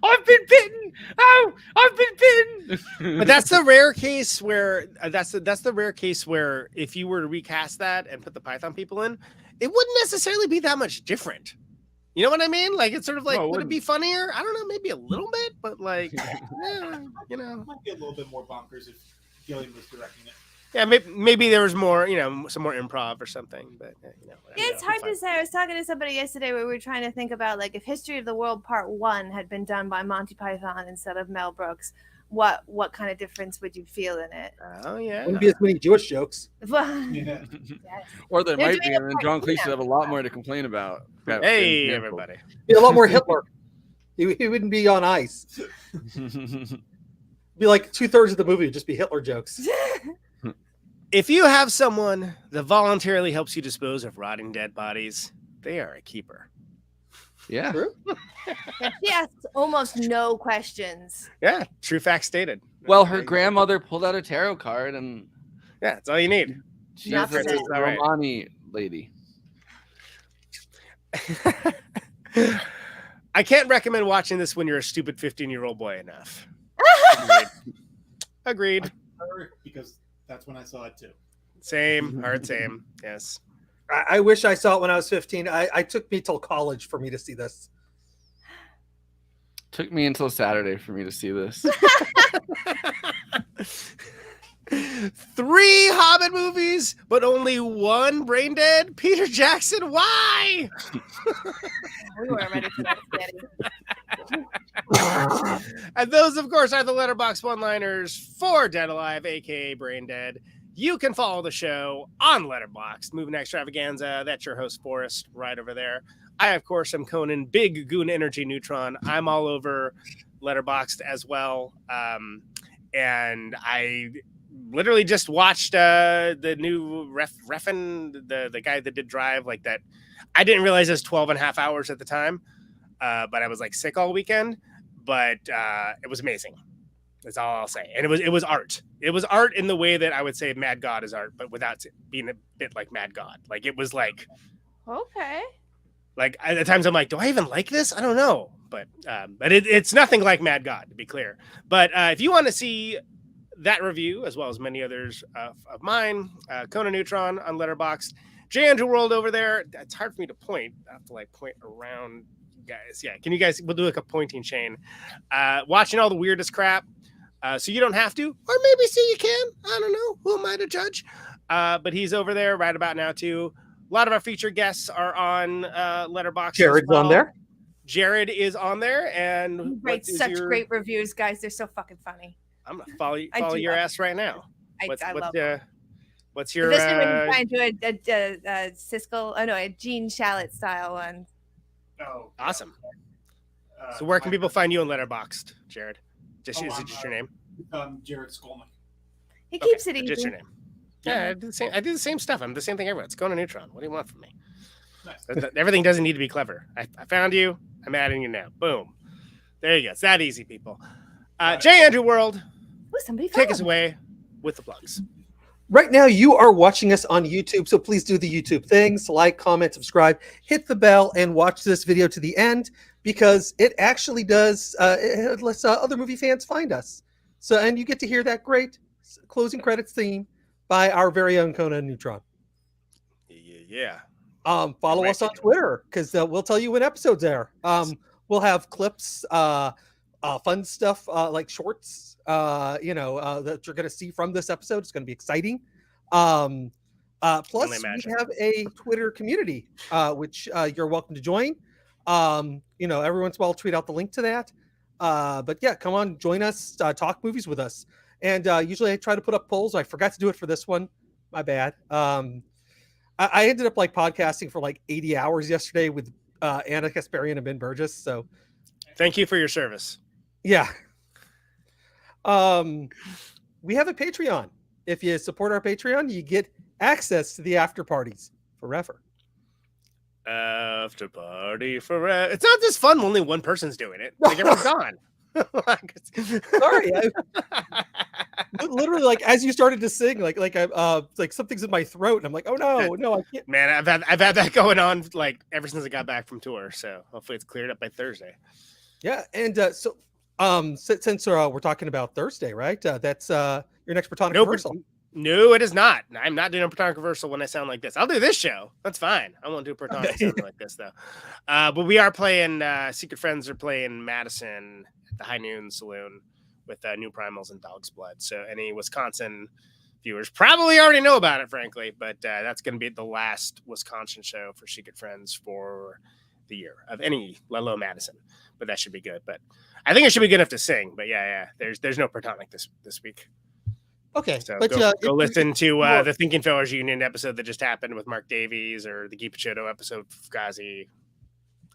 [SPEAKER 5] I've been bitten. Oh, I've been bitten.
[SPEAKER 11] But that's the rare case where that's the rare case where if you were to recast that and put the Python people in, it wouldn't necessarily be that much different. You know what I mean? Like it's sort of like, would it be funnier? I don't know, maybe a little bit, but like, yeah,
[SPEAKER 2] It might be a little bit more bonkers if Gillian was directing it.
[SPEAKER 11] Yeah, maybe there was more, some more improv or something. But
[SPEAKER 1] Yeah, it's hard to say. I was talking to somebody yesterday where we were trying to think about like if History of the World Part 1 had been done by Monty Python instead of Mel Brooks, what kind of difference would you feel in it?
[SPEAKER 11] Oh yeah,
[SPEAKER 10] wouldn't be as many Jewish jokes.
[SPEAKER 1] Yes.
[SPEAKER 5] Or there
[SPEAKER 1] They're
[SPEAKER 5] might be,
[SPEAKER 1] doing
[SPEAKER 5] and then
[SPEAKER 1] a
[SPEAKER 5] John
[SPEAKER 1] part
[SPEAKER 5] Cleese
[SPEAKER 1] two
[SPEAKER 5] would have a lot more to complain about.
[SPEAKER 11] Hey, everybody.
[SPEAKER 10] Be a lot more Hitler. He wouldn't be on ice. Be like 2/3 of the movie would just be Hitler jokes.
[SPEAKER 11] If you have someone that voluntarily helps you dispose of rotting dead bodies, they are a keeper.
[SPEAKER 5] Yeah.
[SPEAKER 10] True.
[SPEAKER 1] She asks almost no questions.
[SPEAKER 11] Yeah, true fact stated.
[SPEAKER 5] Well, her grandmother pulled out a tarot card, and
[SPEAKER 11] yeah, that's all you need.
[SPEAKER 5] She's
[SPEAKER 1] Not for
[SPEAKER 5] a
[SPEAKER 1] that.
[SPEAKER 5] Romani lady.
[SPEAKER 11] I can't recommend watching this when you're a stupid 15-year-old boy enough. Agreed.
[SPEAKER 2] Because that's when I saw it too.
[SPEAKER 11] Same, hard same. Yes.
[SPEAKER 10] I wish I saw it when I was 15. I took me till college for me to see this.
[SPEAKER 5] Took me until Saturday for me to see this.
[SPEAKER 11] 3 Hobbit movies, but only 1 Brain Dead. Peter Jackson, why?
[SPEAKER 1] We weren't ready for that, Daddy.
[SPEAKER 11] And those, of course, are the Letterboxd one-liners for Dead Alive, aka Brain Dead. You can follow the show on Letterboxd, Moving Extravaganza. That's your host, Forrest, right over there. I, of course, am Conan, Big Goon Energy Neutron. I'm all over Letterboxd as well. And I literally just watched the new Refn, the guy that did Drive, like that. I didn't realize it was 12 and a half hours at the time, but I was like sick all weekend. But it was amazing. That's all I'll say. And it was art. It was art in the way that I would say Mad God is art, but without being a bit like Mad God. Like it was like,
[SPEAKER 1] Okay.
[SPEAKER 11] like at times I'm like, do I even like this? I don't know. But it's nothing like Mad God, to be clear. But if you want to see that review, as well as many others of mine, Conan Neutron on Letterboxd, J. Andrew World over there. It's hard for me to point. I have to like point around, guys. Yeah, can you guys? We'll do like a pointing chain. Watching all the weirdest crap, so you don't have to, or maybe so you can. I don't know. Who am I to judge? But he's over there right about now too. A lot of our featured guests are on Letterboxd.
[SPEAKER 10] Jared's on there.
[SPEAKER 11] Jared is on there, and
[SPEAKER 1] You write such great reviews, guys. They're so fucking funny.
[SPEAKER 11] I'm gonna follow your ass right now.
[SPEAKER 1] I love
[SPEAKER 11] what's your
[SPEAKER 1] especially when you try and do a Siskel, a Gene Shalit style one.
[SPEAKER 12] Oh,
[SPEAKER 11] awesome. So where can people find you on Letterboxd, Jared? Is it just your name?
[SPEAKER 12] Jared Skolnick.
[SPEAKER 1] He keeps it easy.
[SPEAKER 11] Just your name. Yeah, I do the same stuff. I'm the same thing everywhere. It's Conan Neutron. What do you want from me? Nice. Everything doesn't need to be clever. I found you. I'm adding you now. Boom. There you go. It's that easy, people. J. Andrew World, take us away with the plugs.
[SPEAKER 10] Right now, you are watching us on YouTube, so please do the YouTube things, like, comment, subscribe, hit the bell, and watch this video to the end, because it actually does, it lets other movie fans find us. So, and you get to hear that great closing credits theme by our very own Conan Neutron.
[SPEAKER 11] Yeah.
[SPEAKER 10] Follow us on Twitter, because we'll tell you when episodes air. We'll have clips, fun stuff like shorts, that you're going to see from this episode. It's going to be exciting. Plus, we have a Twitter community, which you're welcome to join. Every once in a while, I'll tweet out the link to that. But yeah, come on, join us, talk movies with us. And usually I try to put up polls. I forgot to do it for this one. My bad. I ended up like podcasting for like 80 hours yesterday with Anna Kasparian and Ben Burgess. So
[SPEAKER 11] thank you for your service.
[SPEAKER 10] Yeah. We have a Patreon. If you support our Patreon, you get access to the after parties forever.
[SPEAKER 11] After party forever. It's not this fun when only one person's doing it. Like everyone's gone.
[SPEAKER 10] Sorry. Literally, like as you started to sing, like something's in my throat, and I'm like, oh no, I can't.
[SPEAKER 11] Man, I've had that going on like ever since I got back from tour. So hopefully it's cleared up by Thursday.
[SPEAKER 10] Yeah, and since we're talking about Thursday, right? That's your next Protonic reversal.
[SPEAKER 11] No, it is not. I'm not doing a Protonic reversal when I sound like this. I'll do this show. That's fine. I won't do a Protonic sounding like this though. But we are playing. Secret Friends are playing Madison at the High Noon Saloon with New Primals and Dog's Blood. So any Wisconsin viewers probably already know about it, frankly. But that's going to be the last Wisconsin show for Secret Friends for the year of any, let alone Madison. But that should be good. But I think it should be good enough to sing. But yeah. There's no Protonic this week.
[SPEAKER 10] Okay,
[SPEAKER 11] so
[SPEAKER 10] but
[SPEAKER 11] go listen to the Thinking Fellers Union episode that just happened with Mark Davies, or the Guy Picciotto episode of Fugazi.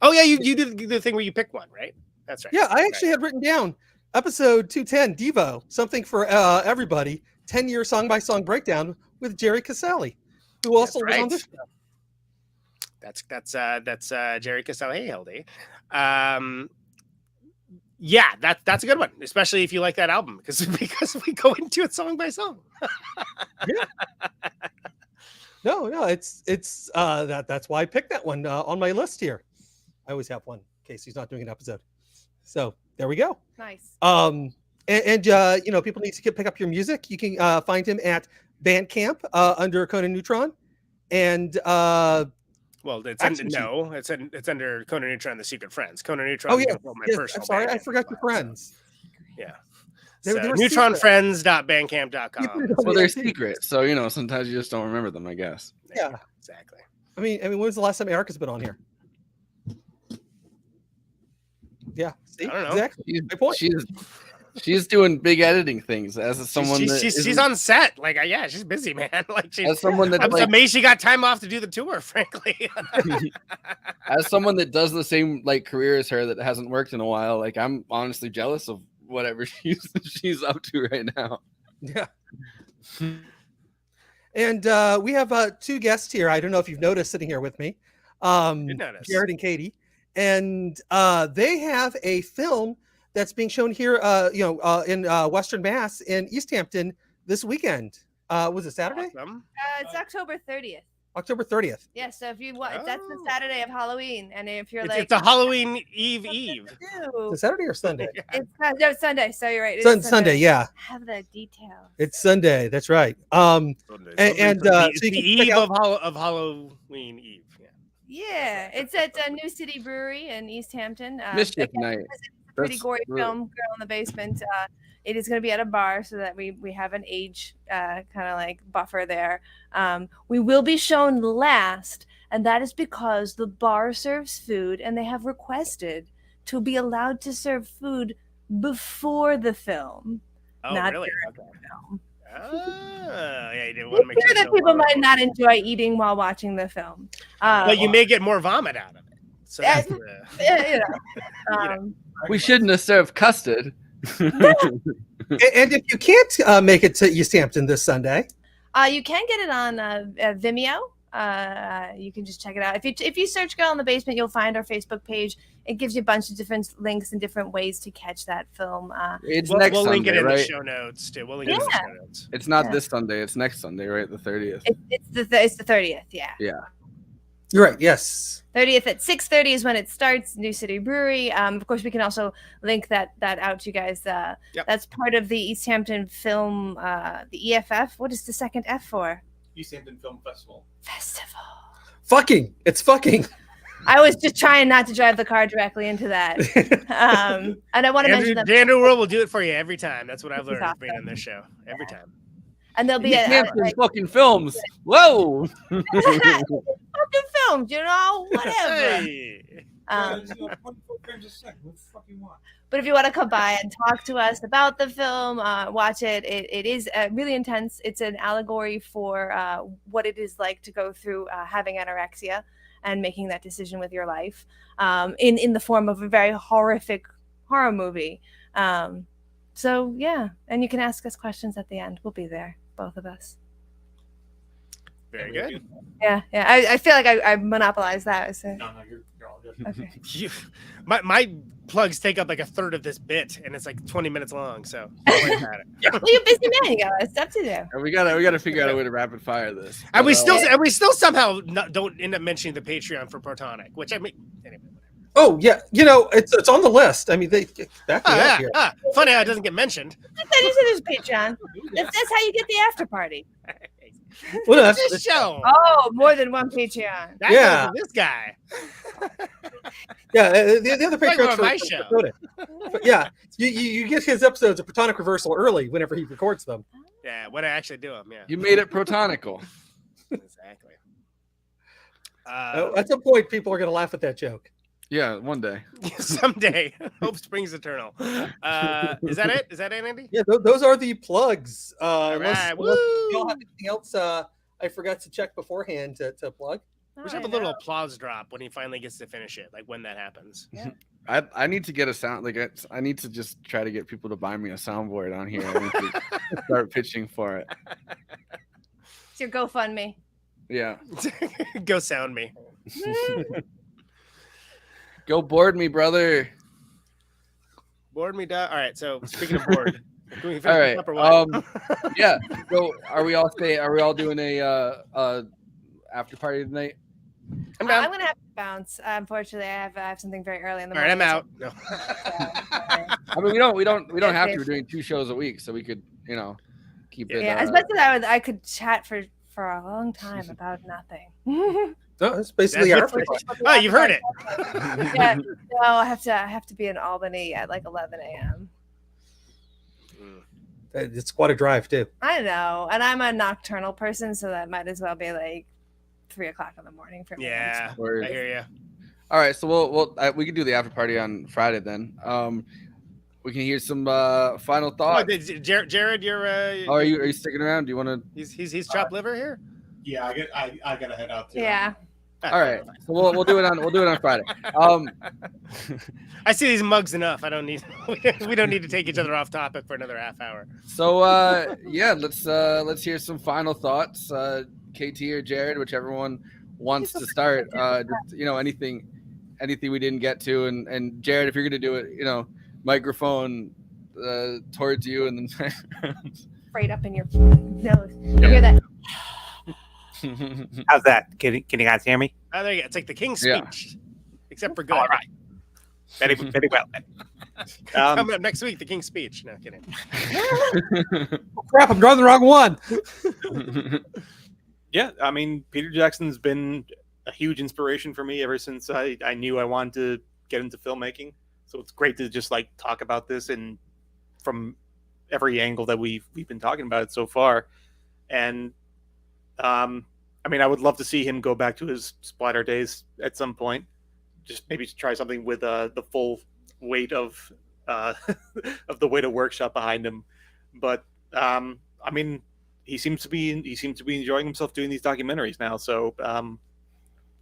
[SPEAKER 11] Oh yeah, you did the thing where you picked one, right? That's right.
[SPEAKER 10] Yeah, I actually had written down episode 210, Devo, something for everybody. 10-year song by song breakdown with Jerry Casale, who also was on this show.
[SPEAKER 11] That's Jerry Casale. Hey, LD. Yeah, that's a good one, especially if you like that album, because we go into it song by song.
[SPEAKER 10] Yeah. No, it's that's why I picked that one on my list here. I always have one in case he's not doing an episode. So there we go.
[SPEAKER 1] Nice.
[SPEAKER 10] And people need to pick up your music. You can find him at Bandcamp under Conan Neutron, and
[SPEAKER 11] well, it's under Conan Neutron, the Secret Friends. Conan Neutron.
[SPEAKER 10] Oh yeah,
[SPEAKER 11] my
[SPEAKER 10] yes,
[SPEAKER 11] personal.
[SPEAKER 10] I'm sorry,
[SPEAKER 11] band
[SPEAKER 10] I forgot your friends.
[SPEAKER 11] Yeah, So,
[SPEAKER 10] They were
[SPEAKER 11] neutronfriends.bandcamp.com.
[SPEAKER 5] Well, they're secret, so sometimes you just don't remember them, I guess.
[SPEAKER 10] Yeah,
[SPEAKER 11] exactly.
[SPEAKER 10] I mean, when was the last time Erica's been on here? Yeah, see?
[SPEAKER 11] I don't know.
[SPEAKER 10] Exactly. My point.
[SPEAKER 5] She's doing big editing things as someone.
[SPEAKER 11] She's on set. Like, yeah, she's busy, man. Like,
[SPEAKER 5] as someone that
[SPEAKER 11] I'm amazed she got time off to do the tour. Frankly,
[SPEAKER 5] as someone that does the same career as her that hasn't worked in a while, I'm honestly jealous of whatever she's up to right now.
[SPEAKER 10] Yeah. And we have 2 guests here. I don't know if you've noticed sitting here with me, Jared and Katie, and they have a film that's being shown here, in Western Mass in East Hampton this weekend. Was it Saturday?
[SPEAKER 1] It's October 30th.
[SPEAKER 10] October 30th.
[SPEAKER 1] Yeah, so if you want, that's the Saturday of Halloween, and if you're
[SPEAKER 11] it's a Halloween Eve.
[SPEAKER 10] Is it Saturday or Sunday?
[SPEAKER 1] It's Sunday. So you're right.
[SPEAKER 10] Sunday, yeah.
[SPEAKER 1] Have the details.
[SPEAKER 10] It's Sunday. That's right.
[SPEAKER 11] It's
[SPEAKER 10] So
[SPEAKER 11] the eve of Halloween Eve.
[SPEAKER 1] Yeah, it's at New City Brewery in East Hampton.
[SPEAKER 5] Mischief Night.
[SPEAKER 1] It's a pretty gory film, Girl in the Basement. It is going to be at a bar so that we have an age kind of buffer there. We will be shown last, and that is because the bar serves food, and they have requested to be allowed to serve food before the film.
[SPEAKER 11] Oh,
[SPEAKER 1] not
[SPEAKER 11] really?
[SPEAKER 1] during
[SPEAKER 11] Okay.
[SPEAKER 1] the film.
[SPEAKER 11] Yeah, you didn't want to make
[SPEAKER 1] sure that people might not enjoy eating while watching the film.
[SPEAKER 11] But you may get more vomit out of it. So that's
[SPEAKER 5] we shouldn't have served custard.
[SPEAKER 10] And if you can't make it to East Hampton this Sunday,
[SPEAKER 1] you can get it on Vimeo. You can just check it out. If you search "Girl in the Basement," you'll find our Facebook page. It gives you a bunch of different links and different ways to catch that film.
[SPEAKER 11] We'll link it in the show notes too. We'll link it in the show notes.
[SPEAKER 5] It's not this Sunday. It's next Sunday, right? The 30th.
[SPEAKER 1] It's the 30th. Yeah.
[SPEAKER 5] Yeah.
[SPEAKER 10] You're right. Yes.
[SPEAKER 1] 30th at 6:30 is when it starts. New City Brewery. Of course, we can also link that out to you guys. That's part of the East Hampton Film, the EFF. What is the second F for?
[SPEAKER 12] East Hampton Film Festival.
[SPEAKER 10] Fucking. It's fucking.
[SPEAKER 1] I was just trying not to drive the car directly into that. And I want to mention that
[SPEAKER 11] Andrew will do it for you every time. That's what I've learned being on this show. Every time.
[SPEAKER 1] And there'll be
[SPEAKER 5] fucking films. Whoa.
[SPEAKER 1] fucking films, whatever.
[SPEAKER 12] Hey.
[SPEAKER 1] But if you want to come by and talk to us about the film, watch it. It is really intense. It's an allegory for what it is like to go through having anorexia and making that decision with your life in the form of a very horrific horror movie. So, yeah. And you can ask us questions at the end. We'll be there, both of us.
[SPEAKER 11] Very good.
[SPEAKER 1] Yeah. I feel like I monopolized that. So.
[SPEAKER 12] No, you're all good.
[SPEAKER 1] Okay.
[SPEAKER 11] My plugs take up a third of this bit, and it's 20 minutes long. So don't worry about it.
[SPEAKER 1] Well, you're a busy man. You got stuff to do.
[SPEAKER 5] And we gotta figure out a way to rapid fire this.
[SPEAKER 11] And we still somehow don't end up mentioning the Patreon for Protonic, which I mean. Anyway.
[SPEAKER 10] Oh yeah, it's on the list. I mean, they back me up here.
[SPEAKER 11] Funny how it doesn't get mentioned.
[SPEAKER 1] I said there's Patreon. That's how you get the after party.
[SPEAKER 10] Well,
[SPEAKER 11] that's this show.
[SPEAKER 1] Oh, more than one Patreon.
[SPEAKER 11] Yeah, this guy.
[SPEAKER 10] Yeah, the other Patreon
[SPEAKER 11] for my show.
[SPEAKER 10] But yeah, you get his episodes of Protonic Reversal early whenever he records them.
[SPEAKER 11] Yeah, when I actually do them. Yeah,
[SPEAKER 5] you made it protonical.
[SPEAKER 11] Exactly.
[SPEAKER 10] At some point, people are going to laugh at that joke.
[SPEAKER 5] Yeah, one day.
[SPEAKER 11] Someday. Hope springs eternal. Is that it? Is that it, Andy?
[SPEAKER 10] Yeah, those are the plugs.
[SPEAKER 11] Unless
[SPEAKER 10] you all have anything else I forgot to check beforehand to plug.
[SPEAKER 11] We should have a little applause drop when he finally gets to finish it, when that happens.
[SPEAKER 1] Yeah.
[SPEAKER 5] I need to get a sound. I need to just try to get people to buy me a soundboard on here. I need to start pitching for it.
[SPEAKER 1] It's your GoFundMe.
[SPEAKER 5] Yeah.
[SPEAKER 11] Go sound me.
[SPEAKER 5] Go board me, brother.
[SPEAKER 11] Board me down. All right. So speaking of board, can we
[SPEAKER 5] all right.
[SPEAKER 11] up or what?
[SPEAKER 5] Yeah. So are we all doing a after party tonight?
[SPEAKER 1] I'm gonna have to bounce. Unfortunately, I have something very early in the
[SPEAKER 11] morning.
[SPEAKER 1] morning.
[SPEAKER 11] All right, I'm out. No.
[SPEAKER 5] I mean, we don't have to. We're doing 2 shows a week, so we could, keep it.
[SPEAKER 1] Yeah, as much as I could chat for a long time about nothing.
[SPEAKER 10] No, it's basically our.
[SPEAKER 11] Oh, you've heard it.
[SPEAKER 1] Yeah. No, I have to be in Albany at 11 a.m.
[SPEAKER 10] It's quite a drive too.
[SPEAKER 1] I know, and I'm a nocturnal person, so that might as well be like 3 o'clock in the morning for me.
[SPEAKER 11] Yeah, I hear you.
[SPEAKER 5] All right, so we can do the after party on Friday then. We can hear some final thoughts.
[SPEAKER 11] Jared, you're.
[SPEAKER 5] Are you sticking around? Do you want to?
[SPEAKER 11] He's chopped liver here.
[SPEAKER 12] Yeah, I gotta head out too.
[SPEAKER 1] Yeah.
[SPEAKER 5] All right, so we'll do it on Friday.
[SPEAKER 11] I see these mugs enough. I don't need. We don't need to take each other off topic for another half hour.
[SPEAKER 5] So yeah, let's hear some final thoughts. KT or Jared, whichever one wants to start. Just, anything we didn't get to, and Jared, if you're gonna do it, microphone towards you, and then
[SPEAKER 1] right up in your nose. You hear that?
[SPEAKER 3] How's that? Can you guys hear me?
[SPEAKER 11] Oh, there you go. It's like the King's Speech, except for good.
[SPEAKER 3] All right. Very well.
[SPEAKER 11] Coming up next week, the King's Speech. No kidding.
[SPEAKER 10] Oh, crap! I'm drawing the wrong one.
[SPEAKER 3] Yeah, I mean, Peter Jackson's been a huge inspiration for me ever since I knew I wanted to get into filmmaking. So it's great to just like talk about this and from every angle that we've been talking about it so far. And I mean, I would love to see him go back to his splatter days at some point. Just maybe try something with the full weight of of the Weta workshop behind him. But I mean, he seems to be enjoying himself doing these documentaries now. So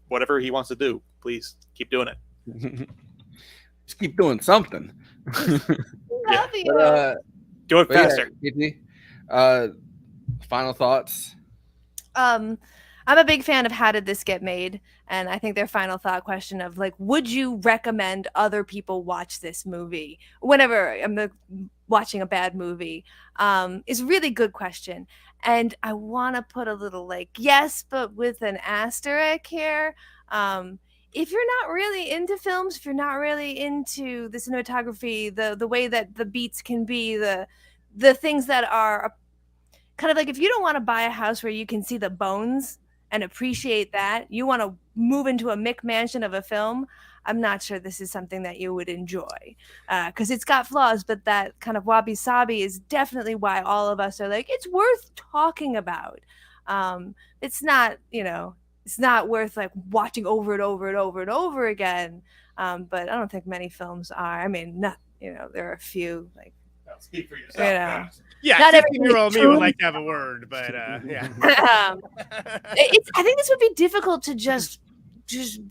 [SPEAKER 3] whatever he wants to do, please keep doing it.
[SPEAKER 5] Just keep doing something.
[SPEAKER 1] Love you.
[SPEAKER 3] Do it faster.
[SPEAKER 5] Final thoughts.
[SPEAKER 1] I'm a big fan of How Did This Get Made? And I think their final thought question of like, would you recommend other people watch this movie whenever I'm watching a bad movie, is a really good question. And I want to put a little like, yes, but with an asterisk here. If you're not really into films, if you're not really into the cinematography, the way that the beats can be, the things that are kind of like, if you don't want to buy a house where you can see the bones and appreciate that, you want to move into a McMansion of a film, I'm not sure this is something that you would enjoy, because it's got flaws, but that kind of wabi-sabi is definitely why all of us are like, it's worth talking about. It's not, it's not worth like watching over and over and over and over again. But I don't think many films are. I mean, not, there are a few like.
[SPEAKER 12] Speak for yourself.
[SPEAKER 11] Yeah,
[SPEAKER 1] not
[SPEAKER 11] 15-year-old me would like to have a word, but yeah.
[SPEAKER 1] I think this would be difficult to just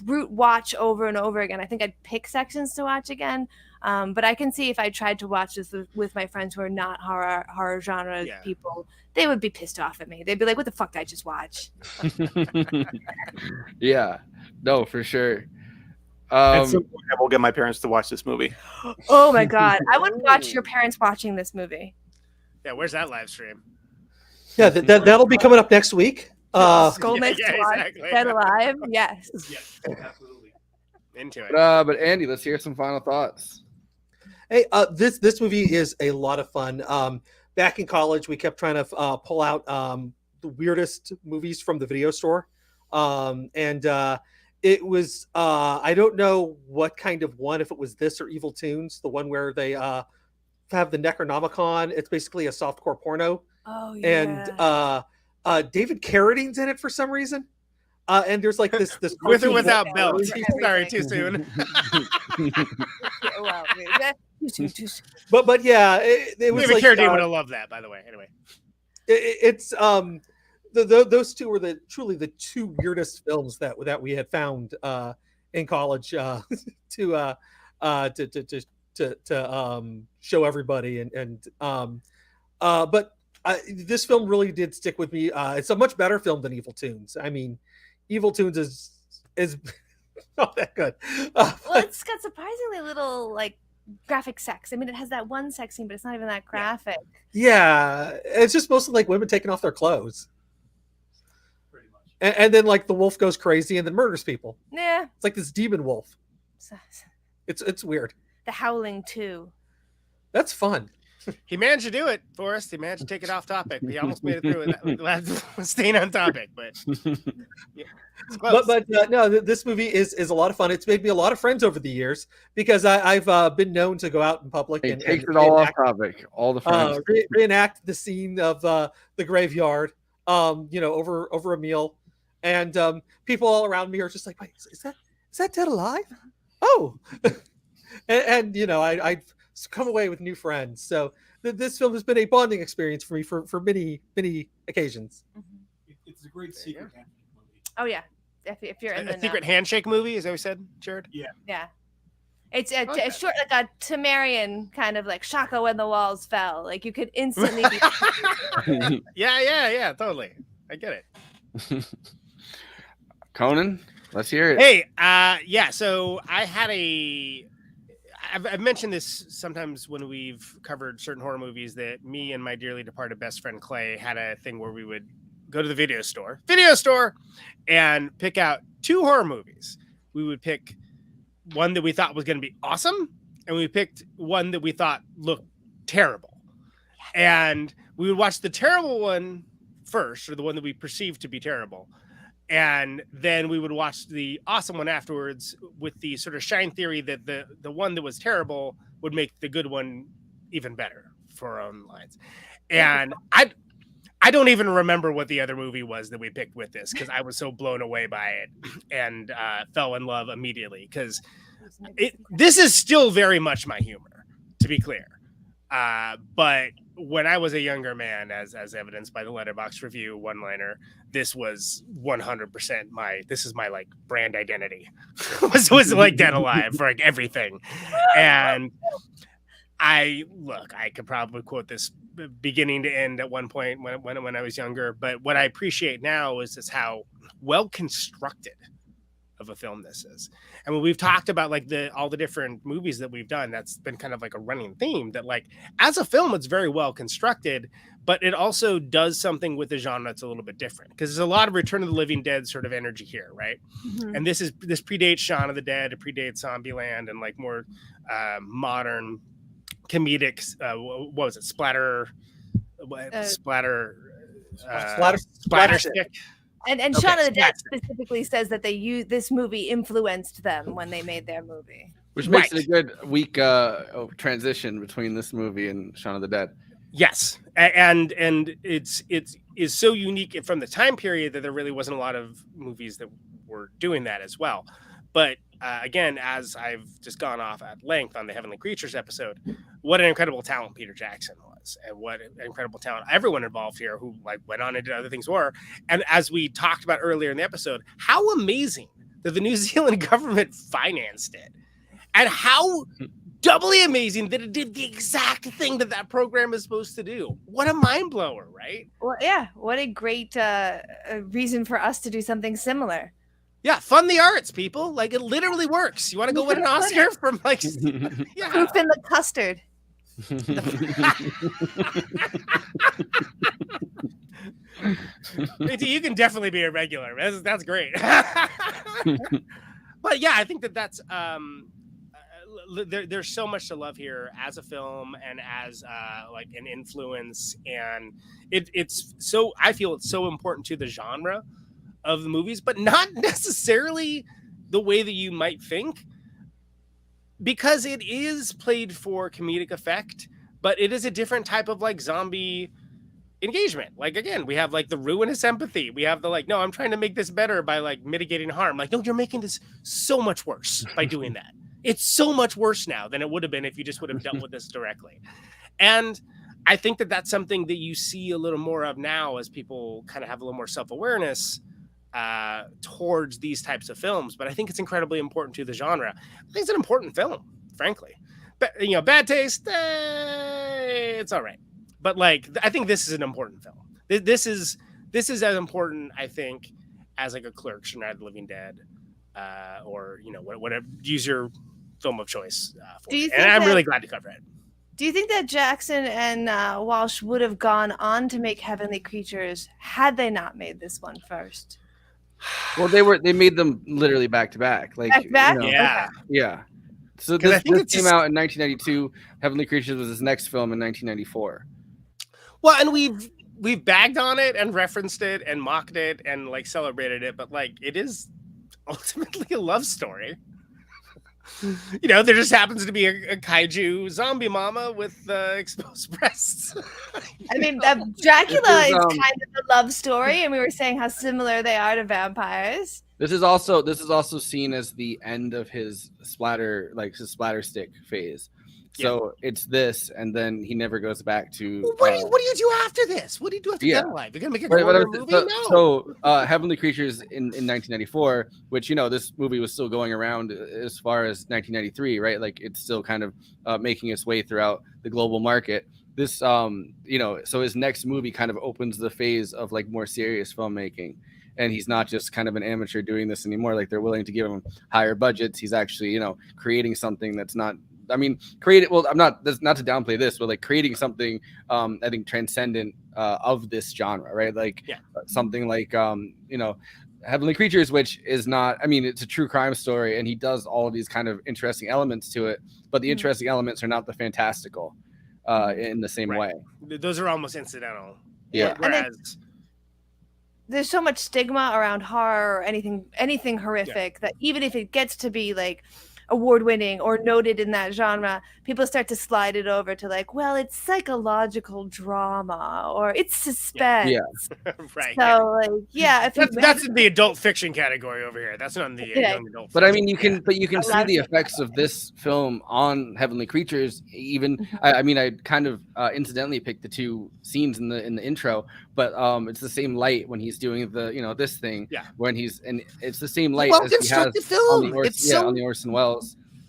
[SPEAKER 1] brute watch over and over again. I think I'd pick sections to watch again. But I can see if I tried to watch this with my friends who are not horror genre people, they would be pissed off at me. They'd be like, "What the fuck did I just watch?"
[SPEAKER 5] Yeah, no, for sure.
[SPEAKER 3] At some point, I will get my parents to watch this movie.
[SPEAKER 1] Oh my god, I would watch your parents watching this movie.
[SPEAKER 11] Yeah, where's that live stream?
[SPEAKER 10] Yeah, that'll be coming up next week.
[SPEAKER 1] Skolnick,
[SPEAKER 11] exactly.
[SPEAKER 1] Dead Alive, yes.
[SPEAKER 12] Yes, absolutely.
[SPEAKER 11] Into it.
[SPEAKER 5] But Andy, let's hear some final thoughts.
[SPEAKER 10] Hey, this movie is a lot of fun. Back in college, we kept trying to pull out the weirdest movies from the video store, and it was I don't know what kind of one, if it was this or Evil Tunes, the one where they have the Necronomicon. It's basically a softcore porno.
[SPEAKER 1] Oh yeah.
[SPEAKER 10] And David Carradine's in it for some reason. And there's like this
[SPEAKER 11] with or without belt. Sorry, too soon.
[SPEAKER 10] But yeah, it was
[SPEAKER 11] David
[SPEAKER 10] like
[SPEAKER 11] Carradine would have loved that, by the way. Anyway,
[SPEAKER 10] it's those two were truly the two weirdest films that we had found in college to show everybody, but this film really did stick with me. It's a much better film than Evil Tunes. I mean, Evil Tunes is not that good.
[SPEAKER 1] Well, it's got surprisingly little like graphic sex. I mean, it has that one sex scene, but it's not even that graphic.
[SPEAKER 10] Yeah, it's just mostly like women taking off their clothes. Pretty much. And then like the wolf goes crazy and then murders people.
[SPEAKER 1] Yeah.
[SPEAKER 10] It's like this demon wolf. It's weird.
[SPEAKER 1] The Howling 2.
[SPEAKER 10] That's fun.
[SPEAKER 11] He managed to do it, Forrest. He managed to take it off topic. He almost made it through it, staying on topic, but yeah, it's close.
[SPEAKER 10] But no, this movie is a lot of fun. It's made me a lot of friends over the years because I've been known to go out in public
[SPEAKER 5] He
[SPEAKER 10] and
[SPEAKER 5] takes it all off topic. All the friends.
[SPEAKER 10] reenact the scene of the graveyard, over a meal, and people all around me are just like, wait, is that Dead Alive? Oh, and I've come away with new friends. So this film has been a bonding experience for me for many occasions.
[SPEAKER 2] It's a great secret handshake movie.
[SPEAKER 1] Oh yeah, if you're in
[SPEAKER 11] a secret handshake movie, is that what you said, Jared?
[SPEAKER 1] Yeah. It's a short, like a Temerian kind of like Shaka when the walls fell. Like you could instantly be.
[SPEAKER 11] yeah, totally. I get it.
[SPEAKER 5] Conan, let's hear it.
[SPEAKER 11] Hey, yeah. So I've mentioned this sometimes when we've covered certain horror movies, that me and my dearly departed best friend Clay had a thing where we would go to the video store, and pick out 2 horror movies. We would pick one that we thought was going to be awesome, and we picked one that we thought looked terrible. And we would watch the terrible one first, or the one that we perceived to be terrible. And then we would watch the awesome one afterwards, with the sort of shine theory that the one that was terrible would make the good one even better for our own lines. And I don't even remember what the other movie was that we picked with this, because I was so blown away by it and fell in love immediately, because this is still very much my humor, to be clear. But when I was a younger man, as evidenced by the Letterboxd review one-liner, this was 100% this is my like brand identity. was like Dead Alive for like everything. And I could probably quote this beginning to end at one point when I was younger, but what I appreciate now is just how well constructed of a film this is. And when we've talked about like all the different movies that we've done, that's been kind of like a running theme, that like as a film it's very well constructed, but it also does something with the genre that's a little bit different, because there's a lot of Return of the Living Dead sort of energy here, right? Mm-hmm. And this predates Shaun of the Dead, it predates Zombieland, and like more modern comedic what was it, splatter stick.
[SPEAKER 1] And Shaun of the Dead specifically says that this movie influenced them when they made their movie,
[SPEAKER 5] which makes it a good weak transition between this movie and Shaun of the Dead.
[SPEAKER 11] Yes, and it's so unique from the time period that there really wasn't a lot of movies that were doing that as well. But again, as I've just gone off at length on the Heavenly Creatures episode, what an incredible talent Peter Jackson was, and what an incredible talent everyone involved here who like went on and did other things were. And as we talked about earlier in the episode, how amazing that the New Zealand government financed it, and how doubly amazing that it did the exact thing that program is supposed to do. What a mind blower, right?
[SPEAKER 1] Well, yeah. What a great reason for us to do something similar.
[SPEAKER 11] Yeah, fund the arts, people. Like, it literally works. You want to go win an Oscar from like yeah.
[SPEAKER 1] Proof in the custard.
[SPEAKER 11] You can definitely be a regular. That's great. But yeah, I think that's there's so much to love here as a film and as like an influence, and it's so, I feel it's so important to the genre of the movies, but not necessarily the way that you might think, because it is played for comedic effect, but it is a different type of like zombie engagement. Like, again, we have like the ruinous empathy. We have the like, no, I'm trying to make this better by like mitigating harm. Like, no, you're making this so much worse by doing that. It's so much worse now than it would have been if you just would have dealt with this directly. And I think that that's something that you see a little more of now as people kind of have a little more self-awareness towards these types of films. But I think it's incredibly important to the genre. I think it's an important film, frankly. But, bad taste, it's all right. But like, I think this is an important film. This is as important, I think, as like a Clerks or Night of the Living Dead, or whatever. Use your film of choice for it. And I'm really glad to cover it.
[SPEAKER 1] Do you think that Jackson and Walsh would have gone on to make Heavenly Creatures had they not made this one first?
[SPEAKER 5] Well, they made them literally back to back. Like,
[SPEAKER 1] back?
[SPEAKER 11] Yeah.
[SPEAKER 5] Yeah. So this came out in 1992. Heavenly Creatures was his next film in 1994.
[SPEAKER 11] Well, and we've bagged on it and referenced it and mocked it and like celebrated it, but like it is ultimately a love story. You know, there just happens to be a kaiju zombie mama with exposed breasts.
[SPEAKER 1] I mean, Dracula is kind of a love story, and we were saying how similar they are to vampires.
[SPEAKER 5] This is also seen as the end of his splatter stick phase. So it's this, and then he never goes back to.
[SPEAKER 11] What do you do after this? What do you do after Dead Alive? You're gonna make a horror movie?
[SPEAKER 5] So Heavenly Creatures in 1994, which this movie was still going around as far as 1993, right? Like it's still kind of making its way throughout the global market. This, so his next movie kind of opens the phase of like more serious filmmaking. And he's not just kind of an amateur doing this anymore. Like they're willing to give him higher budgets. He's actually, creating something that's not. I mean, I'm not. That's not to downplay this, but like creating something, I think transcendent of this genre, right? Like something like, Heavenly Creatures, which is not. I mean, it's a true crime story, and he does all of these kind of interesting elements to it. But the interesting elements are not the fantastical, in the same way.
[SPEAKER 11] Those are almost incidental.
[SPEAKER 5] Yeah.
[SPEAKER 11] Whereas.
[SPEAKER 1] There's so much stigma around horror or anything horrific that even if it gets to be like award-winning or noted in that genre, people start to slide it over to like, well, it's psychological drama or it's suspense.
[SPEAKER 5] Yeah.
[SPEAKER 11] Right.
[SPEAKER 1] So like,
[SPEAKER 11] that's in the adult fiction category over here. That's not in the young adult.
[SPEAKER 5] But I mean, you can see the effects of this film on Heavenly Creatures. Even I mean, I kind of incidentally picked the two scenes in the intro, but it's the same light when he's doing the this thing.
[SPEAKER 11] Yeah.
[SPEAKER 5] When and it's the same light
[SPEAKER 11] well
[SPEAKER 5] as he has
[SPEAKER 11] film.
[SPEAKER 5] on the Orson Welles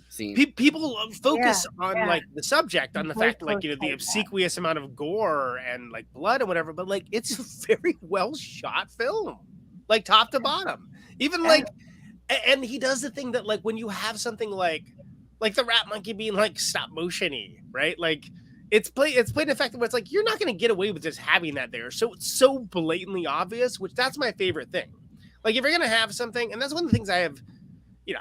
[SPEAKER 5] scene.
[SPEAKER 11] People focus on like the subject, on the fact like the obsequious amount of gore and like blood and whatever, but like it's a very well shot film, like top to bottom. Even like, and he does the thing that like when you have something like the rat monkey being like stop motion-y, right? Like it's played in effect where it's like you're not going to get away with just having that there. So it's so blatantly obvious, which that's my favorite thing. Like if you're going to have something, and that's one of the things I have.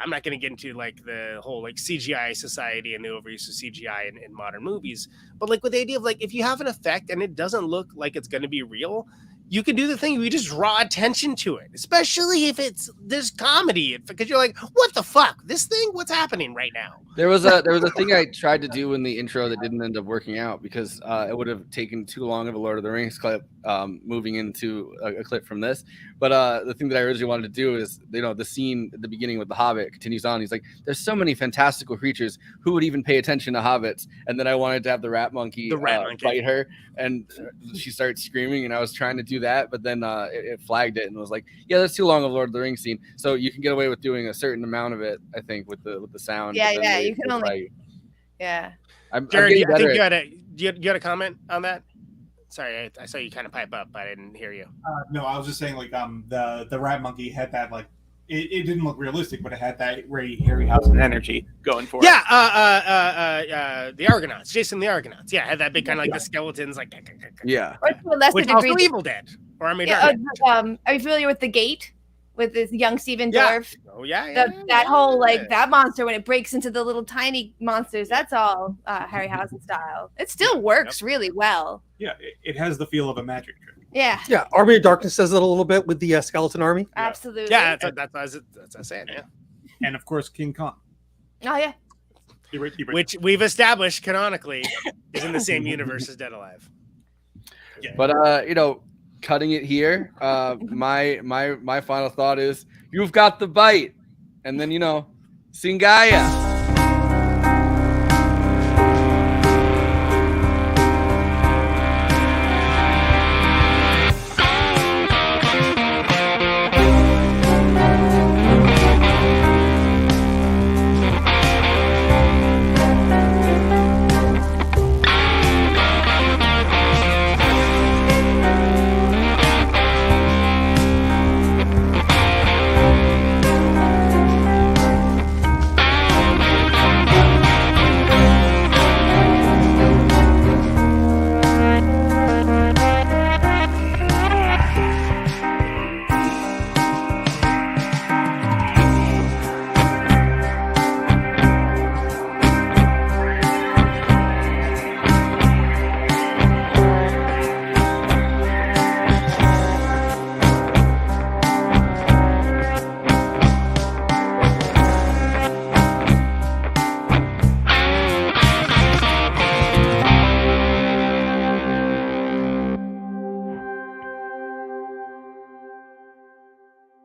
[SPEAKER 11] I'm not going to get into like the whole like CGI society and the overuse of CGI in modern movies, but like with the idea of like if you have an effect and it doesn't look like it's going to be real, you can do the thing where you just draw attention to it, especially if there's comedy, because you're like, what the fuck, this thing, what's happening right now?
[SPEAKER 5] There was a thing I tried to do in the intro that didn't end up working out because it would have taken too long of a Lord of the Rings clip moving into a clip from this. But the thing that I originally wanted to do is, the scene at the beginning with the Hobbit continues on. He's like, there's so many fantastical creatures. Who would even pay attention to hobbits? And then I wanted to have the rat monkey bite her, and she starts screaming, and I was trying to do that, but then it flagged it and was like, yeah, that's too long of Lord of the Rings scene. So you can get away with doing a certain amount of it, I think, with the sound.
[SPEAKER 1] Yeah, you can only. Yeah.
[SPEAKER 11] Jared, I think you had a comment on that. Sorry, I saw you kind of pipe up. I didn't hear you.
[SPEAKER 2] No, I was just saying like the rat monkey had that like it didn't look realistic, but it had that Harryhausen energy going for it.
[SPEAKER 11] Yeah, the Argonauts, Jason the Argonauts. Yeah, had that big kind of like the skeletons, like
[SPEAKER 5] yeah.
[SPEAKER 1] Or to a lesser
[SPEAKER 11] which
[SPEAKER 1] degree,
[SPEAKER 11] also Evil Dead or Army
[SPEAKER 1] are you familiar with The Gate with this young Stephen Dorff?
[SPEAKER 11] Oh yeah.
[SPEAKER 1] That whole like that monster when it breaks into the little tiny monsters. That's all Harryhausen style. It still works really well.
[SPEAKER 12] Yeah, it has the feel of a magic trick.
[SPEAKER 1] Yeah.
[SPEAKER 10] Yeah, Army of Darkness does it a little bit with the Skeleton Army.
[SPEAKER 1] Absolutely.
[SPEAKER 11] Yeah, that's what I said. Yeah.
[SPEAKER 12] And of course, King Kong.
[SPEAKER 1] Oh yeah.
[SPEAKER 11] Which we've established canonically is in the same universe as Dead Alive.
[SPEAKER 5] Yeah. But cutting it here, my final thought is you've got the bite, and then Singaya.